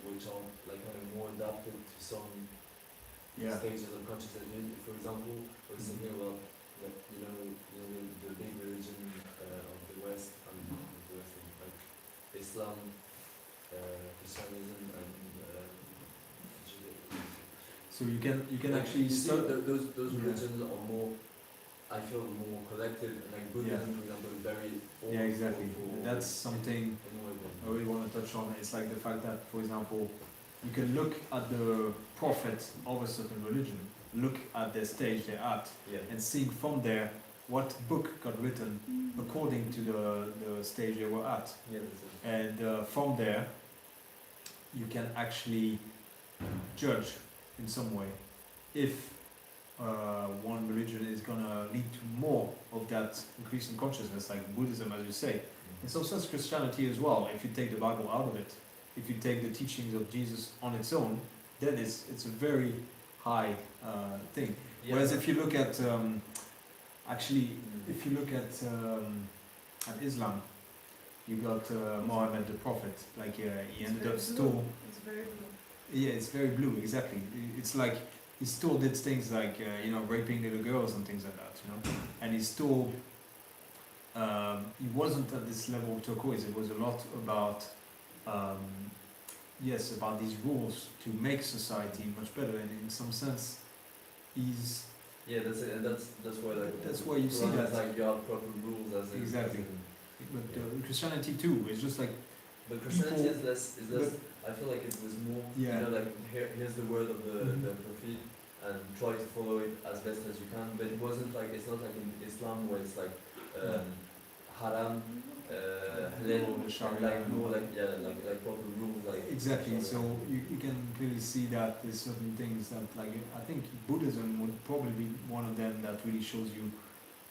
which are like kind of more adapted to some Yeah. stages of consciousness? For example, I was thinking about like, the big religion of the West, like Islam, Christianism, and Judaism. So you can Like, actually you see, start. those Yeah. religions are more, I feel, more collective, and like Buddhism, for example, is very Yeah, exactly. That's something inward I really want to touch on. It's like the fact that, for example, you can look at the prophet of a certain religion, look at the stage they're at, yeah. and seeing from there what book got written according to the stage they were at. Yeah, that's it. And from there, you can actually judge in some way if one religion is gonna lead to more of that increase in consciousness, like Buddhism, as you say. In some sense, Christianity as well. If you take the Bible out of it, if you take the teachings of Jesus on its own, then it's a very high thing. Yeah. Whereas if you look at if you look at Islam, you got Muhammad the Prophet. Like he ended up still. It's very blue. Yeah, it's very blue. Exactly. It's like he still did things like raping little girls and things like that. And he still. He wasn't at this level of turquoise. It was a lot about, about these rules to make society much better. And in some sense, he's. Yeah, that's it, and that's why like. That's why you see Quran that. is like you have proper rules as in. Exactly. But Christianity too. It's just like. But Christianity People- is less. I feel like it was more. Yeah. Like here's the word of the Prophet, and try to follow it as best as you can. But it wasn't like, it's not like in Islam where it's like haram, halal, Or the Sharia like and more all like proper rules like. Exactly. So you can clearly see that there's certain things that, like, I think Buddhism would probably be one of them that really shows you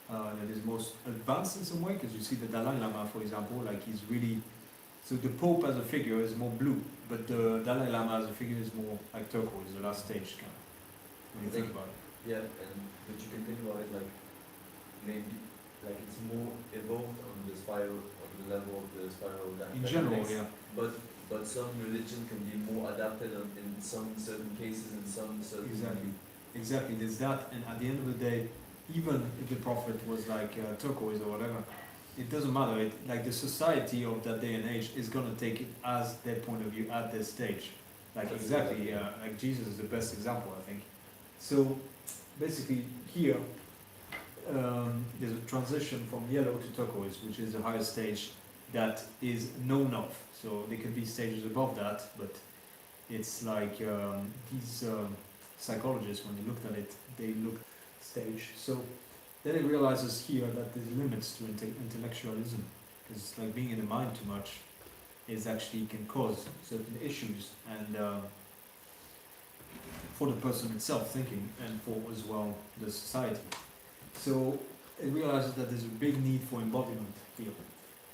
that is most advanced in some way, because you see the Dalai Lama, for example, like he's really. So the Pope as a figure is more blue, but the Dalai Lama as a figure is more like turquoise, the last stage kind of. When you think about it. Yeah, but you can think about it like maybe like it's more evolved on the spiral, on the level of the spiral that. In that general, makes- yeah. But some religion can be more adapted in some certain cases, in some certain. Exactly. There's that, and at the end of the day, even if the prophet was like turquoise or whatever, it doesn't matter. Like the society of that day and age is gonna take it as their point of view at this stage. Like That's exactly, like Jesus is the best example, I think. So basically here, there's a transition from yellow to turquoise, which is a higher stage that is known of. So there could be stages above that, but it's like these psychologists, when they looked at it, they looked stage. So then it realizes here that there's limits to intellectualism, because like being in the mind too much is actually can cause certain issues, and for the person itself thinking, and for as well the society. So it realizes that there's a big need for embodiment here.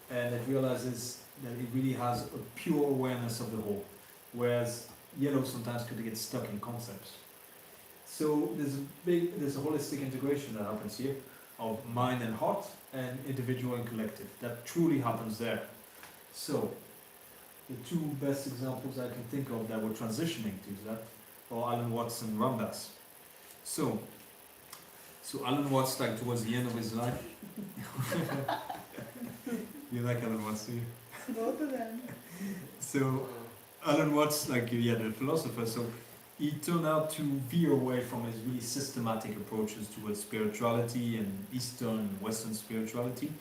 and it realizes that it really has a pure awareness of the whole, whereas yellow sometimes could get stuck in concepts. So there's a holistic integration that happens here of mind and heart and individual and collective. That truly happens there. So the two best examples I can think of that were transitioning to that are Alan Watts and Ram Dass. So Alan Watts, like towards the end of his life, you like Alan Watts, do you? Both of them. So Alan Watts, like the philosopher, so he turned out to veer away from his really systematic approaches towards spirituality and Eastern and Western spirituality,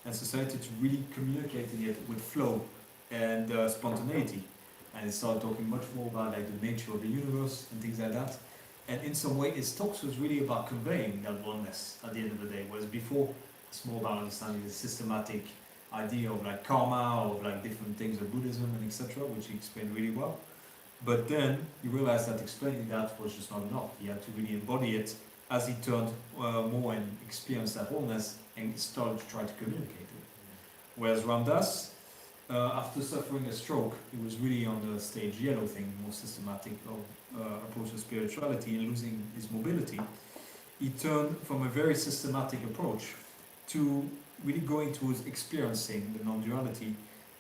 and society to really communicating it with flow and spontaneity. And he started talking much more about like the nature of the universe and things like that. And in some way, his talks was really about conveying that oneness at the end of the day, whereas before it's more about understanding the systematic idea of like karma, of like different things of Buddhism and etc., which he explained really well. But then he realized that explaining that was just not enough. He had to really embody it as he turned more and experienced that wholeness and started to try to communicate it. Whereas Ram Dass, after suffering a stroke, he was really on the stage yellow thing, more systematic approach to spirituality and losing his mobility. He turned from a very systematic approach to really going towards experiencing the non-duality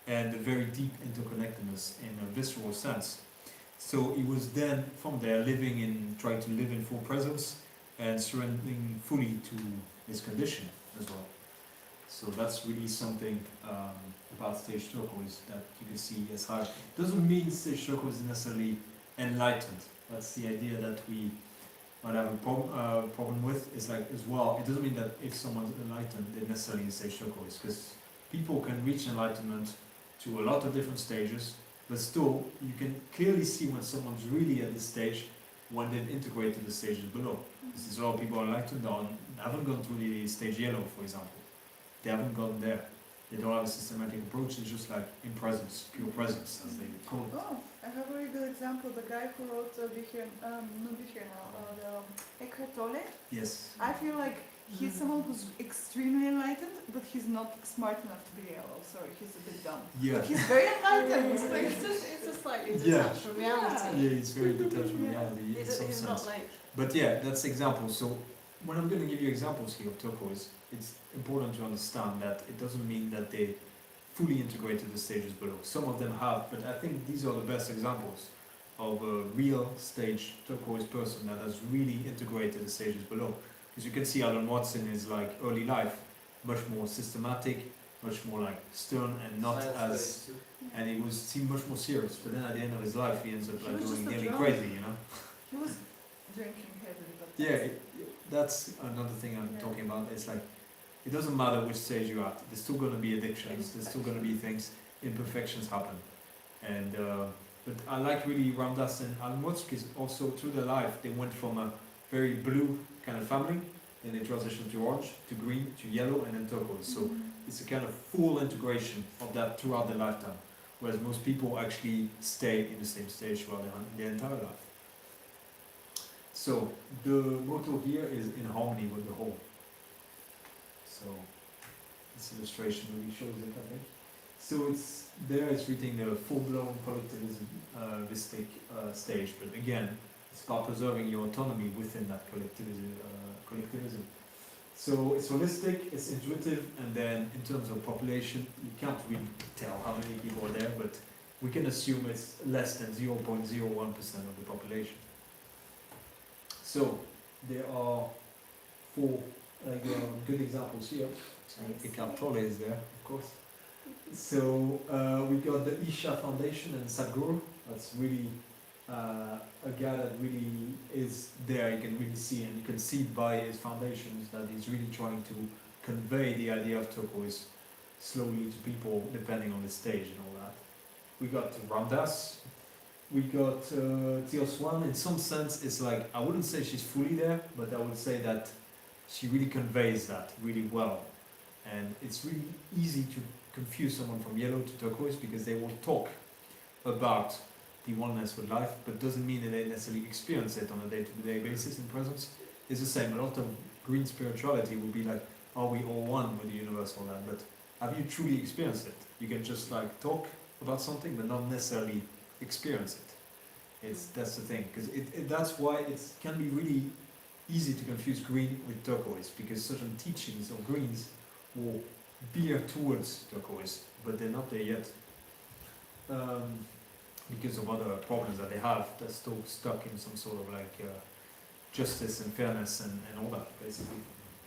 and the very deep interconnectedness in a visceral sense. So he was then, from there, trying to live in full presence and surrendering fully to his condition as well. So that's really something about stage turquoise that you can see as high. Doesn't mean stage turquoise is necessarily enlightened. That's the idea that we might have a problem with. Is like as well. It doesn't mean that if someone's enlightened, they're necessarily in stage turquoise, because people can reach enlightenment to a lot of different stages. But still, you can clearly see when someone's really at this stage when they've integrated the stages below. This is a lot of people are enlightened on, haven't gone through the stage yellow, for example. They haven't gotten there. They don't have a systematic approach, it's just like in presence, pure presence, as they call it. Oh, I have a really good example. The guy who wrote the Eckhart Tolle. Yes. I feel like he's someone who's extremely enlightened, but he's not smart enough to be yellow. Sorry, he's a bit dumb. Yeah. But he's very enlightened. It's just like Yeah. From reality. Yeah, it's very detached from Yeah. reality in some He's sense. not like But yeah, that's examples. So when I'm going to give you examples here of turquoise, it's important to understand that it doesn't mean that they fully integrated the stages below. Some of them have, but I think these are the best examples of a real stage turquoise person that has really integrated the stages below. Because you can see Alan Watts in his like early life, much more systematic, much more like stern and not as, and he seemed much more serious. But then at the end of his life, he ends up like He was just a getting drunk. crazy, you know. He was drinking heavily, but Yeah, that's another thing I'm Yeah. talking about. It's like, it doesn't matter which stage you're at. There's still going to be addictions. There's still going to be things. Imperfections happen. And but I like really Ram Dass and Alan Watts because also through their life they went from a very blue kind of family, then they transitioned to orange, to green, to yellow, and then turquoise. So it's a kind of full integration of that throughout their lifetime. Whereas most people actually stay in the same stage throughout their entire life. So the motto here is in harmony with the whole. So this illustration really shows it, I think. So it's reaching the full-blown collectivistic stage, but again, it's about preserving your autonomy within that collectivism. So it's holistic, it's intuitive, and then in terms of population, you can't really tell how many people are there, but we can assume it's less than 0.01% of the population. So there are 4 good examples here. Eckhart Tolle is there, of course. So we got the Isha Foundation and Sadhguru. That's really a guy that really is there. You can really see, and you can see by his foundations that he's really trying to convey the idea of turquoise slowly to people, depending on the stage and all that. We got Ram Dass. We got Teal Swan. In some sense, it's like, I wouldn't say she's fully there, but I would say that she really conveys that really well. And it's really easy to confuse someone from yellow to turquoise because they will talk about the oneness with life, but doesn't mean that they necessarily experience it on a day-to-day basis in presence. It's the same. A lot of green spirituality would be like, are we all one with the universe, all that? But have you truly experienced it? You can just like talk about something, but not necessarily experience it. That's the thing, because that's why it can be really easy to confuse green with turquoise, because certain teachings of greens will veer towards turquoise, but they're not there yet. Because of other problems that they have, they're still stuck in some sort of like justice and fairness and all that, basically.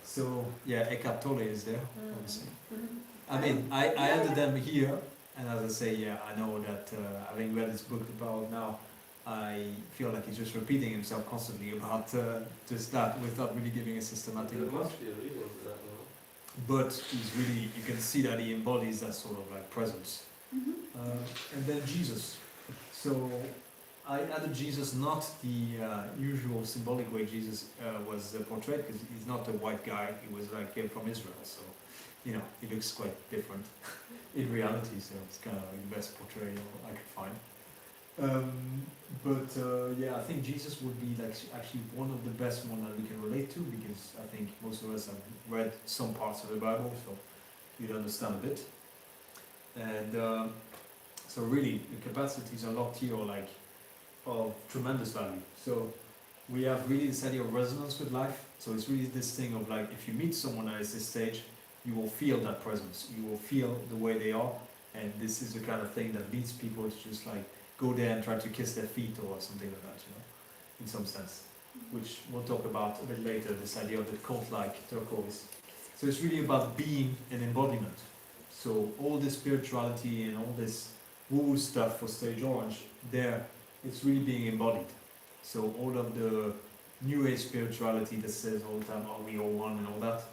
So, yeah, Eckhart Tolle is there, obviously. I mean, I added them here, and as I say, yeah, I know that having read this book about now, I feel like he's just repeating himself constantly about just that, without really giving a systematic There approach. must be a reason for that, no? But he's really, you can see that he embodies that sort of like presence. And then Jesus. So I added Jesus, not the usual symbolic way Jesus was portrayed, because he's not a white guy, he was like from Israel, so you know, he looks quite different in reality, so it's kind of like the best portrayal I could find. Yeah, I think Jesus would be like actually one of the best one that we can relate to, because I think most of us have read some parts of the Bible, so you'd understand a bit. And so really, the capacities unlocked here are like of tremendous value. So we have really this idea of resonance with life. So it's really this thing of like, if you meet someone that is this stage, you will feel that presence. You will feel the way they are, and this is the kind of thing that leads people to just like go there and try to kiss their feet or something like that, you know, in some sense, which we'll talk about a bit later, this idea of the cult-like turquoise. So it's really about being an embodiment. So all this spirituality and all this woo stuff for Stage Orange, there, it's really being embodied. So all of the New Age spirituality that says all the time, oh, we all one and all that,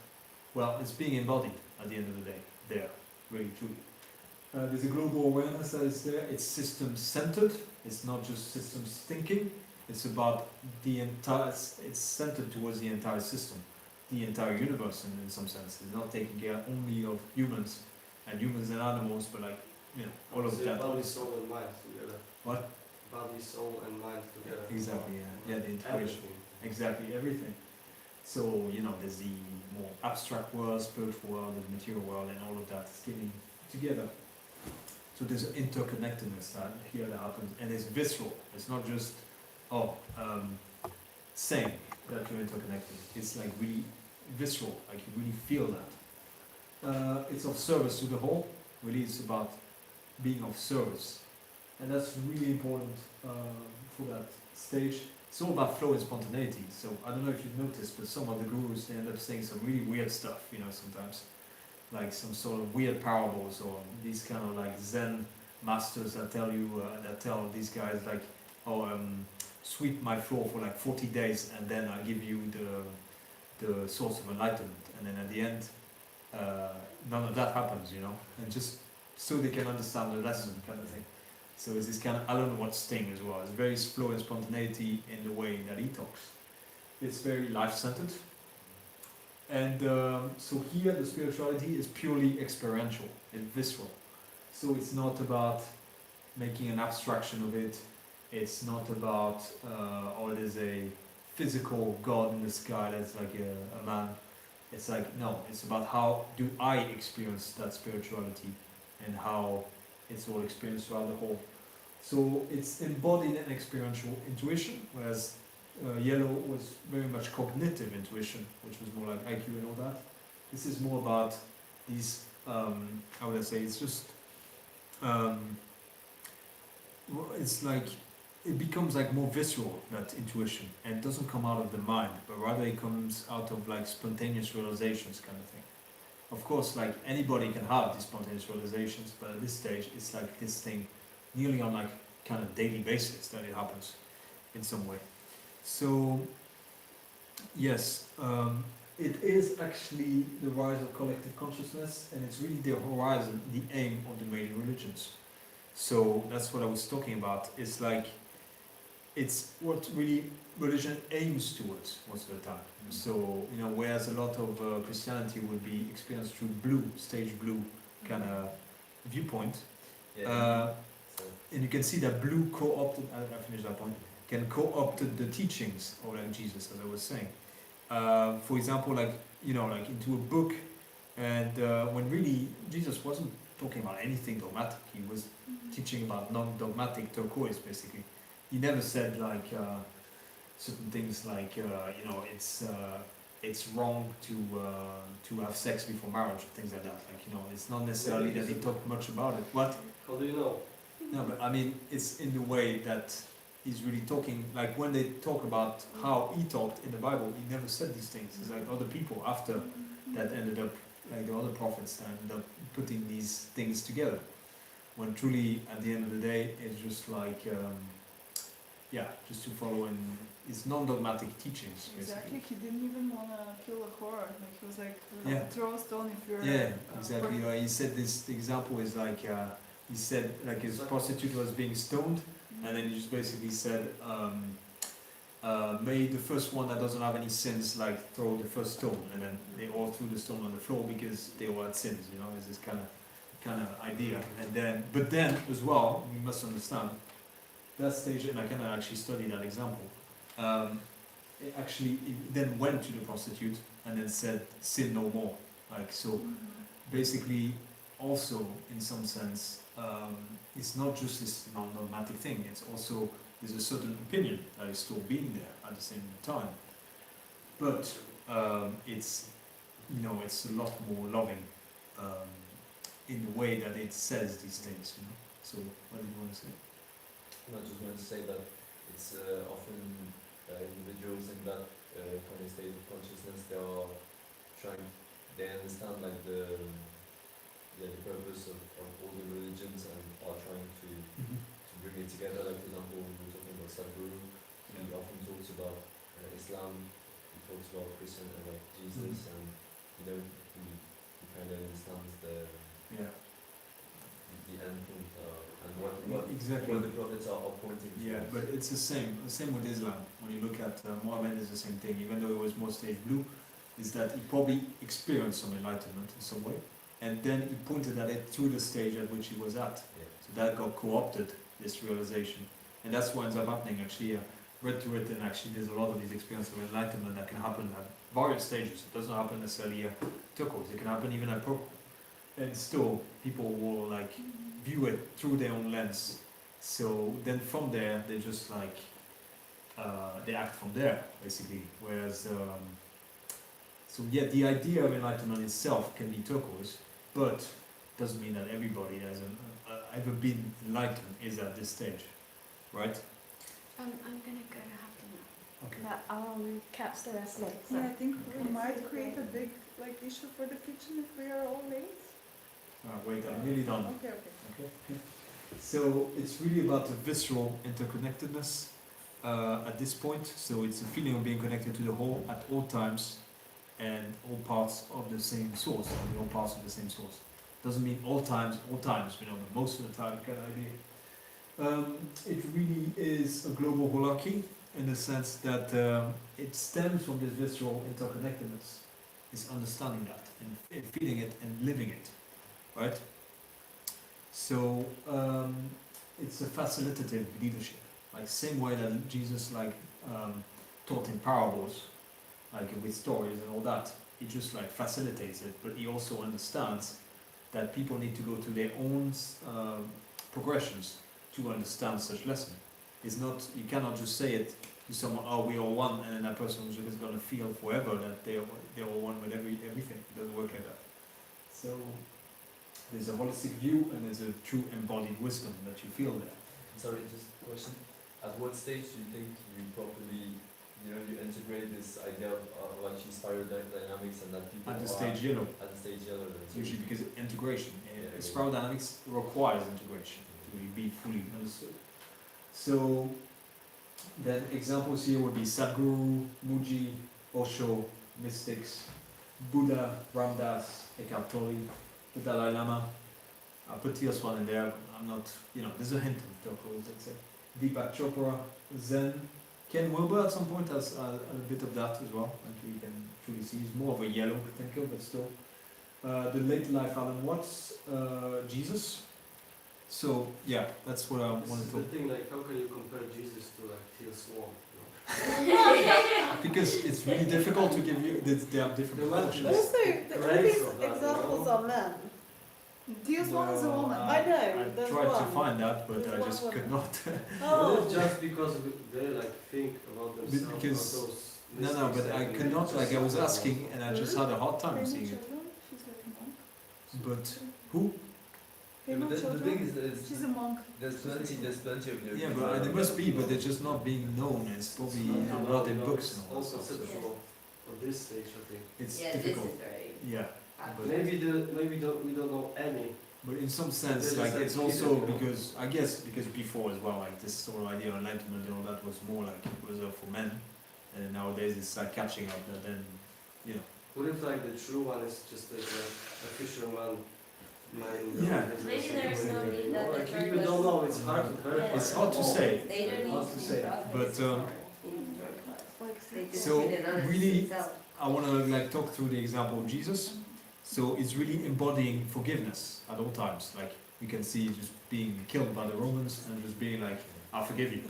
well, it's being embodied at the end of the day, there, really, truly. There's a global awareness that is there. It's systems-centered. It's not just systems thinking. It's about the entire, it's centered towards the entire system, the entire universe in some sense. It's not taking care only of humans and animals, but like, you know, all of that. Body, soul and mind together. What? Body, soul and mind together. Exactly, yeah. Yeah, the integration. Everything. Exactly, everything. So, you know, there's the more abstract world, spiritual world, the material world, and all of that is getting together. So there's an interconnectedness that here that happens, and it's visceral. It's not just saying that you're interconnected. It's like really visceral, like you really feel that. It's of service to the whole. Really, it's about being of service, and that's really important for that stage. It's all about flow and spontaneity. So I don't know if you've noticed, but some of the gurus, they end up saying some really weird stuff, you know, sometimes. Like some sort of weird parables, or these kind of like Zen masters that tell you, that tell these guys like, oh, sweep my floor for like 40 days and then I give you the source of enlightenment. And then at the end, none of that happens, you know, and just so they can understand the lesson kind of thing. So it's this kind of Alan Watts thing as well. It's very flow and spontaneity in the way that he talks. It's very life-centered. And so here the spirituality is purely experiential, it's visceral. So it's not about making an abstraction of it. It's not about, oh, there's a physical God in the sky that's like a man. It's like, no, it's about how do I experience that spirituality and how it's all experienced throughout the whole. So it's embodied in experiential intuition, whereas yellow was very much cognitive intuition, which was more like IQ and all that. This is more about these, how would I say, it's just, it's like, it becomes like more visceral, that intuition, and it doesn't come out of the mind, but rather it comes out of like spontaneous realizations kind of thing. Of course, like anybody can have these spontaneous realizations, but at this stage, it's like this thing nearly on like kind of daily basis that it happens in some way. So, yes, it is actually the rise of collective consciousness, and it's really the horizon, the aim of the major religions. So that's what I was talking about. It's like, it's what really religion aims towards most of the time. So, you know, whereas a lot of Christianity would be experienced through blue, stage blue kind of viewpoint, and you can see that blue co-opted, I finished that point, can co-opt the teachings of like Jesus, as I was saying. For example, like, you know, like into a book And when really Jesus wasn't talking about anything dogmatic, he was teaching about non-dogmatic turquoise basically. He never said like certain things like it's wrong to have sex before marriage or things like that. Like it's not necessarily that he talked much about it. What? How do you know? No, but I mean it's in the way that he's really talking. Like when they talk about how he talked in the Bible, he never said these things. It's like other people after that ended up, like the other prophets, that ended up putting these things together. When truly, at the end of the day, it's just like, just to follow in his non-dogmatic teachings. Exactly, he didn't even want to kill a whore. Like he was like, Yeah. throw a stone if you're. Yeah, exactly. He said this example is like, he said like his prostitute was being stoned, and then he just basically said, may the first one that doesn't have any sins like throw the first stone, and then they all threw the stone on the floor because they all had sins. There's this kind of idea. And then, but then as well, we must understand that stage, and I can actually study that example. It then went to the prostitute and then said, "Sin no more." Like so, basically, also in some sense, it's not just this non-dogmatic thing. It's also there's a certain opinion that is still being there at the same time, but it's it's a lot more loving in the way that it says these things. So what do you want to say? I just want to say that it's often individuals in that kind of state of consciousness, they understand like the purpose of all the religions and are trying to bring it together. Like for example, we were talking about Sadhguru, he often talks about Islam, he talks about Christian and like Jesus, and he kind of understands the end point and what exactly what the prophets are pointing to. Yeah, but it's the same with Islam. When you look at Muhammad, it's the same thing. Even though he was more stage blue, is that he probably experienced some enlightenment in some way, and then he pointed at it through the stage at which he was at. Yeah. So that got co-opted, this realization, and that's what ends up happening. Actually, read through it, and actually, there's a lot of these experiences of enlightenment that can happen at various stages. It doesn't happen necessarily at turquoise. It can happen even at purple, and still people will like view it through their own lens. So then from there, they just like they act from there basically. Whereas the idea of enlightenment itself can be turquoise, but doesn't mean that everybody that has ever been enlightened is at this stage, right? I'm gonna go have dinner. Okay. But I'll catch the rest later. Yeah, I think we might create a big issue for the kitchen if we are all late. Wait, I'm nearly done. Okay. Okay. So it's really about the visceral interconnectedness at this point. So it's a feeling of being connected to the whole at all times and all parts of the same source, all parts of the same source. Doesn't mean all times, but most of the time kind of idea. It really is a global holarchy in the sense that it stems from this visceral interconnectedness. It's understanding that and feeling it and living it, right? So it's a facilitative leadership, like same way that Jesus taught in parables, like with stories and all that. He just like facilitates it, but he also understands that people need to go through their own progressions to understand such lesson. It's not, you cannot just say it to someone, oh, we are one, and then that person is just going to feel forever that they're all one with everything. It doesn't work like that. So there's a holistic view and there's a true embodied wisdom that you feel there. Sorry, just a question. At what stage do you think you properly, you integrate this idea of like spiral dynamics and that people At the stage yellow, at the stage yellow? usually because integration. Spiral dynamics requires integration to be fully understood. So then examples here would be Sadhguru, Muji, Osho, mystics, Buddha, Ramdas, Eckhart Tolle, the Dalai Lama. I'll put this one in there. I'm not, there's a hint of turquoise, let's say. Deepak Chopra, Zen. Ken Wilber at some point has a bit of that as well. Like you can truly see, he's more of a yellow thinker, but still. The late life Alan Watts, Jesus. So yeah, that's what I want to The talk. thing, like, how can you compare Jesus to like Till Swan? Because it's really difficult to give you. They have different There might functions. be Let's say the Race these of that, examples no? are men. Deus one is a Well, woman. I know. I there's tried to one. find that, but There's I one just woman. could not. Oh. But it's just because they like think about themselves. Because- about those No, no, mistakes but they I make. could not. Just Like I was something asking, and I just had a hard time Female seeing it. children? She's like a monk. But who? Yeah, Female but the children? thing is, She's a monk. there's plenty of Yeah, but there must be, but they're just not being known. It's probably not in books and all that Also stuff. So conceptual on this stage, I think. it's Yeah, this difficult. is very. Yeah, but, Maybe we don't know any. but in some sense, There's like like it's also because I guess because before as well, like this sort of idea of enlightenment and all that was more like it was for men, and nowadays it's like catching up. That then, you know. What if like the true one is just like a fisherman? Yeah. Maybe there's no need that the Like church we don't was- know. It's hard to verify. It's hard to say. They don't Hard need to to say. be prophets But, in church class. They just So, need an honest really- self. I want to like talk through the example of Jesus. So it's really embodying forgiveness at all times. Like you can see just being killed by the Romans and just being like, I forgive you.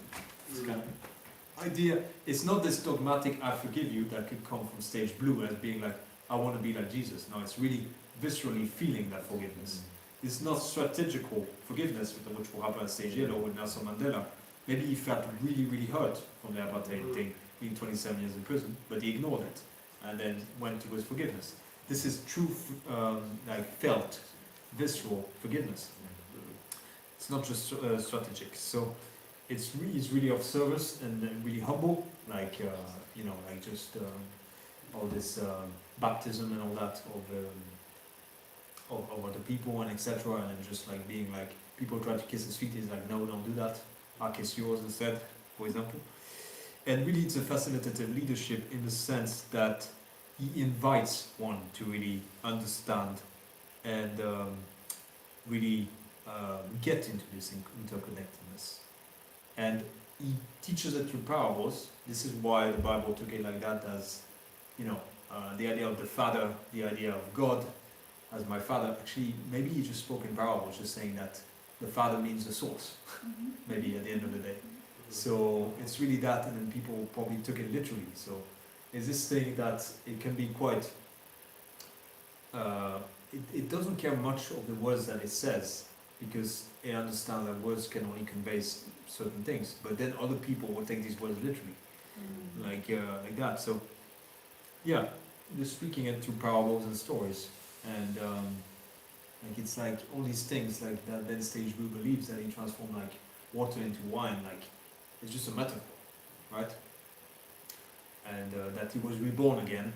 It's kind of idea. It's not this dogmatic I forgive you that could come from stage blue as being like, I want to be like Jesus. No, it's really viscerally feeling that forgiveness. It's not strategical forgiveness, which will happen at stage yellow with Nelson Mandela. Maybe he felt really, really hurt from the apartheid thing, being 27 years in prison, but he ignored it and then went towards forgiveness. This is true, like felt, visceral forgiveness. It's not just strategic. So it's really of service and really humble, like you know, like just all this baptism and all that of other people and etc. And then just like being like people try to kiss his feet, he's like, no, don't do that. I'll kiss yours instead, for example. And really, it's a facilitative leadership in the sense that he invites one to really understand and really get into this interconnectedness. And he teaches it through parables. This is why the Bible took it like that, as you know, the idea of the Father, the idea of God as my Father. Actually, maybe he just spoke in parables, just saying that the Father means the source, maybe at the end of the day. So it's really that, and then people probably took it literally. So it's this thing that it can be quite, it doesn't care much of the words that it says, because it understands that words can only convey certain things, but then other people will take these words literally, like that. So yeah, just speaking it through parables and stories, and like it's like all these things like that. Then stage blue believes that he transformed like water into wine, like it's just a metaphor, right? And that he was reborn again,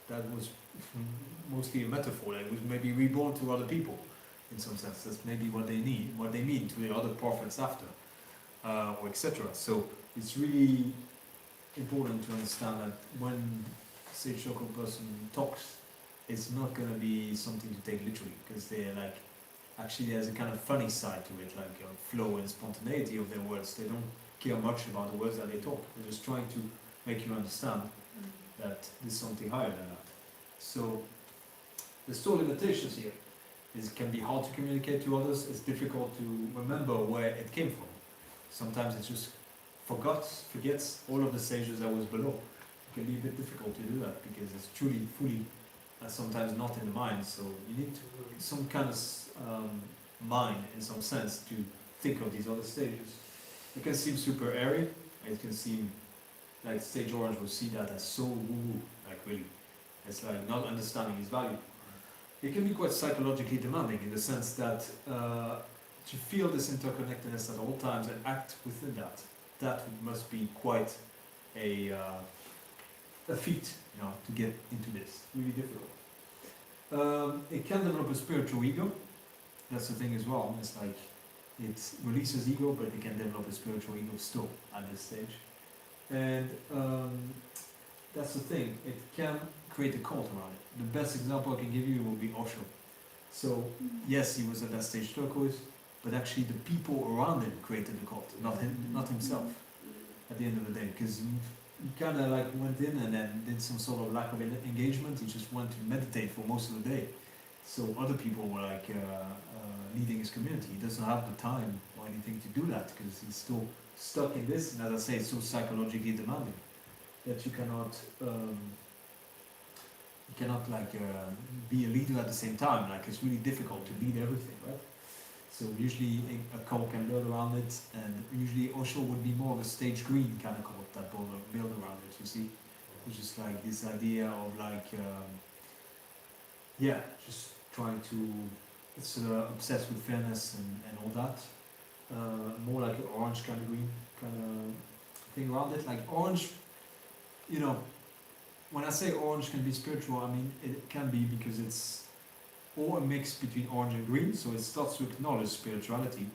that was mostly a metaphor. Like he was maybe reborn to other people, in some sense. That's maybe what they need, what they mean to the other prophets after, or etc. So it's really important to understand that when sage circle person talks, it's not going to be something to take literally, because they're like, actually there's a kind of funny side to it, like flow and spontaneity of their words. They don't care much about the words that they talk. They're just trying to make you understand that there's something higher than that. So there's still limitations here. It can be hard to communicate to others. It's difficult to remember where it came from. Sometimes it just forgets all of the stages that was below. It can be a bit difficult to do that because it's truly fully sometimes not in the mind. So you need some kind of mind in some sense to think of these other stages. It can seem super airy. It can seem like stage orange will see that as so woo-woo, like really. It's like not understanding its value. It can be quite psychologically demanding in the sense that to feel this interconnectedness at all times and act within that, that must be quite a feat, you know, to get into this. Really difficult. It can develop a spiritual ego. That's the thing as well. It's like it releases ego, but it can develop a spiritual ego still at this stage. And that's the thing. It can create a cult around it. The best example I can give you will be Osho. So yes, he was at that stage turquoise, but actually the people around him created the cult, not him, not himself. At the end of the day, because he kind of like went in and then did some sort of lack of engagement. He just went to meditate for most of the day. So other people were like leading his community. He doesn't have the time or anything to do that because he's still stuck in this. And as I say, it's so psychologically demanding. that you cannot like be a leader at the same time. Like it's really difficult to lead everything, right? So usually a cult can build around it, and usually Osho would be more of a stage green kind of cult that build around it. You see, which is like this idea of like just trying to it's obsessed with fairness and all that. More like an orange kind of green kind of thing around it. Like orange, you know, when I say orange can be spiritual, I mean it can be because it's or a mix between orange and green, so it starts to acknowledge spirituality,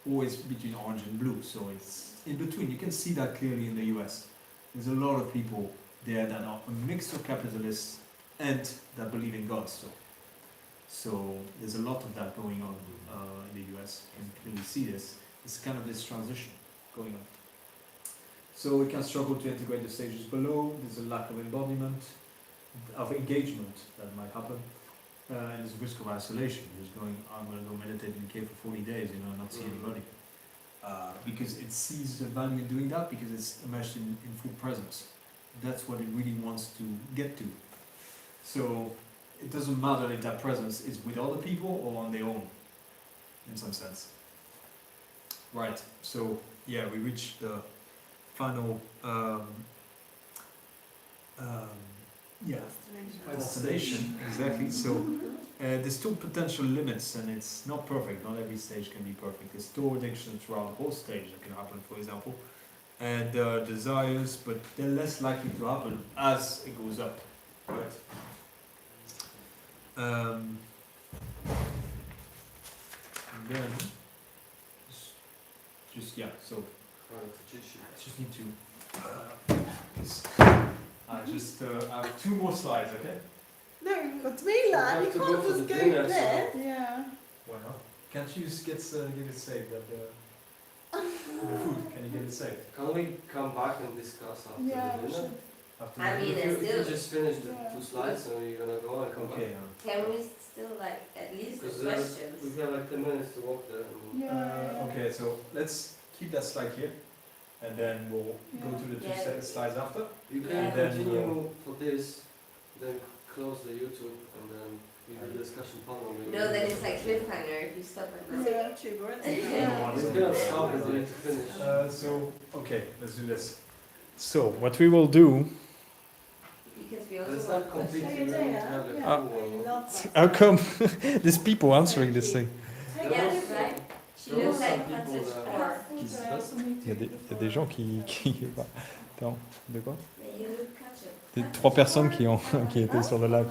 or it's between orange and blue, so it's in between. You can see that clearly in the US. There's a lot of people there that are a mix of capitalists and that believe in God still. So there's a lot of that going on in the US, and you can clearly see this. It's kind of this transition going on. So we can struggle to integrate the stages below. There's a lack of embodiment, of engagement that might happen. And there's a risk of isolation. Just going, I'm going to go meditate in a cave for 40 days, you know, and not see anybody. Because it sees the value in doing that because it's immersed in full presence. That's what it really wants to get to. So it doesn't matter if that presence is with other people or on their own, in some sense. Right, so yeah, we reached the final destination, exactly. So there's still potential limits, and it's not perfect. Not every stage can be perfect. There's still addiction throughout the whole stage that can happen, for example, and desires, but they're less likely to happen as it goes up, right? And then just yeah. So I just need to. I have 2 more slides, okay? No, but Milan, you can't just go there. Yeah. Why not? Can't you just get it saved at the food? Can you get it saved? Can we come back and discuss after Yeah, the we dinner? should. After I mean, If it's you still, just finish the Yeah. 2 slides and you're gonna go and come okay. back. can we still like at least the Because questions? we have like 10 minutes to walk there. Yeah. Okay, so let's keep that slide here, and then we'll go to the 2 Yeah. slides after. You can And then continue for this, then close the YouTube, and then we do discussion panel. No, then it's like cliffhanger if you stop at that. Yeah. Yeah. It's gonna stop and we need to finish. Okay, let's do this. So what we will do? Because we But also it's want not completely questions. ready to have the Yeah. full one. How come there's people answering this thing? Yes, right? She There looks are some like people passage that- 4. Il y a des gens qui... Attends, de quoi? You look ketchup. Des 3 personnes qui étaient sur le live.